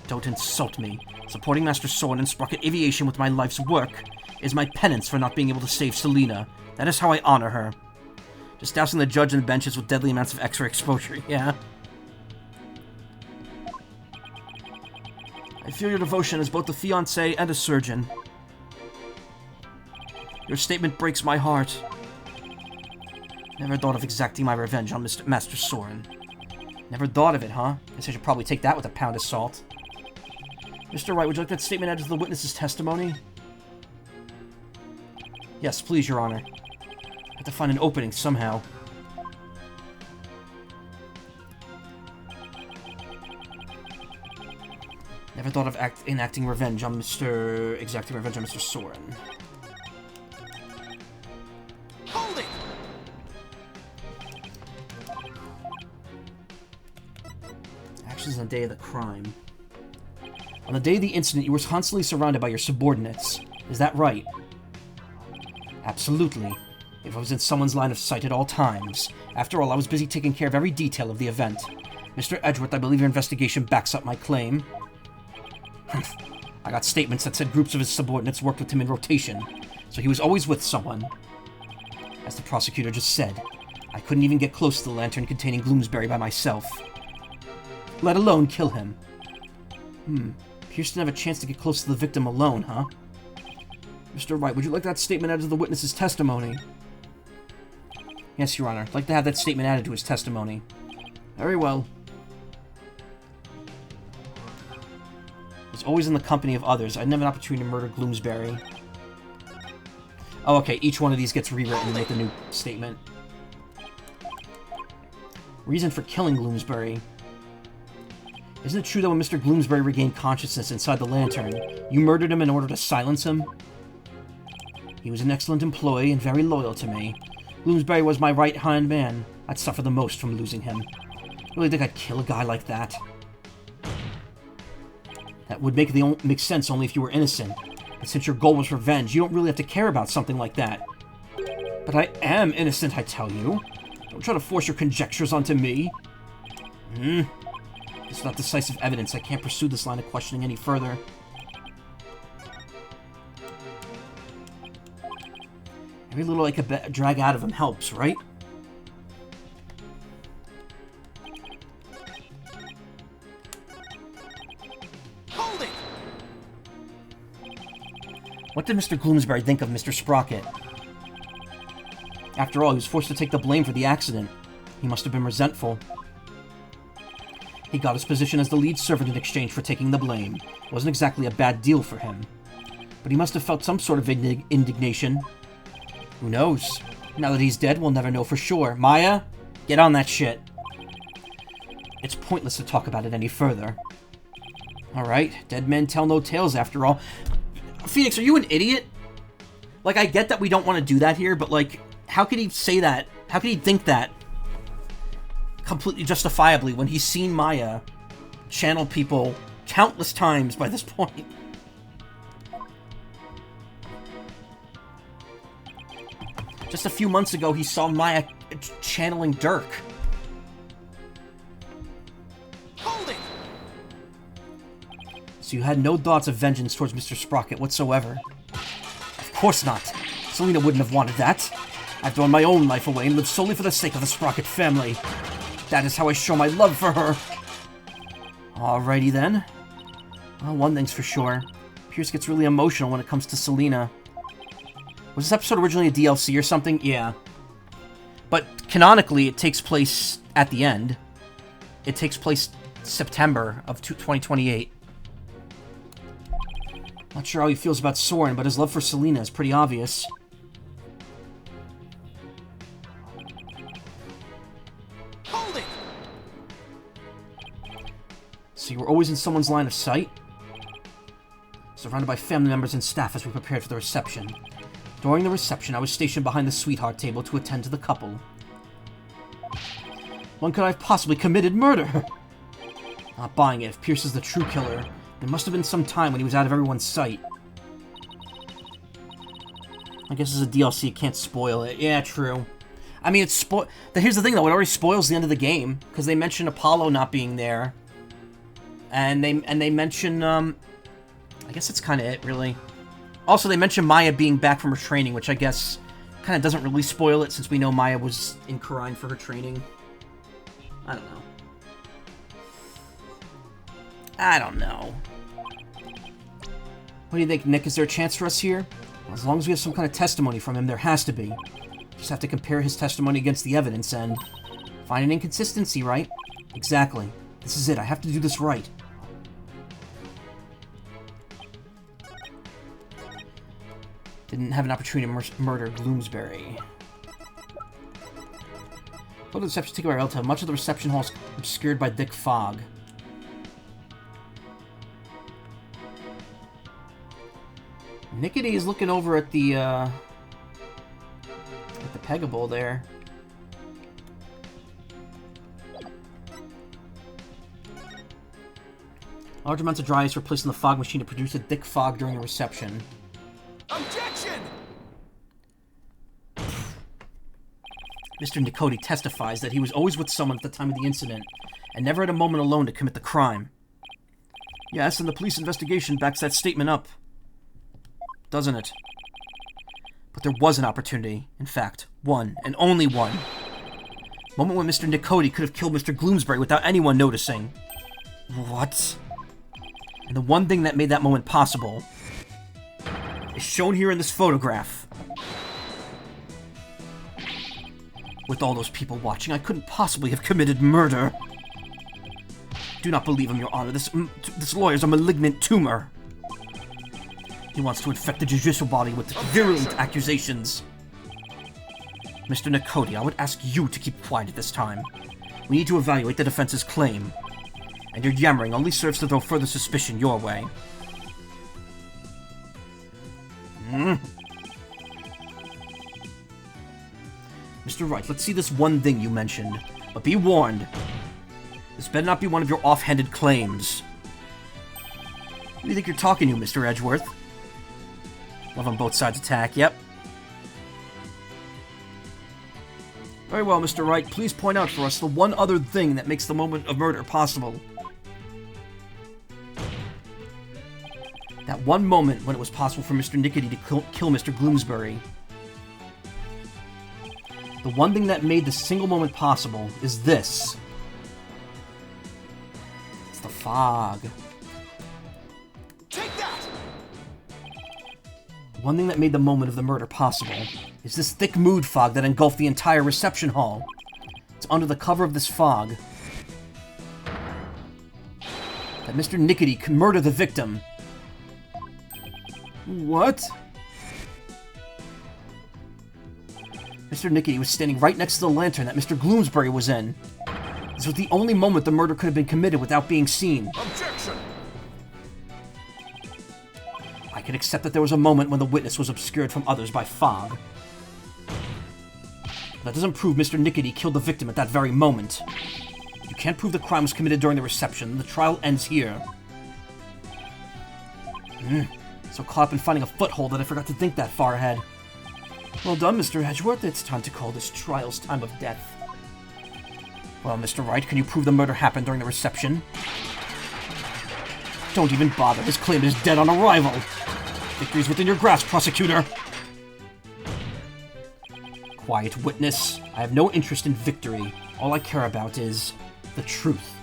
Don't insult me. Supporting Master Soren and Sprocket Aviation with my life's work is my penance for not being able to save Selena. That is how I honor her. Just dousing the judge and the benches with deadly amounts of X-ray exposure, yeah. I feel your devotion as both a fiancé and a surgeon. Your statement breaks my heart. Never thought of exacting my revenge on Master Soren. Never thought of it, huh? Guess I should probably take that with a pound of salt. Mr. Wright, would you like that statement added to the witness's testimony? Yes, please, Your Honor. I have to find an opening somehow. Never thought of enacting revenge on exacting revenge on Mr. Soren. Hold it! Actions on the day of the crime. On the day of the incident, you were constantly surrounded by your subordinates. Is that right? Absolutely. If I was in someone's line of sight at all times. After all, I was busy taking care of every detail of the event. Mr. Edgeworth, I believe your investigation backs up my claim. I got statements that said groups of his subordinates worked with him in rotation, so he was always with someone. As the prosecutor just said, I couldn't even get close to the lantern containing Gloomsbury by myself. Let alone kill him. Pierce didn't have a chance to get close to the victim alone, huh? Mr. Wright, would you like that statement added to the witness's testimony? Yes, Your Honor. I'd like to have that statement added to his testimony. Very well. I was always in the company of others. I didn't have an opportunity to murder Gloomsbury. Oh, okay. Each one of these gets rewritten with a new statement. Reason for killing Gloomsbury. Isn't it true that when Mr. Gloomsbury regained consciousness inside the lantern, you murdered him in order to silence him? He was an excellent employee and very loyal to me. Gloomsbury was my right-hand man. I'd suffer the most from losing him. Really think I'd kill a guy like that? That would make sense only if you were innocent. And since your goal was revenge, you don't really have to care about something like that. But I am innocent, I tell you. Don't try to force your conjectures onto me. It's not decisive evidence. I can't pursue this line of questioning any further. Every little I could drag out of him helps, right? Hold it! What did Mr. Gloomsbury think of Mr. Sprocket? After all, he was forced to take the blame for the accident. He must have been resentful. He got his position as the lead servant in exchange for taking the blame. It wasn't exactly a bad deal for him. But he must have felt some sort of indignation. Who knows? Now that he's dead, we'll never know for sure. Maya, get on that shit. It's pointless to talk about it any further. Alright, dead men tell no tales after all. Phoenix, are you an idiot? Like, I get that we don't want to do that here, but like, how could he say that? How could he think that? Completely justifiably when he's seen Maya channel people countless times by this point. Just a few months ago, he saw Maya channeling Dirk. Hold it! So you had no thoughts of vengeance towards Mr. Sprocket whatsoever? Of course not. Selena wouldn't have wanted that. I've thrown my own life away and lived solely for the sake of the Sprocket family. That is how I show my love for her. Alrighty then. Well, one thing's for sure. Pierce gets really emotional when it comes to Selena. Was this episode originally a DLC or something? Yeah. But canonically, it takes place at the end. It takes place September of 2028. Not sure how he feels about Soren, but his love for Selena is pretty obvious. Hold it! So you were always in someone's line of sight? Surrounded by family members and staff as we prepared for the reception. During the reception, I was stationed behind the sweetheart table to attend to the couple. When could I have possibly committed murder? Not buying it. If Pierce is the true killer, there must have been some time when he was out of everyone's sight. I guess it's a DLC, you can't spoil it. Yeah, true. I mean, it's here's the thing, though. It already spoils the end of the game, because they mention Apollo not being there. And they mention, I guess that's kind of it, really. Also, they mention Maya being back from her training, which I guess kind of doesn't really spoil it, since we know Maya was in Khura'in for her training. I don't know. What do you think, Nick? Is there a chance for us here? Well, as long as we have some kind of testimony from him, there has to be. Just have to compare his testimony against the evidence and find an inconsistency, right? Exactly. This is it. I have to do this right. Didn't have an opportunity to murder Gloomsbury. Photo of the reception taken by relative. Much of the reception hall is obscured by thick fog. Nickety is looking over at the Pegable there. Large amounts of dry ice were placed in the fog machine to produce a thick fog during the reception. Objection! Mr. Nicoti testifies that he was always with someone at the time of the incident, and never had a moment alone to commit the crime. Yes, and the police investigation backs that statement up. Doesn't it? But there was an opportunity. In fact, one, and only one. Moment when Mr. Nicoti could have killed Mr. Gloomsbury without anyone noticing. What? And the one thing that made that moment possible is shown here in this photograph. With all those people watching, I couldn't possibly have committed murder. Do not believe him, Your Honor. This lawyer's a malignant tumor. He wants to infect the judicial body with virulent accusations. Mr. Nicoti, I would ask you to keep quiet at this time. We need to evaluate the defense's claim. And your yammering only serves to throw further suspicion your way. Mr. Wright, let's see this one thing you mentioned. But be warned. This better not be one of your offhanded claims. Who do you think you're talking to, Mr. Edgeworth? Love on both sides attack, yep. Very well, Mr. Wright. Please point out for us the one other thing that makes the moment of murder possible. That one moment when it was possible for Mr. Nickety to kill Mr. Gloomsbury. The one thing that made the single moment possible is this. It's the fog. Take that! The one thing that made the moment of the murder possible is this thick mood fog that engulfed the entire reception hall. It's under the cover of this fog that Mr. Nickety can murder the victim. What? Mr. Nickety was standing right next to the lantern that Mr. Gloomsbury was in. This was the only moment the murder could have been committed without being seen. Objection! I can accept that there was a moment when the witness was obscured from others by fog. That doesn't prove Mr. Nickety killed the victim at that very moment. You can't prove the crime was committed during the reception. The trial ends here. So caught up in finding a foothold that I forgot to think that far ahead. Well done, Mr. Edgeworth. It's time to call this trial's time of death. Well, Mr. Wright, can you prove the murder happened during the reception? Don't even bother. His claim is dead on arrival. Victory's within your grasp, prosecutor. Quiet, witness. I have no interest in victory. All I care about is the truth.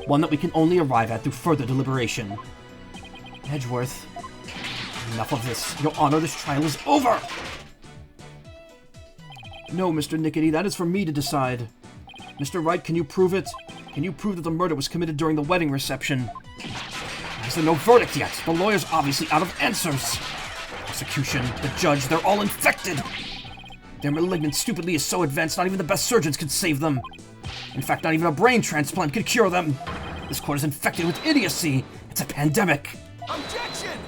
One that we can only arrive at through further deliberation. Edgeworth, enough of this. Your Honor, this trial is over! No, Mr. Nickety, that is for me to decide. Mr. Wright, can you prove it? Can you prove that the murder was committed during the wedding reception? Is there no verdict yet? The lawyer's obviously out of answers. Prosecution, the judge, they're all infected. Their malignant stupidity is so advanced, not even the best surgeons could save them. In fact, not even a brain transplant could cure them. This court is infected with idiocy. It's a pandemic. Objection!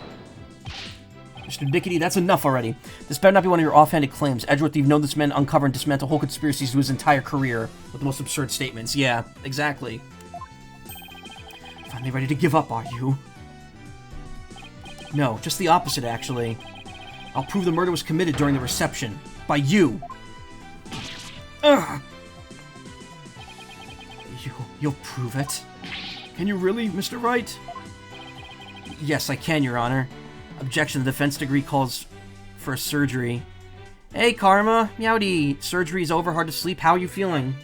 Mr. Nickety, that's enough already. This better not be one of your offhanded claims. Edgeworth, you've known this man uncover and dismantle whole conspiracies to his entire career with the most absurd statements. Yeah, exactly. Finally ready to give up, are you? No, just the opposite, actually. I'll prove the murder was committed during the reception. By you. Ugh! You'll prove it. Can you really, Mr. Wright? Yes, I can, Your Honor. Objection, the defense degree calls for a surgery. Hey, Karma. Meowdy. Surgery's over, hard to sleep. How are you feeling?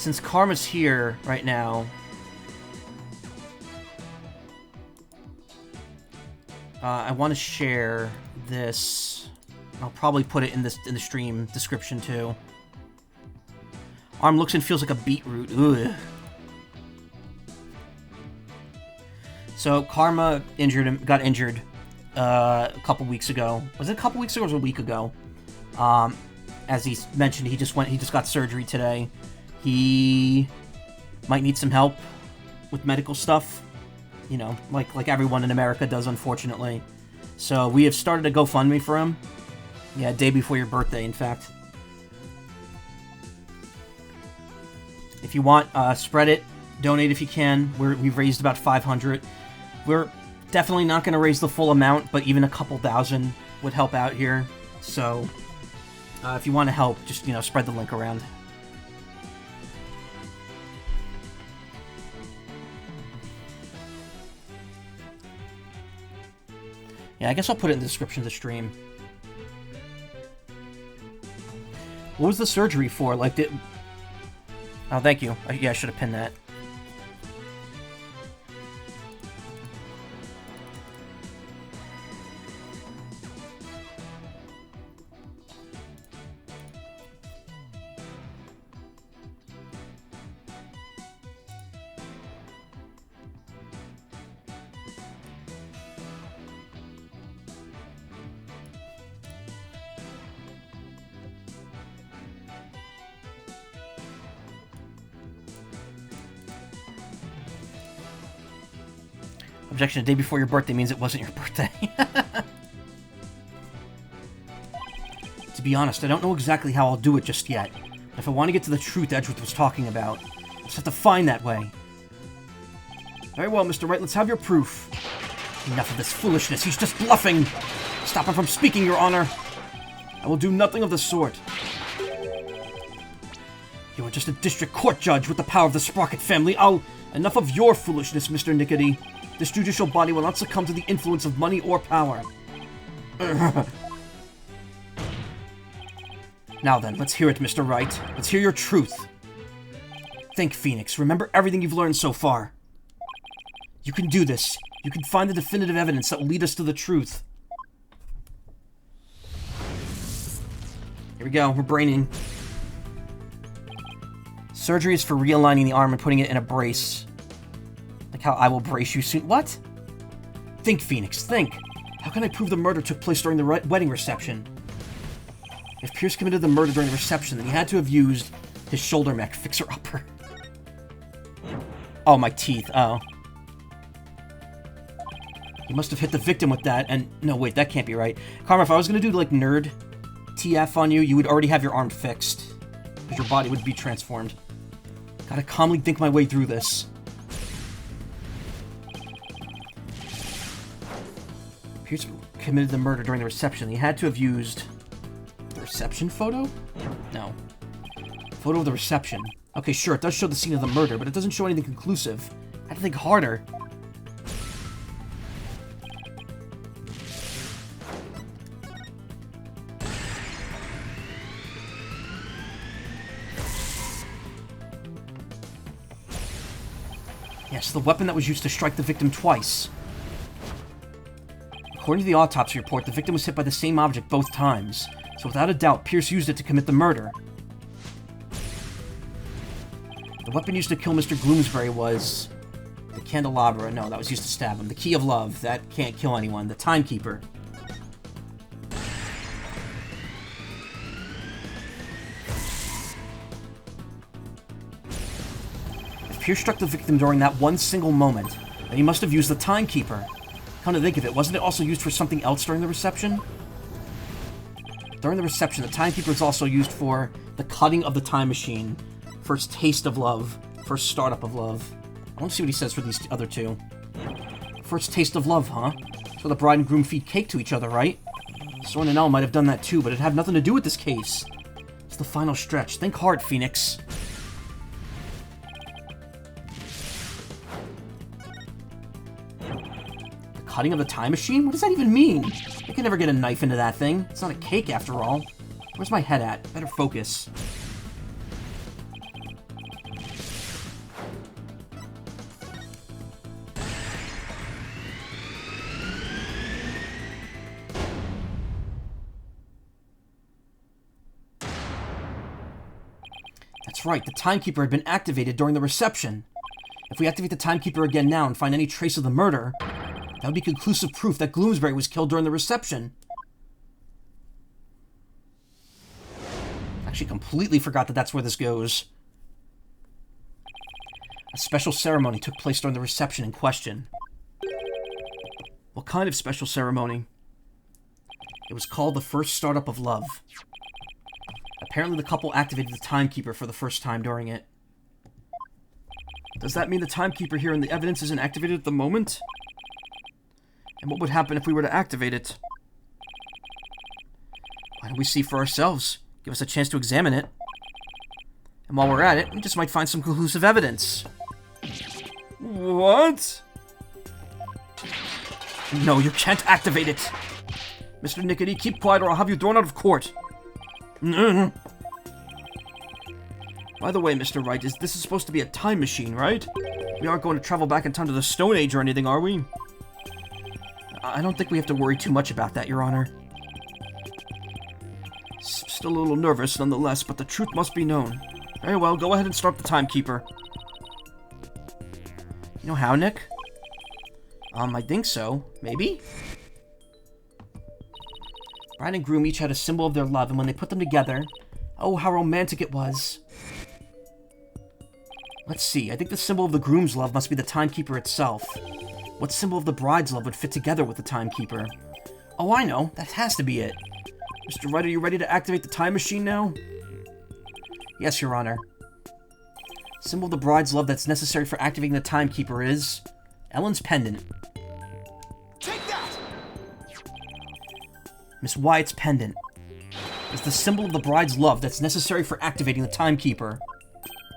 Since Karma's here right now, I want to share this. I'll probably put it in the stream description too. Arm looks and feels like a beetroot. Ugh. So Karma got injured a couple weeks ago. Was it a couple weeks ago or was it a week ago? As he mentioned, he just got surgery today. He might need some help with medical stuff. You know, like everyone in America does, unfortunately. So we have started a GoFundMe for him. Yeah, day before your birthday, in fact. If you want, spread it. Donate if you can. We've raised about 500. We're definitely not going to raise the full amount, but even a couple thousand would help out here. So, if you want to help, just, you know, spread the link around. Yeah, I guess I'll put it in the description of the stream. What was the surgery for? Like, Oh, thank you. Yeah, I should have pinned that. Objection, the day before your birthday means it wasn't your birthday. To be honest, I don't know exactly how I'll do it just yet. If I want to get to the truth Edgeworth was talking about, I just have to find that way. Very well, Mr. Wright, let's have your proof. Enough of this foolishness, he's just bluffing! Stop him from speaking, Your Honor! I will do nothing of the sort. You are just a district court judge with the power of the Sprocket family. Enough of your foolishness, Mr. Nickety. This judicial body will not succumb to the influence of money or power. Now then, let's hear it, Mr. Wright. Let's hear your truth. Think, Phoenix. Remember everything you've learned so far. You can do this. You can find the definitive evidence that will lead us to the truth. Here we go. We're braining. Surgery is for realigning the arm and putting it in a brace. Like how I will brace you soon. What? Think, Phoenix, think. How can I prove the murder took place during the wedding reception? If Pierce committed the murder during the reception, then he had to have used his shoulder mech fixer-upper. Oh, my teeth. Oh. He must have hit the victim with that, and... No, wait, that can't be right. Karma, if I was gonna do, like, nerd TF on you, you would already have your arm fixed. Because your body would be transformed. Gotta calmly think my way through this. Pierce committed the murder during the reception. He had to have used... The reception photo? No. Photo of the reception. Okay, sure, it does show the scene of the murder, but it doesn't show anything conclusive. I had to think harder. Yes, the weapon that was used to strike the victim twice. According to the autopsy report, the victim was hit by the same object both times, so without a doubt, Pierce used it to commit the murder. The weapon used to kill Mr. Gloomsbury was... the candelabra. No, that was used to stab him. The key of love. That can't kill anyone. The timekeeper. If Pierce struck the victim during that one single moment, then he must have used the timekeeper. Come to think of it, wasn't it also used for something else during the reception? During the reception, the timekeeper is also used for the cutting of the time machine. First taste of love. First startup of love. I want to see what he says for these other two. First taste of love, huh? So the bride and groom feed cake to each other, right? Sorn and Elle might have done that too, but it had nothing to do with this case. It's the final stretch. Think hard, Phoenix. The cutting of the time machine? What does that even mean? I can never get a knife into that thing. It's not a cake after all. Where's my head at? Better focus. That's right, the timekeeper had been activated during the reception. If we activate the timekeeper again now and find any trace of the murder, that would be conclusive proof that Gloomsbury was killed during the reception. Actually, completely forgot that that's where this goes. A special ceremony took place during the reception in question. What kind of special ceremony? It was called the first startup of love. Apparently the couple activated the timekeeper for the first time during it. Does that mean the timekeeper here in the evidence isn't activated at the moment? And what would happen if we were to activate it? Why don't we see for ourselves? Give us a chance to examine it. And while we're at it, we just might find some conclusive evidence. What? No, you can't activate it. Mr. Nickety, keep quiet or I'll have you thrown out of court. By the way, Mr. Wright, this is supposed to be a time machine, right? We aren't going to travel back in time to the Stone Age or anything, are we? I don't think we have to worry too much about that, Your Honor. Still a little nervous, nonetheless, but the truth must be known. Very well, go ahead and start the timekeeper. You know how, Nick? I think so. Maybe? Bride and groom each had a symbol of their love, and when they put them together... Oh, how romantic it was. Let's see, I think the symbol of the groom's love must be the timekeeper itself. What symbol of the bride's love would fit together with the timekeeper? Oh, I know. That has to be it. Mr. Wright, are you ready to activate the time machine now? Yes, Your Honor. Symbol of the bride's love that's necessary for activating the timekeeper is... Ellen's pendant. Take that! Miss Wyatt's pendant. Is the symbol of the bride's love that's necessary for activating the timekeeper.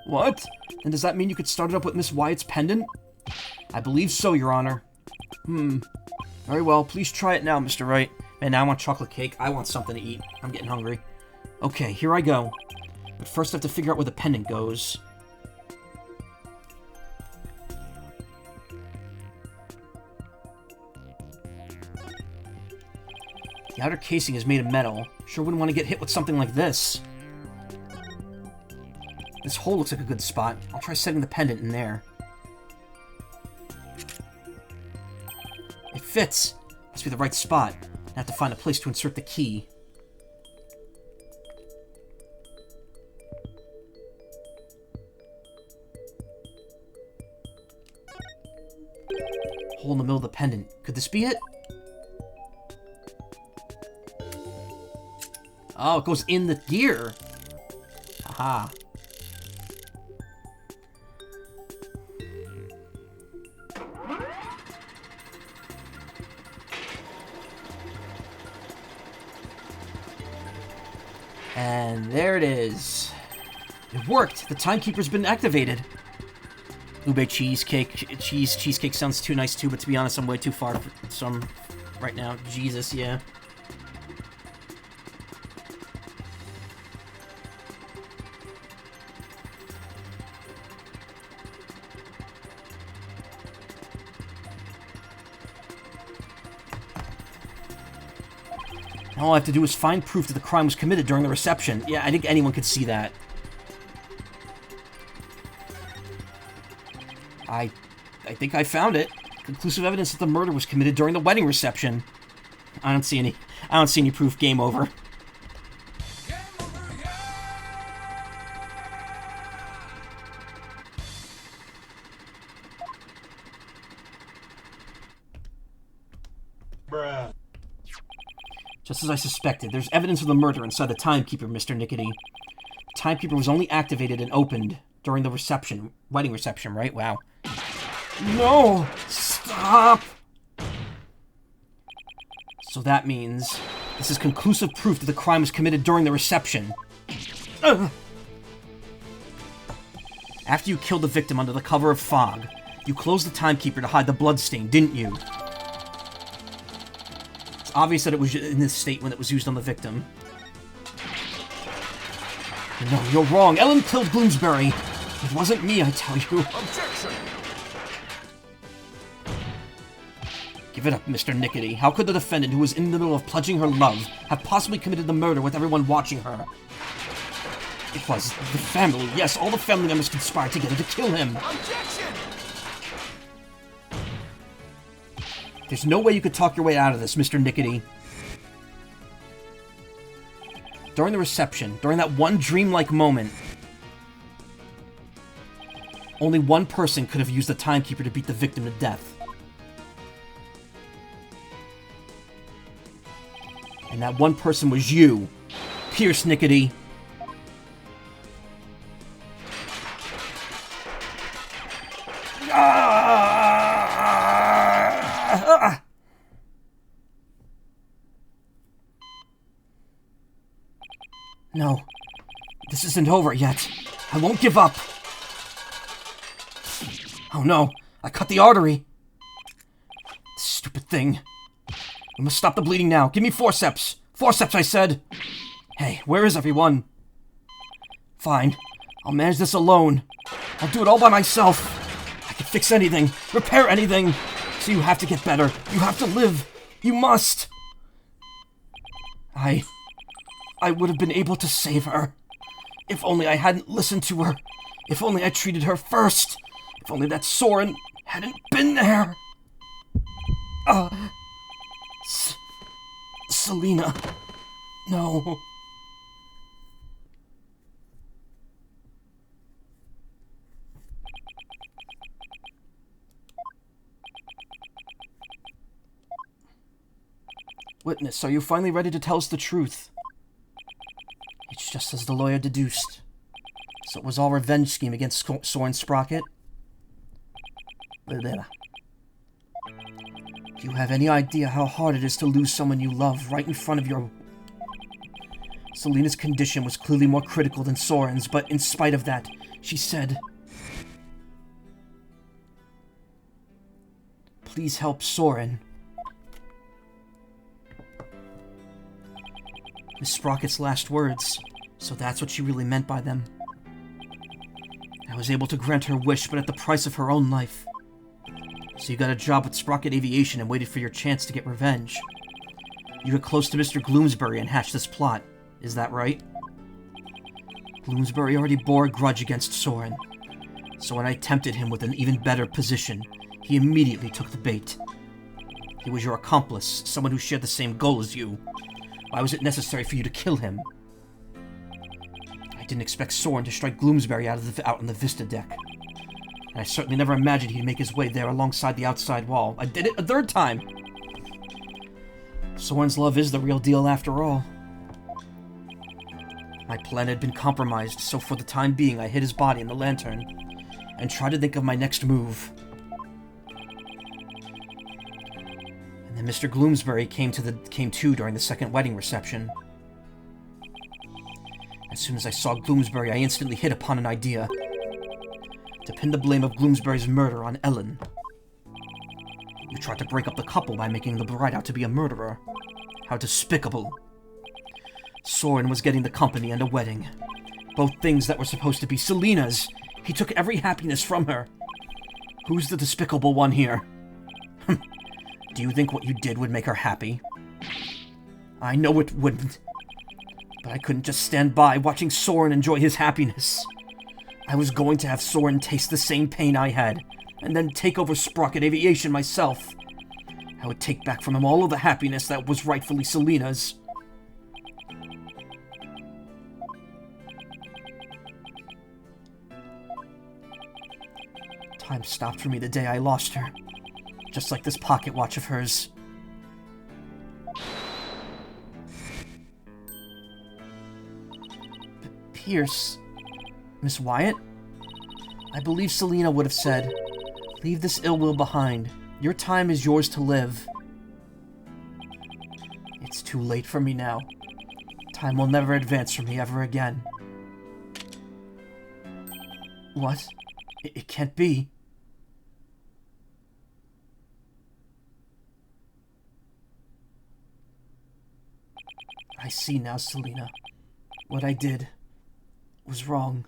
What? Then does that mean you could start it up with Miss Wyatt's pendant? I believe so, Your Honor. Very well, please try it now, Mr. Wright. Man, now I want chocolate cake. I want something to eat. I'm getting hungry. Okay, here I go. But first I have to figure out where the pendant goes. The outer casing is made of metal. Sure wouldn't want to get hit with something like this. This hole looks like a good spot. I'll try setting the pendant in there. It fits! Must be the right spot. I have to find a place to insert the key. Hole in the middle of the pendant. Could this be it? Oh, it goes in the gear. Aha. And there it is. It worked! The timekeeper's been activated! Ube cheesecake. Cheesecake sounds too nice too, but to be honest, I'm way too far for some right now. Jesus, yeah. All I have to do is find proof that the crime was committed during the reception. Yeah, I think anyone could see that. I think I found it. Conclusive evidence that the murder was committed during the wedding reception. I don't see any proof. Game over. Bruh. Just as I suspected, there's evidence of the murder inside the timekeeper, Mr. Nickety. The timekeeper was only activated and opened during the reception. Wedding reception, right? Wow. No! Stop! So that means this is conclusive proof that the crime was committed during the reception. Ugh. After you killed the victim under the cover of fog, you closed the timekeeper to hide the bloodstain, didn't you? It's obvious that it was in this state when it was used on the victim. No, you're wrong. Ellen killed Bloomsbury. It wasn't me, I tell you. Objection! Give it up, Mr. Nickety. How could the defendant, who was in the middle of pledging her love, have possibly committed the murder with everyone watching her? It was the family. Yes, all the family members conspired together to kill him. Objection! There's no way you could talk your way out of this, Mr. Nickety. During the reception, during that one dreamlike moment, only one person could have used the timekeeper to beat the victim to death. And that one person was you, Pierce Nickety. No, this isn't over yet. I won't give up. Oh no, I cut the artery. Stupid thing. We must stop the bleeding now. Give me forceps. Forceps, I said. Hey, where is everyone? Fine, I'll manage this alone. I'll do it all by myself. I can fix anything, repair anything. So you have to get better. You have to live. You must. I would have been able to save her. If only I hadn't listened to her. If only I treated her first. If only that Soren hadn't been there. Selena. No. Witness, are you finally ready to tell us the truth? It's just as the lawyer deduced. So it was all revenge scheme against Soren Sprocket? Do you have any idea how hard it is to lose someone you love right in front of your... Selena's condition was clearly more critical than Soren's, but in spite of that, she said, "Please help Soren." Miss Sprocket's last words, so that's what she really meant by them. I was able to grant her wish, but at the price of her own life. So you got a job with Sprocket Aviation and waited for your chance to get revenge. You got close to Mr. Gloomsbury and hatched this plot. Is that right? Gloomsbury already bore a grudge against Soren. So when I tempted him with an even better position, he immediately took the bait. He was your accomplice, someone who shared the same goal as you. Why was it necessary for you to kill him? I didn't expect Soren to strike Gloomsbury out on the Vista deck. And I certainly never imagined he'd make his way there alongside the outside wall. I did it a third time! Soren's love is the real deal after all. My plan had been compromised, so for the time being I hid his body in the lantern and tried to think of my next move. And then Mr. Gloomsbury came to during the second wedding reception. As soon as I saw Gloomsbury, I instantly hit upon an idea. To pin the blame of Gloomsbury's murder on Ellen. You tried to break up the couple by making the bride out to be a murderer. How despicable. Soren was getting the company and a wedding. Both things that were supposed to be Selena's. He took every happiness from her. Who's the despicable one here? Do you think what you did would make her happy? I know it wouldn't. But I couldn't just stand by watching Soren enjoy his happiness. I was going to have Soren taste the same pain I had, and then take over Sprocket Aviation myself. I would take back from him all of the happiness that was rightfully Selena's. Time stopped for me the day I lost her. Just like this pocket watch of hers. Pierce... Miss Wyatt? I believe Selena would have said, "Leave this ill will behind. Your time is yours to live." It's too late for me now. Time will never advance for me ever again. What? It can't be. I see now, Selena. What I did was wrong.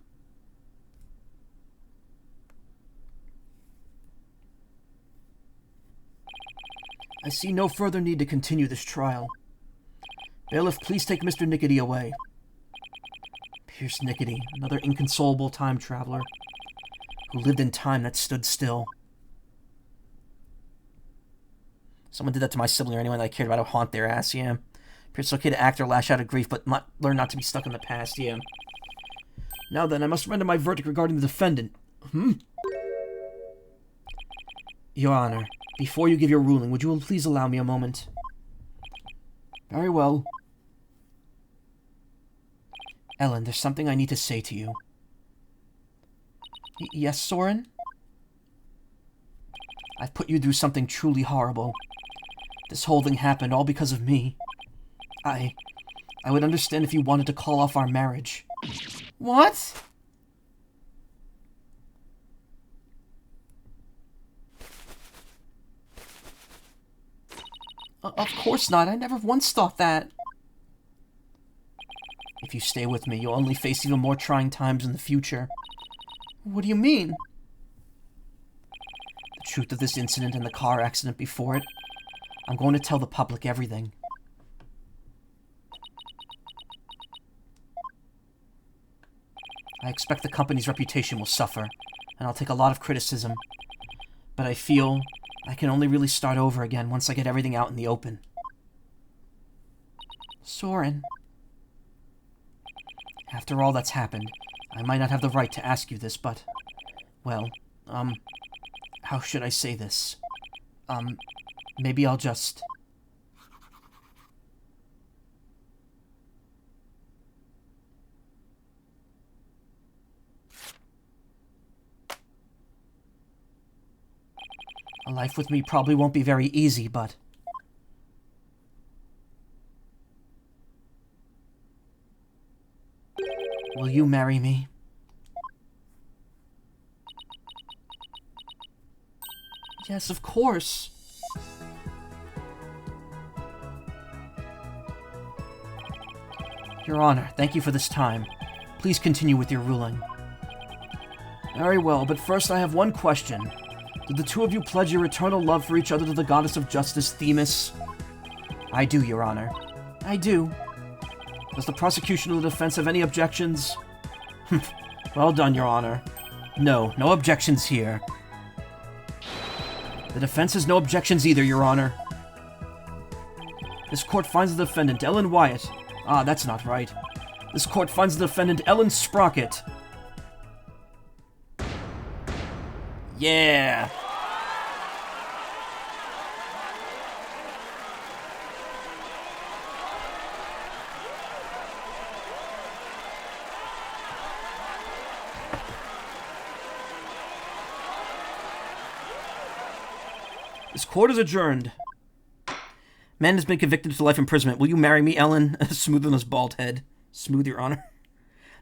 I see no further need to continue this trial. Bailiff, please take Mr. Nickety away. Here's Nickety, another inconsolable time traveler who lived in time that stood still. Someone did that to my sibling or anyone that I cared about to haunt their ass, yeah. Appears okay to act or lash out of grief, but learn not to be stuck in the past, yeah. Now then, I must render my verdict regarding the defendant. Your Honor, before you give your ruling, would you please allow me a moment? Very well. Ellen, there's something I need to say to you. Yes, Soren? I've put you through something truly horrible. This whole thing happened all because of me. I would understand if you wanted to call off our marriage. What? Of course not. I never once thought that. If you stay with me, you'll only face even more trying times in the future. What do you mean? The truth of this incident and the car accident before it. I'm going to tell the public everything. I expect the company's reputation will suffer, and I'll take a lot of criticism. But I feel I can only really start over again once I get everything out in the open. Soren. After all that's happened, I might not have the right to ask you this, but... Well, how should I say this? Maybe I'll just... A life with me probably won't be very easy, but... Will you marry me? Yes, of course. Your Honor, thank you for this time. Please continue with your ruling. Very well, but first I have one question. Did the two of you pledge your eternal love for each other to the goddess of justice, Themis? I do, Your Honor. I do. Does the prosecution or the defense have any objections? Well done, Your Honor. No objections here. The defense has no objections either, Your Honor. This court finds the defendant, Ellen Wyatt. Ah, that's not right. This court finds the defendant, Ellen Sprocket. Yeah! This court is adjourned. Man has been convicted to life imprisonment. Will you marry me, Ellen? Smooth on his bald head. Smooth, Your Honor.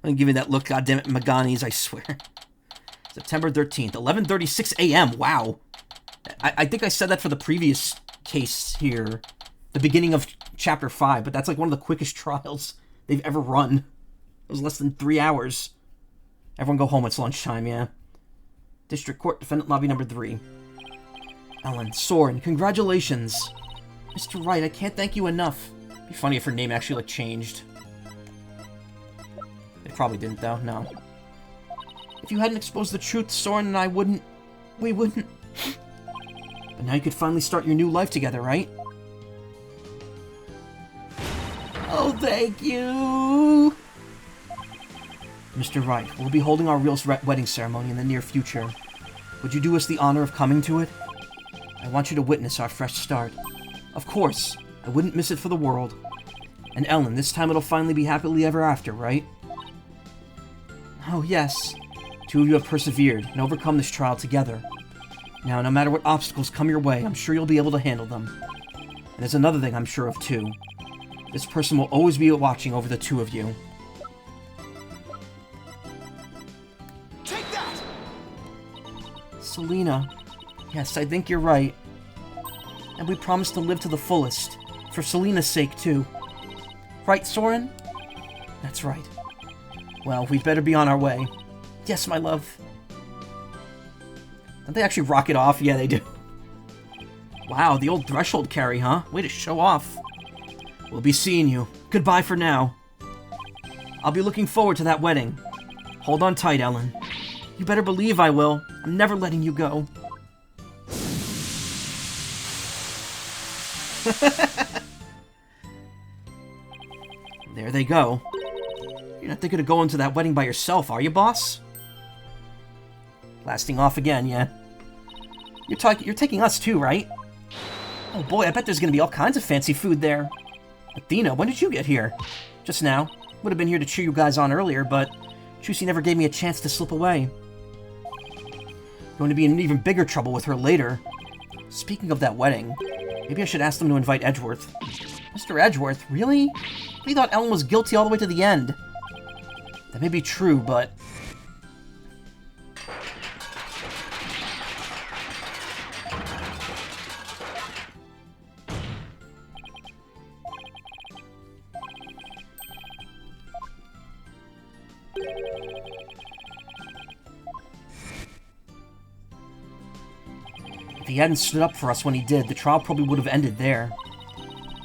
Let me give you that look, goddammit, Magani's, I swear. September 13th, 11:36 a.m. Wow. I think I said that for the previous case here. The beginning of Chapter 5, but that's like one of the quickest trials they've ever run. It was less than 3 hours. Everyone go home, it's lunchtime, yeah. District Court, Defendant Lobby number 3. Ellen, Soren, congratulations. Mr. Wright, I can't thank you enough. It'd be funny if her name actually, like, changed. They probably didn't, though, no. If you hadn't exposed the truth, Soren and I wouldn't... We wouldn't... But now you could finally start your new life together, right? Oh, thank you! Mr. Wright, we'll be holding our real wedding ceremony in the near future. Would you do us the honor of coming to it? I want you to witness our fresh start. Of course, I wouldn't miss it for the world. And Ellen, this time it'll finally be happily ever after, right? Oh, yes. Two of you have persevered and overcome this trial together. Now, no matter what obstacles come your way, I'm sure you'll be able to handle them. And there's another thing I'm sure of, too. This person will always be watching over the two of you. Take that! Selena. Yes, I think you're right. And we promise to live to the fullest. For Selena's sake, too. Right, Soren? That's right. Well, we'd better be on our way. Yes, my love. Don't they actually rocket off? Yeah, they do. Wow, the old threshold carry, huh? Way to show off. We'll be seeing you. Goodbye for now. I'll be looking forward to that wedding. Hold on tight, Ellen. You better believe I will. I'm never letting you go. There they go. You're not thinking of going to that wedding by yourself, are you, boss? Blasting off again, yeah. You're taking us too, right? Oh boy, I bet there's gonna be all kinds of fancy food there. Athena, when did you get here? Just now. Would have been here to cheer you guys on earlier, but Trucy never gave me a chance to slip away. Going to be in even bigger trouble with her later. Speaking of that wedding, maybe I should ask them to invite Edgeworth. Mr. Edgeworth, really? We thought Ellen was guilty all the way to the end. That may be true, but... if he hadn't stood up for us when he did, the trial probably would have ended there.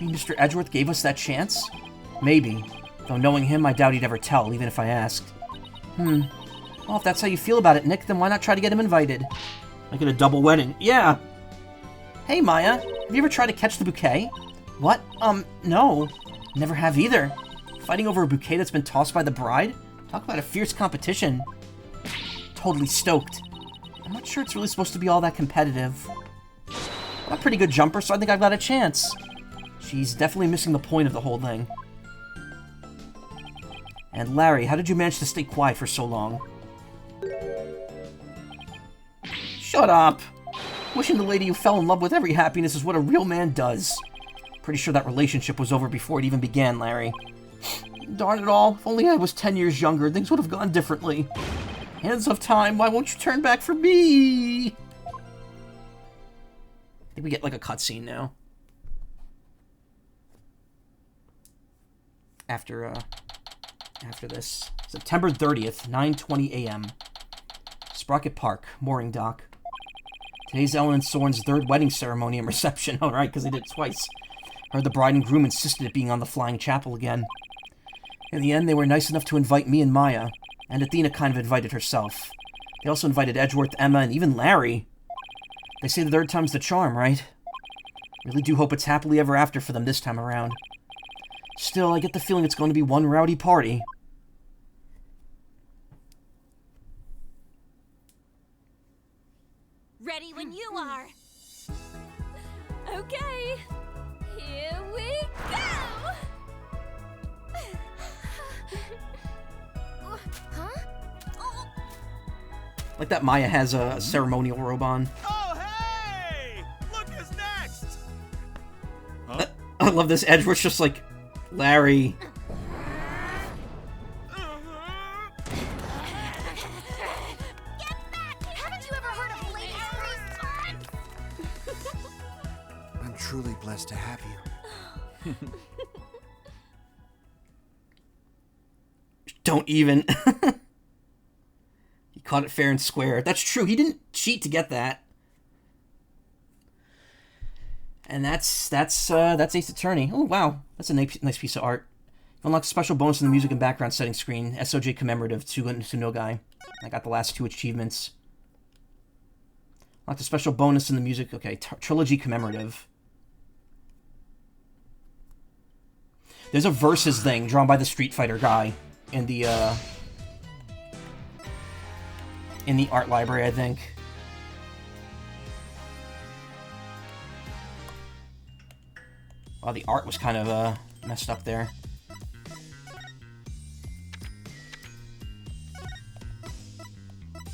Maybe Mr. Edgeworth gave us that chance? Maybe. Though knowing him, I doubt he'd ever tell, even if I asked. Well, if that's how you feel about it, Nick, then why not try to get him invited? Like at a double wedding. Yeah! Hey, Maya. Have you ever tried to catch the bouquet? What? No. Never have either. Fighting over a bouquet that's been tossed by the bride? Talk about a fierce competition. Totally stoked. I'm not sure it's really supposed to be all that competitive. I'm a pretty good jumper, so I think I've got a chance. She's definitely missing the point of the whole thing. And Larry, how did you manage to stay quiet for so long? Shut up! Wishing the lady you fell in love with every happiness is what a real man does. Pretty sure that relationship was over before it even began, Larry. Darn it all, if only I was 10 years younger, things would have gone differently. Hands of time, why won't you turn back for me? I think we get like a cutscene now. After this. September 30th, 9:20 a.m. Sprocket Park, mooring dock. Today's Ellen and Soren's third wedding ceremony and reception. Alright, because they did it twice. Heard the bride and groom insisted it being on the Flying Chapel again. In the end, they were nice enough to invite me and Maya, and Athena kind of invited herself. They also invited Edgeworth, Emma, and even Larry. They say the third time's the charm, right? Really do hope it's happily ever after for them this time around. Still, I get the feeling it's going to be one rowdy party. Ready when you are. Okay, here we go! Huh? Oh. Like that Maya has a ceremonial robe on. Oh, hey! Look who's next! Huh? I love this. Edgeworth's just like, Larry. Get back! Haven't you ever heard of ladies' priest? I'm truly blessed to have you. Don't even. He caught it fair and square. That's true. He didn't cheat to get that. And that's Ace Attorney. Oh, wow. That's a nice piece of art. Unlocked a special bonus in the music and background settings screen. SOJ commemorative to No Guy. I got the last two achievements. Unlocked a special bonus in the music. Okay, trilogy commemorative. There's a versus thing drawn by the Street Fighter guy in the art library, I think. Well, the art was kind of messed up there.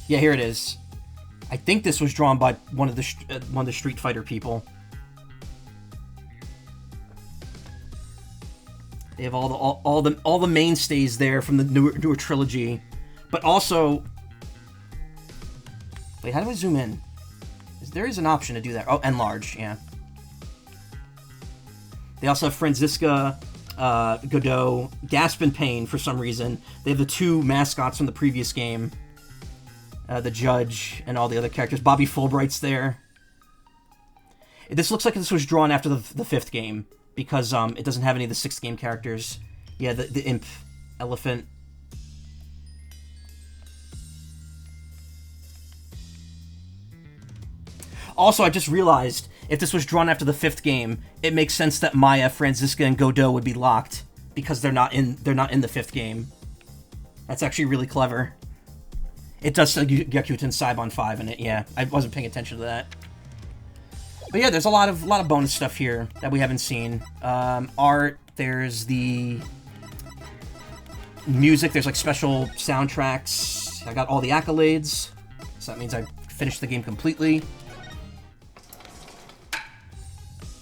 Yeah, here it is. I think this was drawn by one of the Street Fighter people. They have all the mainstays there from the newer trilogy, but also. Wait, how do I zoom in? There is an option to do that. Oh, enlarge, yeah. They also have Franziska, Godot, Gasp and Pain for some reason. They have the two mascots from the previous game. The judge and all the other characters. Bobby Fulbright's there. This looks like this was drawn after the fifth game, because it doesn't have any of the sixth game characters. Yeah, the imp, elephant, Also, I just realized, if this was drawn after the 5th game, it makes sense that Maya, Franziska, and Godot would be locked, because they're not in the 5th game. That's actually really clever. It does say Gyakuten Saibon 5 in it, yeah. I wasn't paying attention to that. But yeah, there's a lot of bonus stuff here that we haven't seen. Art, there's the music, there's like special soundtracks. I got all the accolades, so that means I finished the game completely.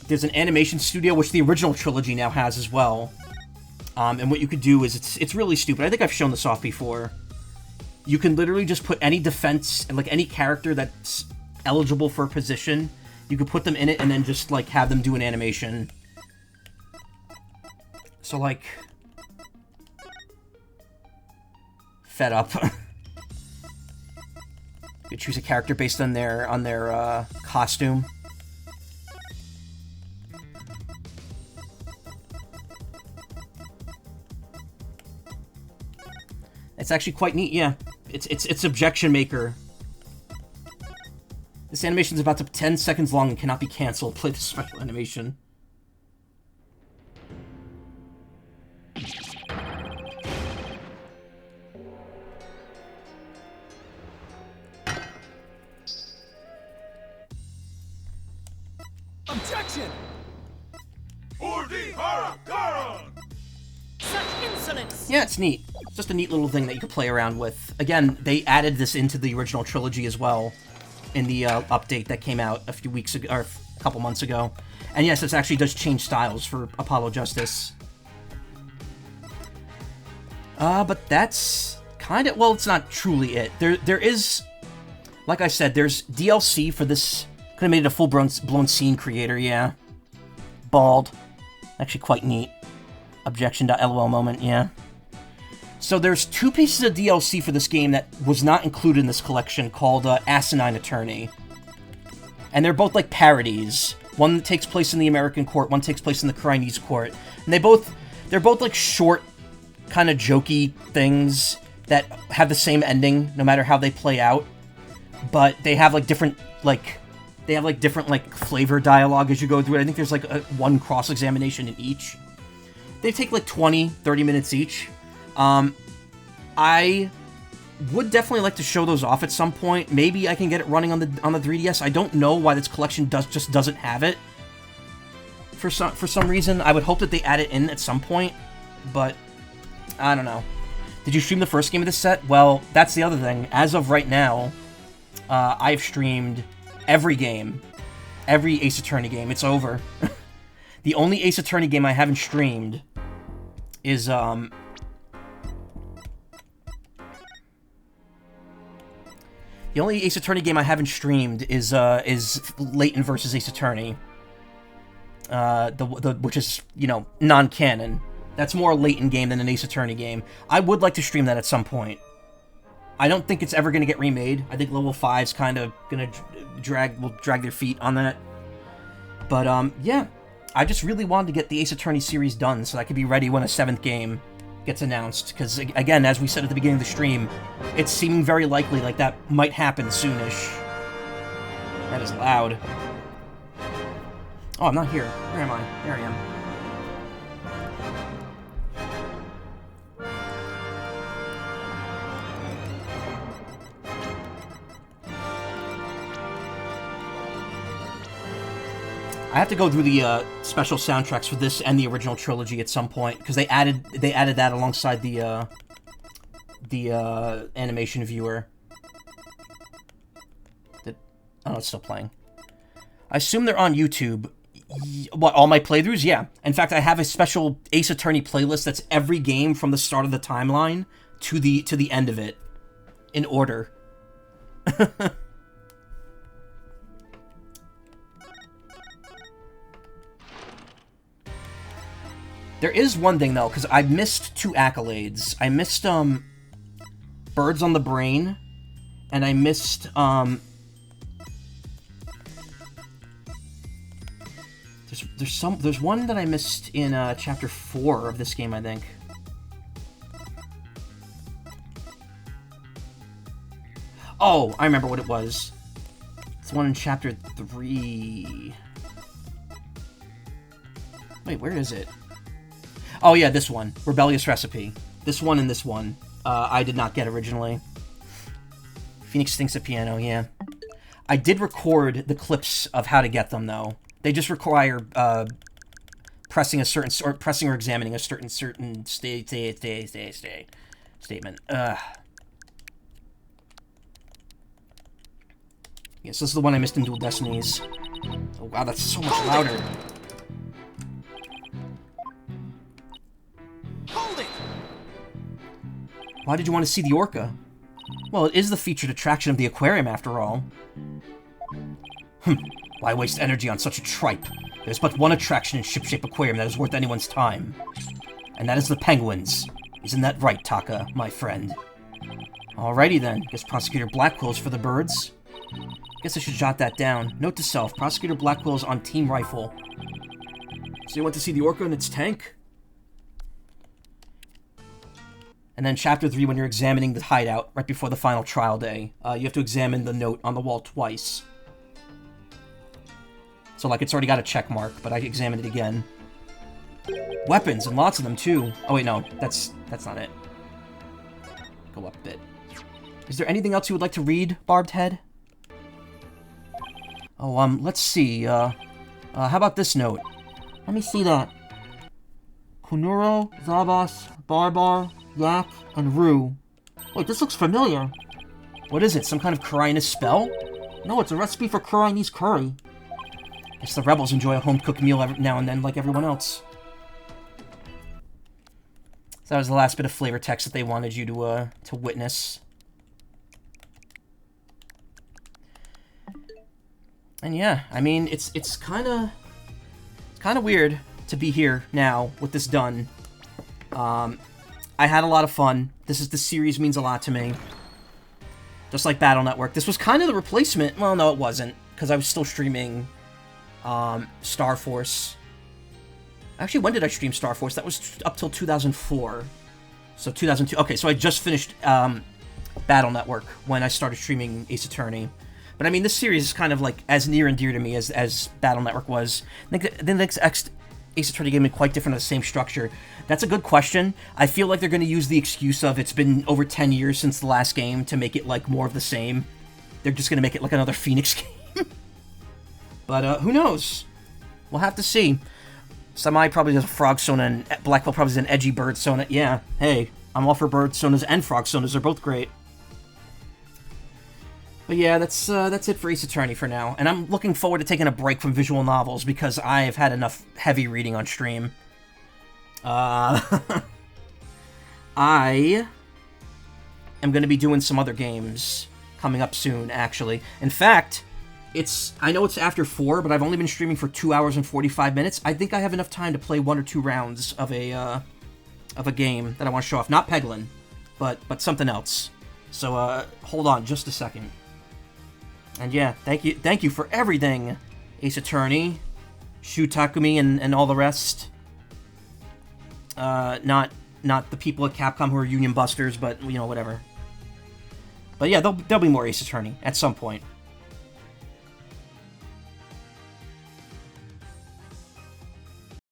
There's an animation studio, which the original trilogy now has as well. And what you could do is, it's really stupid. I think I've shown this off before. You can literally just put any defense, and like any character that's eligible for a position, you could put them in it and then just like have them do an animation. So like... Fed Up. You choose a character based on their costume. It's actually quite neat, yeah. It's Objection Maker. This animation is about to 10 seconds long and cannot be cancelled. Play the special animation. Objection! Such insolence! Yeah, it's neat. It's just a neat little thing that you could play around with. Again, they added this into the original trilogy as well in the update that came out a few weeks ago, or a couple months ago. And yes, this actually does change styles for Apollo Justice. But that's kind of... Well, it's not truly it. There is... Like I said, there's DLC for this... Could have made it a full-blown scene creator, yeah. Bald. Actually quite neat. Objection.lol moment, yeah. So there's 2 pieces of DLC for this game that was not included in this collection called Asinine Attorney. And they're both like parodies. One takes place in the American court, one takes place in the Chinese court. And they're both like short, kind of jokey things that have the same ending no matter how they play out. But they have like different flavor dialogue as you go through it. I think there's like one cross-examination in each. They take like 20, 30 minutes each. I would definitely like to show those off at some point. Maybe I can get it running on the 3DS. I don't know why this collection just doesn't have it. For some reason, I would hope that they add it in at some point, but I don't know. Did you stream the first game of this set? Well, that's the other thing. As of right now, I've streamed every game, every Ace Attorney game. It's over. The only Ace Attorney game I haven't streamed is the only Ace Attorney game I haven't streamed is Layton versus Ace Attorney. Which is, you know, non-canon. That's more a Layton game than an Ace Attorney game. I would like to stream that at some point. I don't think it's ever going to get remade. I think Level 5's kind of going to drag their feet on that. But, yeah. I just really wanted to get the Ace Attorney series done so I could be ready when a 7th game gets announced. Because, again, as we said at the beginning of the stream, it's seeming very likely like that might happen soonish. That is loud. Oh, I'm not here. Where am I? There I am. I have to go through the special soundtracks for this and the original trilogy at some point because they added that alongside the animation viewer. Oh, it's still playing. I assume they're on YouTube. What, all my playthroughs? Yeah. In fact, I have a special Ace Attorney playlist that's every game from the start of the timeline to the end of it in order. There is one thing, though, because I missed 2 accolades. I missed, Birds on the Brain, and I missed, There's one that I missed in, Chapter 4 of this game, I think. Oh, I remember what it was. the one in chapter 3. Wait, where is it? Oh yeah, this one. Rebellious Recipe. This one and this one. I did not get originally. Phoenix thinks a piano, yeah. I did record the clips of how to get them, though. They just require pressing a certain or pressing or examining a certain statement. Yes, this is the one I missed in Dual Destinies. Oh wow, that's so much louder. Hold it! Why did you want to see the orca? Well, it is the featured attraction of the aquarium, after all. Why waste energy on such a tripe? There's but one attraction in Shipshape Aquarium that is worth anyone's time. And that is the penguins. Isn't that right, Taka, my friend? Alrighty then. Guess Prosecutor Blackwill's for the birds. Guess I should jot that down. Note to self, Prosecutor Blackwill's on Team Rifle. So you went to see the orca in its tank? And then Chapter 3, when you're examining the hideout, right before the final trial day, you have to examine the note on the wall twice. So, like, it's already got a check mark, but I examined it again. Weapons, and lots of them, too. Oh, wait, no, that's not it. Go up a bit. Is there anything else you would like to read, Barbed Head? Oh, let's see, how about this note? Let me see that. Kunuro, Zabas, Barbar, Yak, and Rue. Wait, this looks familiar. What is it, some kind of Chinese spell? No, it's a recipe for Chinese curry. Guess the rebels enjoy a home-cooked meal every now and then like everyone else. So that was the last bit of flavor text that they wanted you to witness. And yeah, I mean, it's kind of weird to be here now with this done. I had a lot of fun. This series means a lot to me. Just like Battle Network. This was kind of the replacement. Well, no, it wasn't, because I was still streaming Star Force. Actually, when did I stream Star Force? That was up till 2004. So 2002. Okay, so I just finished Battle Network when I started streaming Ace Attorney. But I mean, this series is kind of like as near and dear to me as Battle Network was. I think the next Ace Attorney game is quite different, the same structure. That's a good question. I feel like they're going to use the excuse of it's been over 10 years since the last game to make it like more of the same. They're just going to make it like another Phoenix game. But who knows? We'll have to see. Samai probably does a Frog Sona, and Blackwell probably does an edgy Bird Sona. Yeah, hey, I'm all for Bird Sonas and Frog Sonas. They're both great. But yeah, that's it for Ace Attorney for now. And I'm looking forward to taking a break from visual novels because I have had enough heavy reading on stream. I am going to be doing some other games coming up soon, actually. In fact, I know it's after 4, but I've only been streaming for 2 hours and 45 minutes. I think I have enough time to play 1 or 2 rounds of a game that I want to show off. Not Peglin, but something else. So, hold on just a second. And yeah, thank you for everything, Ace Attorney, Shu Takumi, and all the rest. Not the people at Capcom who are union busters, but, you know, whatever. But yeah, there'll be more Ace Attorney at some point.